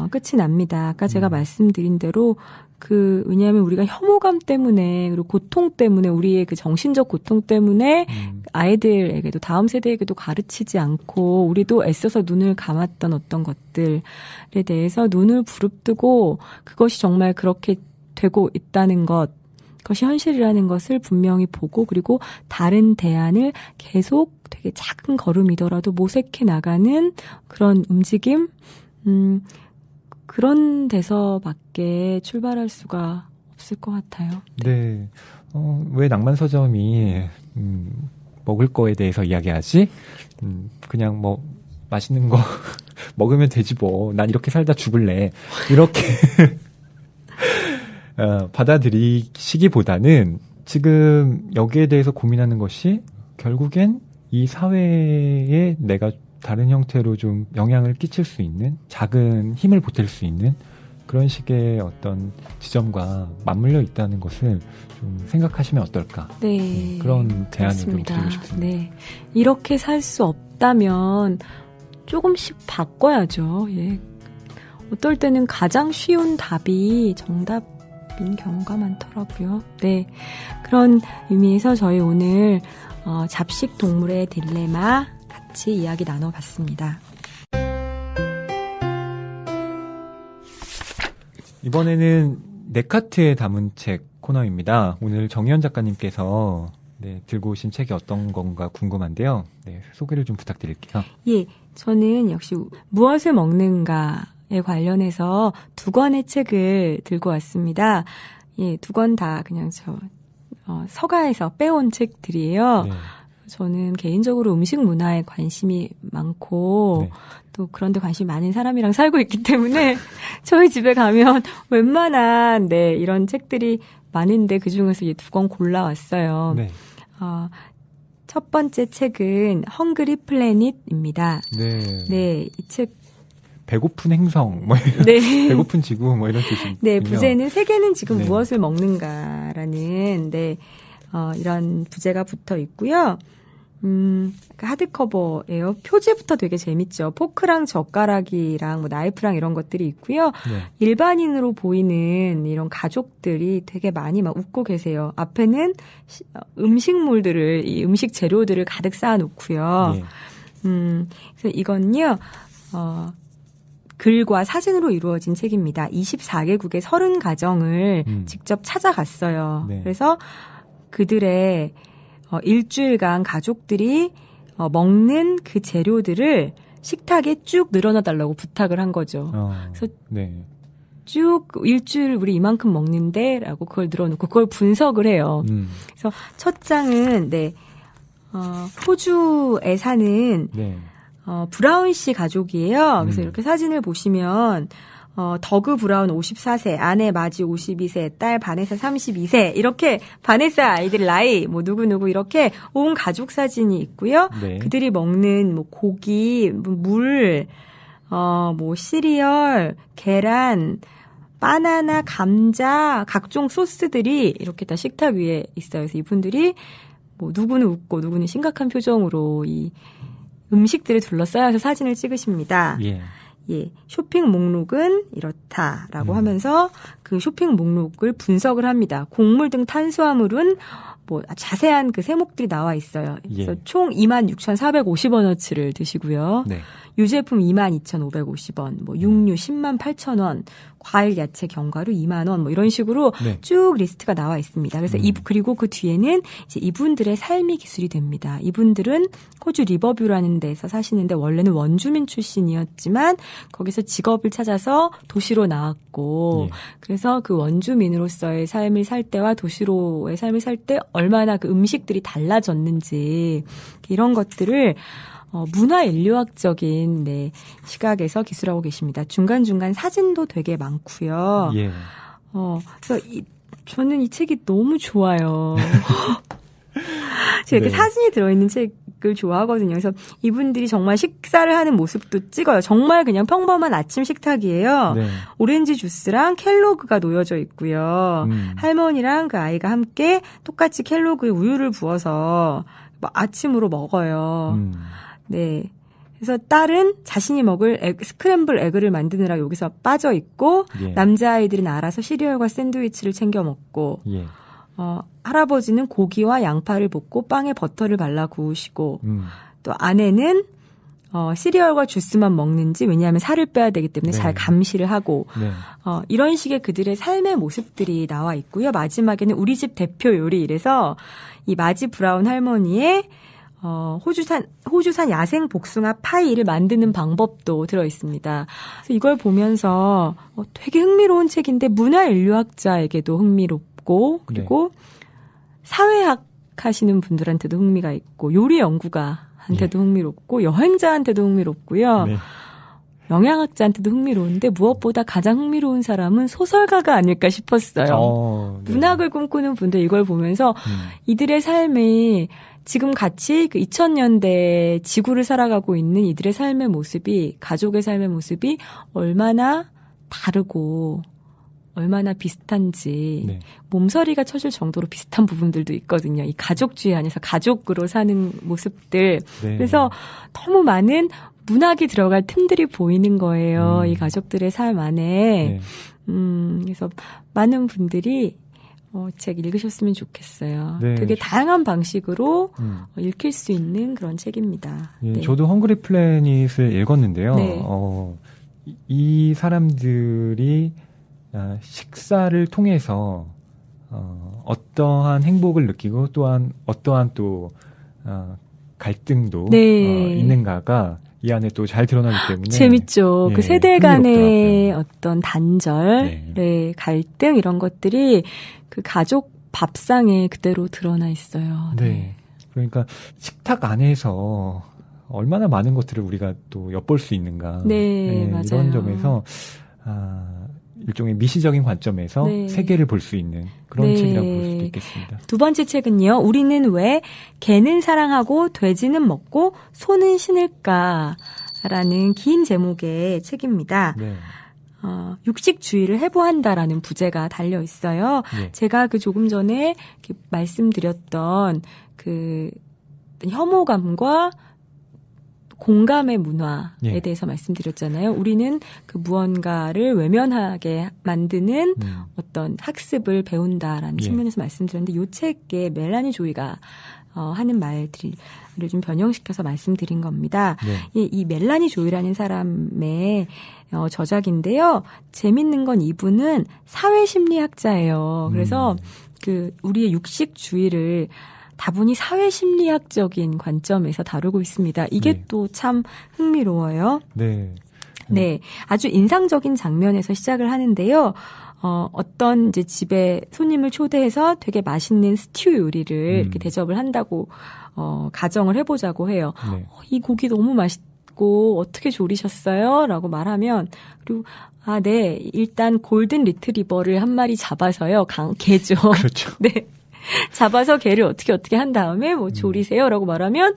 끝이 납니다. 아까 제가 말씀드린 대로 왜냐하면 우리가 혐오감 때문에 그리고 고통 때문에 우리의 그 정신적 고통 때문에 아이들에게도 다음 세대에게도 가르치지 않고 우리도 애써서 눈을 감았던 어떤 것들에 대해서 눈을 부릅뜨고 그것이 정말 그렇게 되고 있다는 것, 그것이 현실이라는 것을 분명히 보고 그리고 다른 대안을 계속 되게 작은 걸음이더라도 모색해 나가는 그런 움직임, 그런 데서밖에 출발할 수가 없을 것 같아요. 네. 왜 낭만 서점이 먹을 거에 대해서 이야기하지? 그냥 뭐 맛있는 거 먹으면 되지 뭐. 난 이렇게 살다 죽을래. 이렇게 받아들이시기보다는 지금 여기에 대해서 고민하는 것이 결국엔 이 사회에 내가 다른 형태로 좀 영향을 끼칠 수 있는 작은 힘을 보탤 수 있는 그런 식의 어떤 지점과 맞물려 있다는 것을 좀 생각하시면 어떨까. 네. 그런 제안을 좀 그렇습니다. 드리고 싶습니다. 네. 이렇게 살 수 없다면 조금씩 바꿔야죠. 예. 어떨 때는 가장 쉬운 답이 정답인 경우가 많더라고요. 네. 그런 의미에서 저희 오늘 잡식 동물의 딜레마 같이 이야기 나눠봤습니다. 이번에는 네카트에 담은 책 코너입니다. 오늘 정희연 작가님께서 들고 오신 책이 어떤 건가 궁금한데요. 네, 소개를 좀 부탁드릴게요. 예, 저는 역시 무엇을 먹는가에 관련해서 두 권의 책을 들고 왔습니다. 예, 두 권 다 그냥 서가에서 빼온 책들이에요. 네. 저는 개인적으로 음식 문화에 관심이 많고 네. 또 그런데 관심이 많은 사람이랑 살고 있기 때문에 저희 집에 가면 웬만한 이런 책들이 많은데 그중에서 이 두 권 골라왔어요. 네. 첫 번째 책은 헝그리 플래닛입니다. 네. 네, 이 책 배고픈 행성, 뭐 이런, 네. 배고픈 지구, 뭐 이런 뜻이군요. 네, 부제는 세계는 지금 네. 무엇을 먹는가라는 이런 부제가 붙어 있고요. 하드커버예요. 표지부터 되게 재밌죠. 포크랑 젓가락이랑 뭐 나이프랑 이런 것들이 있고요. 네. 일반인으로 보이는 이런 가족들이 되게 많이 막 웃고 계세요. 앞에는 음식물들을, 이 음식 재료들을 가득 쌓아놓고요. 네. 그래서 이건요, 글과 사진으로 이루어진 책입니다. 24개국의 30가정을 직접 찾아갔어요. 네. 그래서 그들의 일주일간 가족들이 먹는 그 재료들을 식탁에 쭉 늘어놔달라고 부탁을 한 거죠. 그래서 네. 쭉 일주일 우리 이만큼 먹는데라고 그걸 늘어놓고 그걸 분석을 해요. 그래서 첫 장은 호주에 사는 네. 브라운 씨 가족이에요. 그래서 이렇게 사진을 보시면 더그 브라운 54세, 아내 마지 52세, 딸 바네사 32세, 이렇게 바네사 아이들 나이, 뭐 누구누구 이렇게 온 가족 사진이 있고요. 네. 그들이 먹는 뭐 고기, 물, 뭐 시리얼, 계란, 바나나, 감자, 각종 소스들이 이렇게 다 식탁 위에 있어요. 그래서 이분들이 뭐 누구는 웃고 누구는 심각한 표정으로 이 음식들을 둘러싸여서 사진을 찍으십니다. 예. 쇼핑 목록은 이렇다라고 하면서 그 쇼핑 목록을 분석을 합니다. 곡물 등 탄수화물은 뭐 자세한 그 세목들이 나와 있어요. 그래서 총 26,450원어치를 드시고요. 네. 유제품 22,550원, 뭐 육류 108,000원, 과일, 야채, 견과류 2만 원, 뭐 이런 식으로 쭉 리스트가 나와 있습니다. 그래서 그리고 그 뒤에는 이제 이분들의 삶이 기술이 됩니다. 이분들은 호주 리버뷰라는 데서 사시는데 원래는 원주민 출신이었지만 거기서 직업을 찾아서 도시로 나왔고 그래서 그 원주민으로서의 삶을 살 때와 도시로의 삶을 살 때 얼마나 그 음식들이 달라졌는지 이런 것들을 문화인류학적인 시각에서 기술하고 계십니다. 중간중간 사진도 되게 많고요. 그래서 저는 이 책이 너무 좋아요. 제가 이렇게 사진이 들어있는 책을 좋아하거든요. 그래서 이분들이 정말 식사를 하는 모습도 찍어요. 정말 그냥 평범한 아침 식탁이에요. 오렌지 주스랑 켈로그가 놓여져 있고요. 할머니랑 그 아이가 함께 똑같이 켈로그에 우유를 부어서 아침으로 먹어요. 네. 그래서 딸은 자신이 먹을 스크램블 에그를 만드느라 여기서 빠져 있고 남자아이들은 알아서 시리얼과 샌드위치를 챙겨 먹고 할아버지는 고기와 양파를 볶고 빵에 버터를 발라 구우시고 또 아내는 시리얼과 주스만 먹는지 왜냐하면 살을 빼야 되기 때문에 잘 감시를 하고 이런 식의 그들의 삶의 모습들이 나와 있고요. 마지막에는 우리 집 대표 요리 이래서 이 마지 브라운 할머니의 호주산 야생 복숭아 파이를 만드는 방법도 들어 있습니다. 그래서 이걸 보면서 되게 흥미로운 책인데 문화인류학자에게도 흥미롭고 그리고 사회학 하시는 분들한테도 흥미가 있고 요리 연구가한테도 흥미롭고 여행자한테도 흥미롭고요. 영양학자한테도 흥미로운데 무엇보다 가장 흥미로운 사람은 소설가가 아닐까 싶었어요. 문학을 꿈꾸는 분들 이걸 보면서 이들의 삶이 지금 같이 그 2000년대 지구를 살아가고 있는 이들의 삶의 모습이 가족의 삶의 모습이 얼마나 다르고 얼마나 비슷한지 몸서리가 쳐질 정도로 비슷한 부분들도 있거든요. 이 가족주의 안에서 가족으로 사는 모습들. 그래서 너무 많은 문학이 들어갈 틈들이 보이는 거예요. 이 가족들의 삶 안에. 그래서 많은 분들이 책 읽으셨으면 좋겠어요. 되게 다양한 방식으로 읽힐 수 있는 그런 책입니다. 저도 헝그리 플래닛을 읽었는데요. 이 사람들이 식사를 통해서 어떠한 행복을 느끼고 또한 어떠한 또 갈등도 있는가가 이 안에 또 잘 드러나기 때문에 재밌죠. 그 세대 간의 어떤 단절, 갈등 이런 것들이 그 가족 밥상에 그대로 드러나 있어요. 그러니까 식탁 안에서 얼마나 많은 것들을 우리가 또 엿볼 수 있는가. 맞아요. 이런 점에서 일종의 미시적인 관점에서 세계를 볼 수 있는 그런 책이라고 볼 수도 있겠습니다. 두 번째 책은요. 우리는 왜 개는 사랑하고 돼지는 먹고 소는 신을까라는 긴 제목의 책입니다. 육식주의를 해부한다라는 부제가 달려 있어요. 제가 그 조금 전에 말씀드렸던 그 혐오감과 공감의 문화에 대해서 말씀드렸잖아요. 우리는 그 무언가를 외면하게 만드는 어떤 학습을 배운다라는 측면에서 말씀드렸는데 이 책에 멜라니 조이가 하는 말들을 좀 변형시켜서 말씀드린 겁니다. 이 멜라니 조이라는 사람의 저작인데요. 재밌는 건 이분은 사회심리학자예요. 그래서 그 우리의 육식주의를 다분히 사회심리학적인 관점에서 다루고 있습니다. 이게 또 참 흥미로워요. 아주 인상적인 장면에서 시작을 하는데요. 어떤 이제 집에 손님을 초대해서 되게 맛있는 스튜 요리를 이렇게 대접을 한다고 가정을 해보자고 해요. 이 고기 너무 맛있고 어떻게 조리셨어요? 라고 말하면 그리고 일단 골든 리트리버를 한 마리 잡아서요. 개죠. 그렇죠. 잡아서 개를 어떻게 한 다음에 뭐 조리세요라고 말하면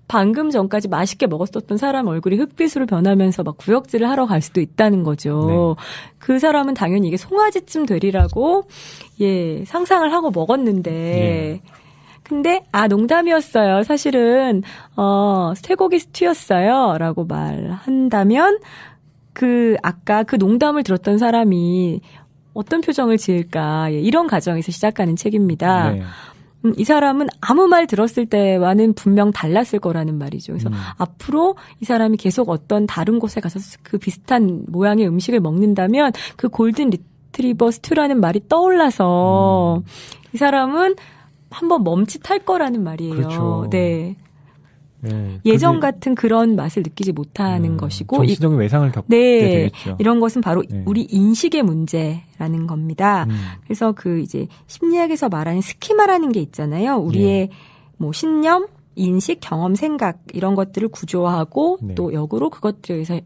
방금 전까지 맛있게 먹었었던 사람 얼굴이 흑빛으로 변하면서 막 구역질을 하러 갈 수도 있다는 거죠. 그 사람은 당연히 이게 송아지쯤 되리라고 상상을 하고 먹었는데 근데 농담이었어요. 사실은 쇠고기 스튜였어요. 라고 말한다면 아까 그 농담을 들었던 사람이 어떤 표정을 지을까, 예, 이런 과정에서 시작하는 책입니다. 네. 이 사람은 아무 말 들었을 때와는 분명 달랐을 거라는 말이죠. 그래서 앞으로 이 사람이 계속 어떤 다른 곳에 가서 그 비슷한 모양의 음식을 먹는다면 그 골든 리트리버 스튜라는 말이 떠올라서 이 사람은 한번 멈칫할 거라는 말이에요. 그렇죠. 네. 네, 예전 같은 그런 맛을 느끼지 못하는 것이고 정신적인 외상을 겪게 네, 되겠죠. 이런 것은 바로 우리 인식의 문제라는 겁니다. 그래서 그 이제 심리학에서 말하는 스키마라는 게 있잖아요. 우리의 뭐 신념, 인식, 경험, 생각 이런 것들을 구조화하고 또 역으로 그것들에 의해서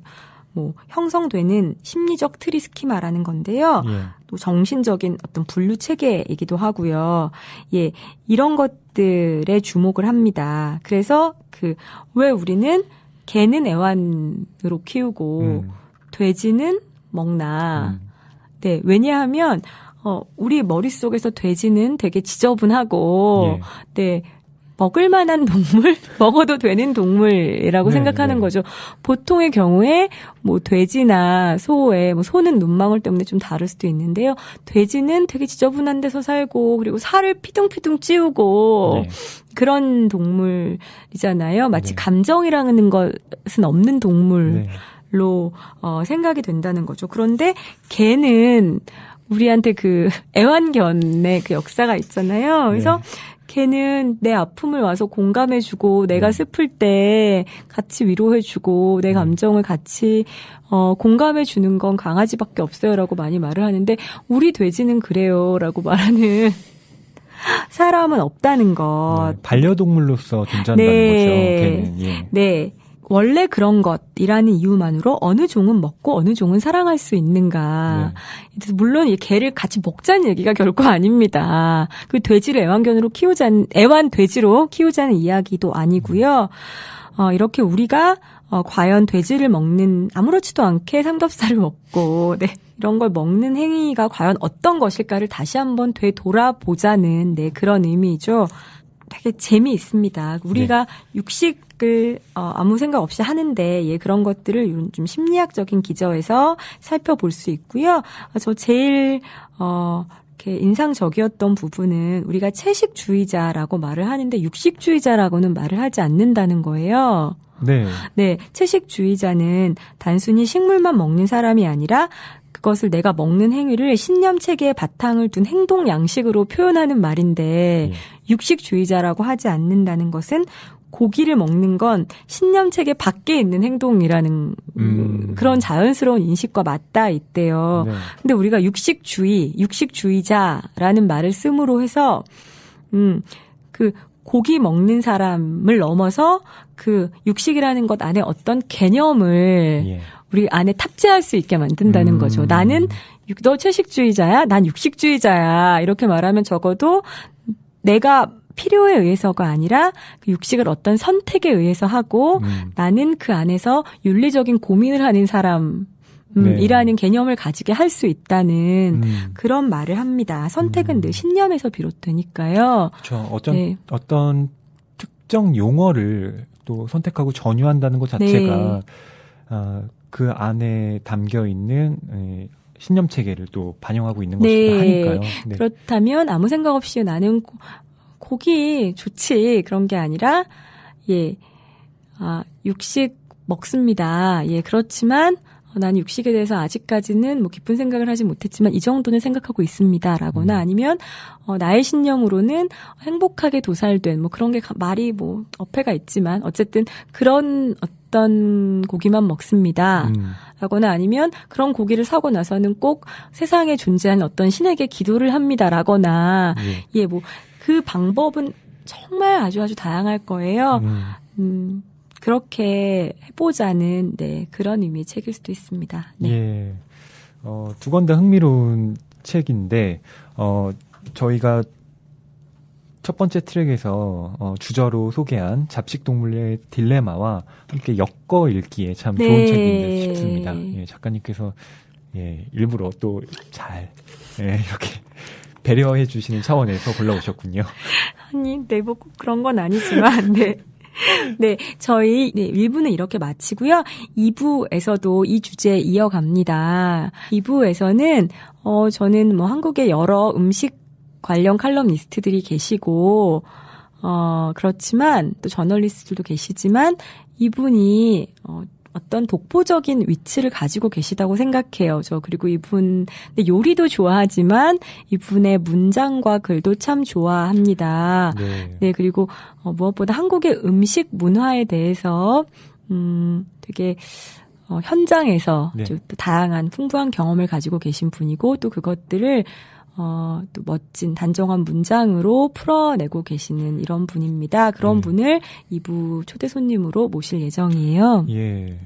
뭐 형성되는 심리적 틀이 스키마라는 건데요. 또 정신적인 어떤 분류 체계이기도 하고요. 예, 이런 것들에 주목을 합니다. 그래서 왜 우리는 개는 애완으로 키우고 돼지는 먹나? 네, 왜냐하면 우리 머릿속에서 돼지는 되게 지저분하고 네. 먹을 만한 동물, 먹어도 되는 동물이라고 생각하는 거죠. 보통의 경우에 뭐 돼지나 소의 뭐 소는 눈망울 때문에 좀 다를 수도 있는데요. 돼지는 되게 지저분한 데서 살고 그리고 살을 피둥피둥 찌우고 그런 동물이잖아요. 마치 감정이라는 것은 없는 동물로 생각이 된다는 거죠. 그런데 개는 우리한테 그 애완견의 그 역사가 있잖아요. 그래서 걔는 내 아픔을 와서 공감해주고 내가 슬플 때 같이 위로해주고 내 감정을 같이 공감해주는 건 강아지밖에 없어요라고 많이 말을 하는데 우리 돼지는 그래요라고 말하는 사람은 없다는 것. 반려동물로서 존재한다는 거죠. 걔는. 네. 원래 그런 것이라는 이유만으로 어느 종은 먹고 어느 종은 사랑할 수 있는가. 물론 이 개를 같이 먹자는 얘기가 결코 아닙니다. 그 돼지를 애완 돼지로 키우자는 이야기도 아니고요. 이렇게 우리가 과연 돼지를 아무렇지도 않게 삼겹살을 먹고 이런 걸 먹는 행위가 과연 어떤 것일까를 다시 한번 되돌아보자는 그런 의미죠. 되게 재미있습니다. 우리가 육식을 아무 생각 없이 하는데 그런 것들을 좀 심리학적인 기저에서 살펴볼 수 있고요. 저 제일 이렇게 인상적이었던 부분은 우리가 채식주의자라고 말을 하는데 육식주의자라고는 말을 하지 않는다는 거예요. 네, 채식주의자는 단순히 식물만 먹는 사람이 아니라 그것을 내가 먹는 행위를 신념 체계에 바탕을 둔 행동 양식으로 표현하는 말인데 육식주의자라고 하지 않는다는 것은 고기를 먹는 건 신념 체계 밖에 있는 행동이라는 그런 자연스러운 인식과 맞닿아 있대요. 근데 우리가 육식주의자라는 말을 씀으로 해서 그 고기 먹는 사람을 넘어서 그 육식이라는 것 안에 어떤 개념을 우리 안에 탑재할 수 있게 만든다는 거죠. 너 채식주의자야? 난 육식주의자야. 이렇게 말하면 적어도 내가 필요에 의해서가 아니라 그 육식을 어떤 선택에 의해서 하고 나는 그 안에서 윤리적인 고민을 하는 사람이라는 개념을 가지게 할 수 있다는 그런 말을 합니다. 선택은 늘 신념에서 비롯되니까요. 그렇죠. 어떤 특정 용어를 또 선택하고 전유한다는 것 자체가 그 안에 담겨 있는 신념 체계를 또 반영하고 있는 것이기도 하니까요. 그렇다면 아무 생각 없이 나는 고기 좋지 그런 게 아니라 육식 먹습니다. 그렇지만 난 육식에 대해서 아직까지는 뭐 깊은 생각을 하지 못했지만 이 정도는 생각하고 있습니다라거나 아니면 나의 신념으로는 행복하게 도살된 뭐 그런 게 말이 뭐 어폐가 있지만 어쨌든 그런 어떤 고기만 먹습니다. 라거나 아니면 그런 고기를 사고 나서는 꼭 세상에 존재하는 어떤 신에게 기도를 합니다라거나 뭐 그 방법은 정말 아주 다양할 거예요. 그렇게 해보자는 그런 의미의 책일 수도 있습니다. 두 권 다 흥미로운 책인데 저희가 첫 번째 트랙에서 주저로 소개한 잡식동물의 딜레마와 함께 엮어 읽기에 참 좋은 책인 듯 싶습니다. 작가님께서 일부러 또 잘 이렇게 배려해 주시는 차원에서 골라오셨군요. 아니, 뭐 꼭 그런 건 아니지만 네, 저희 1부는 이렇게 마치고요. 2부에서도 이 주제 이어갑니다. 2부에서는 저는 뭐 한국의 여러 음식 관련 칼럼니스트들이 계시고 그렇지만 또 저널리스트들도 계시지만 이분이 어떤 독보적인 위치를 가지고 계시다고 생각해요. 그리고 이분 요리도 좋아하지만 이분의 문장과 글도 참 좋아합니다. 네, 그리고 무엇보다 한국의 음식 문화에 대해서 되게 현장에서 네. 또 다양한 풍부한 경험을 가지고 계신 분이고 또 그것들을 또 멋진 단정한 문장으로 풀어내고 계시는 이런 분입니다. 그런 분을 2부 초대 손님으로 모실 예정이에요. 예,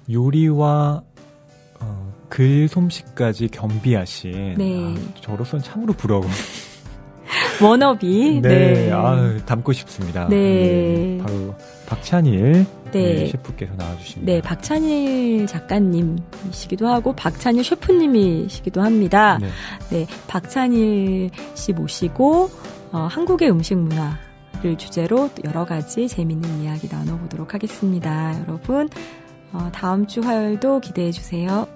요리와 글 솜씨까지 겸비하신 네. 저로서는 참으로 부러운 워너비. 네, 닮고 싶습니다. 네. 바로 박찬일 네. 셰프께서 나와주십니다. 네, 박찬일 작가님이시기도 하고 박찬일 셰프님이시기도 합니다. 네, 박찬일 씨 모시고 한국의 음식 문화를 주제로 또 여러 가지 재미있는 이야기 나눠보도록 하겠습니다. 여러분, 다음 주 화요일도 기대해 주세요.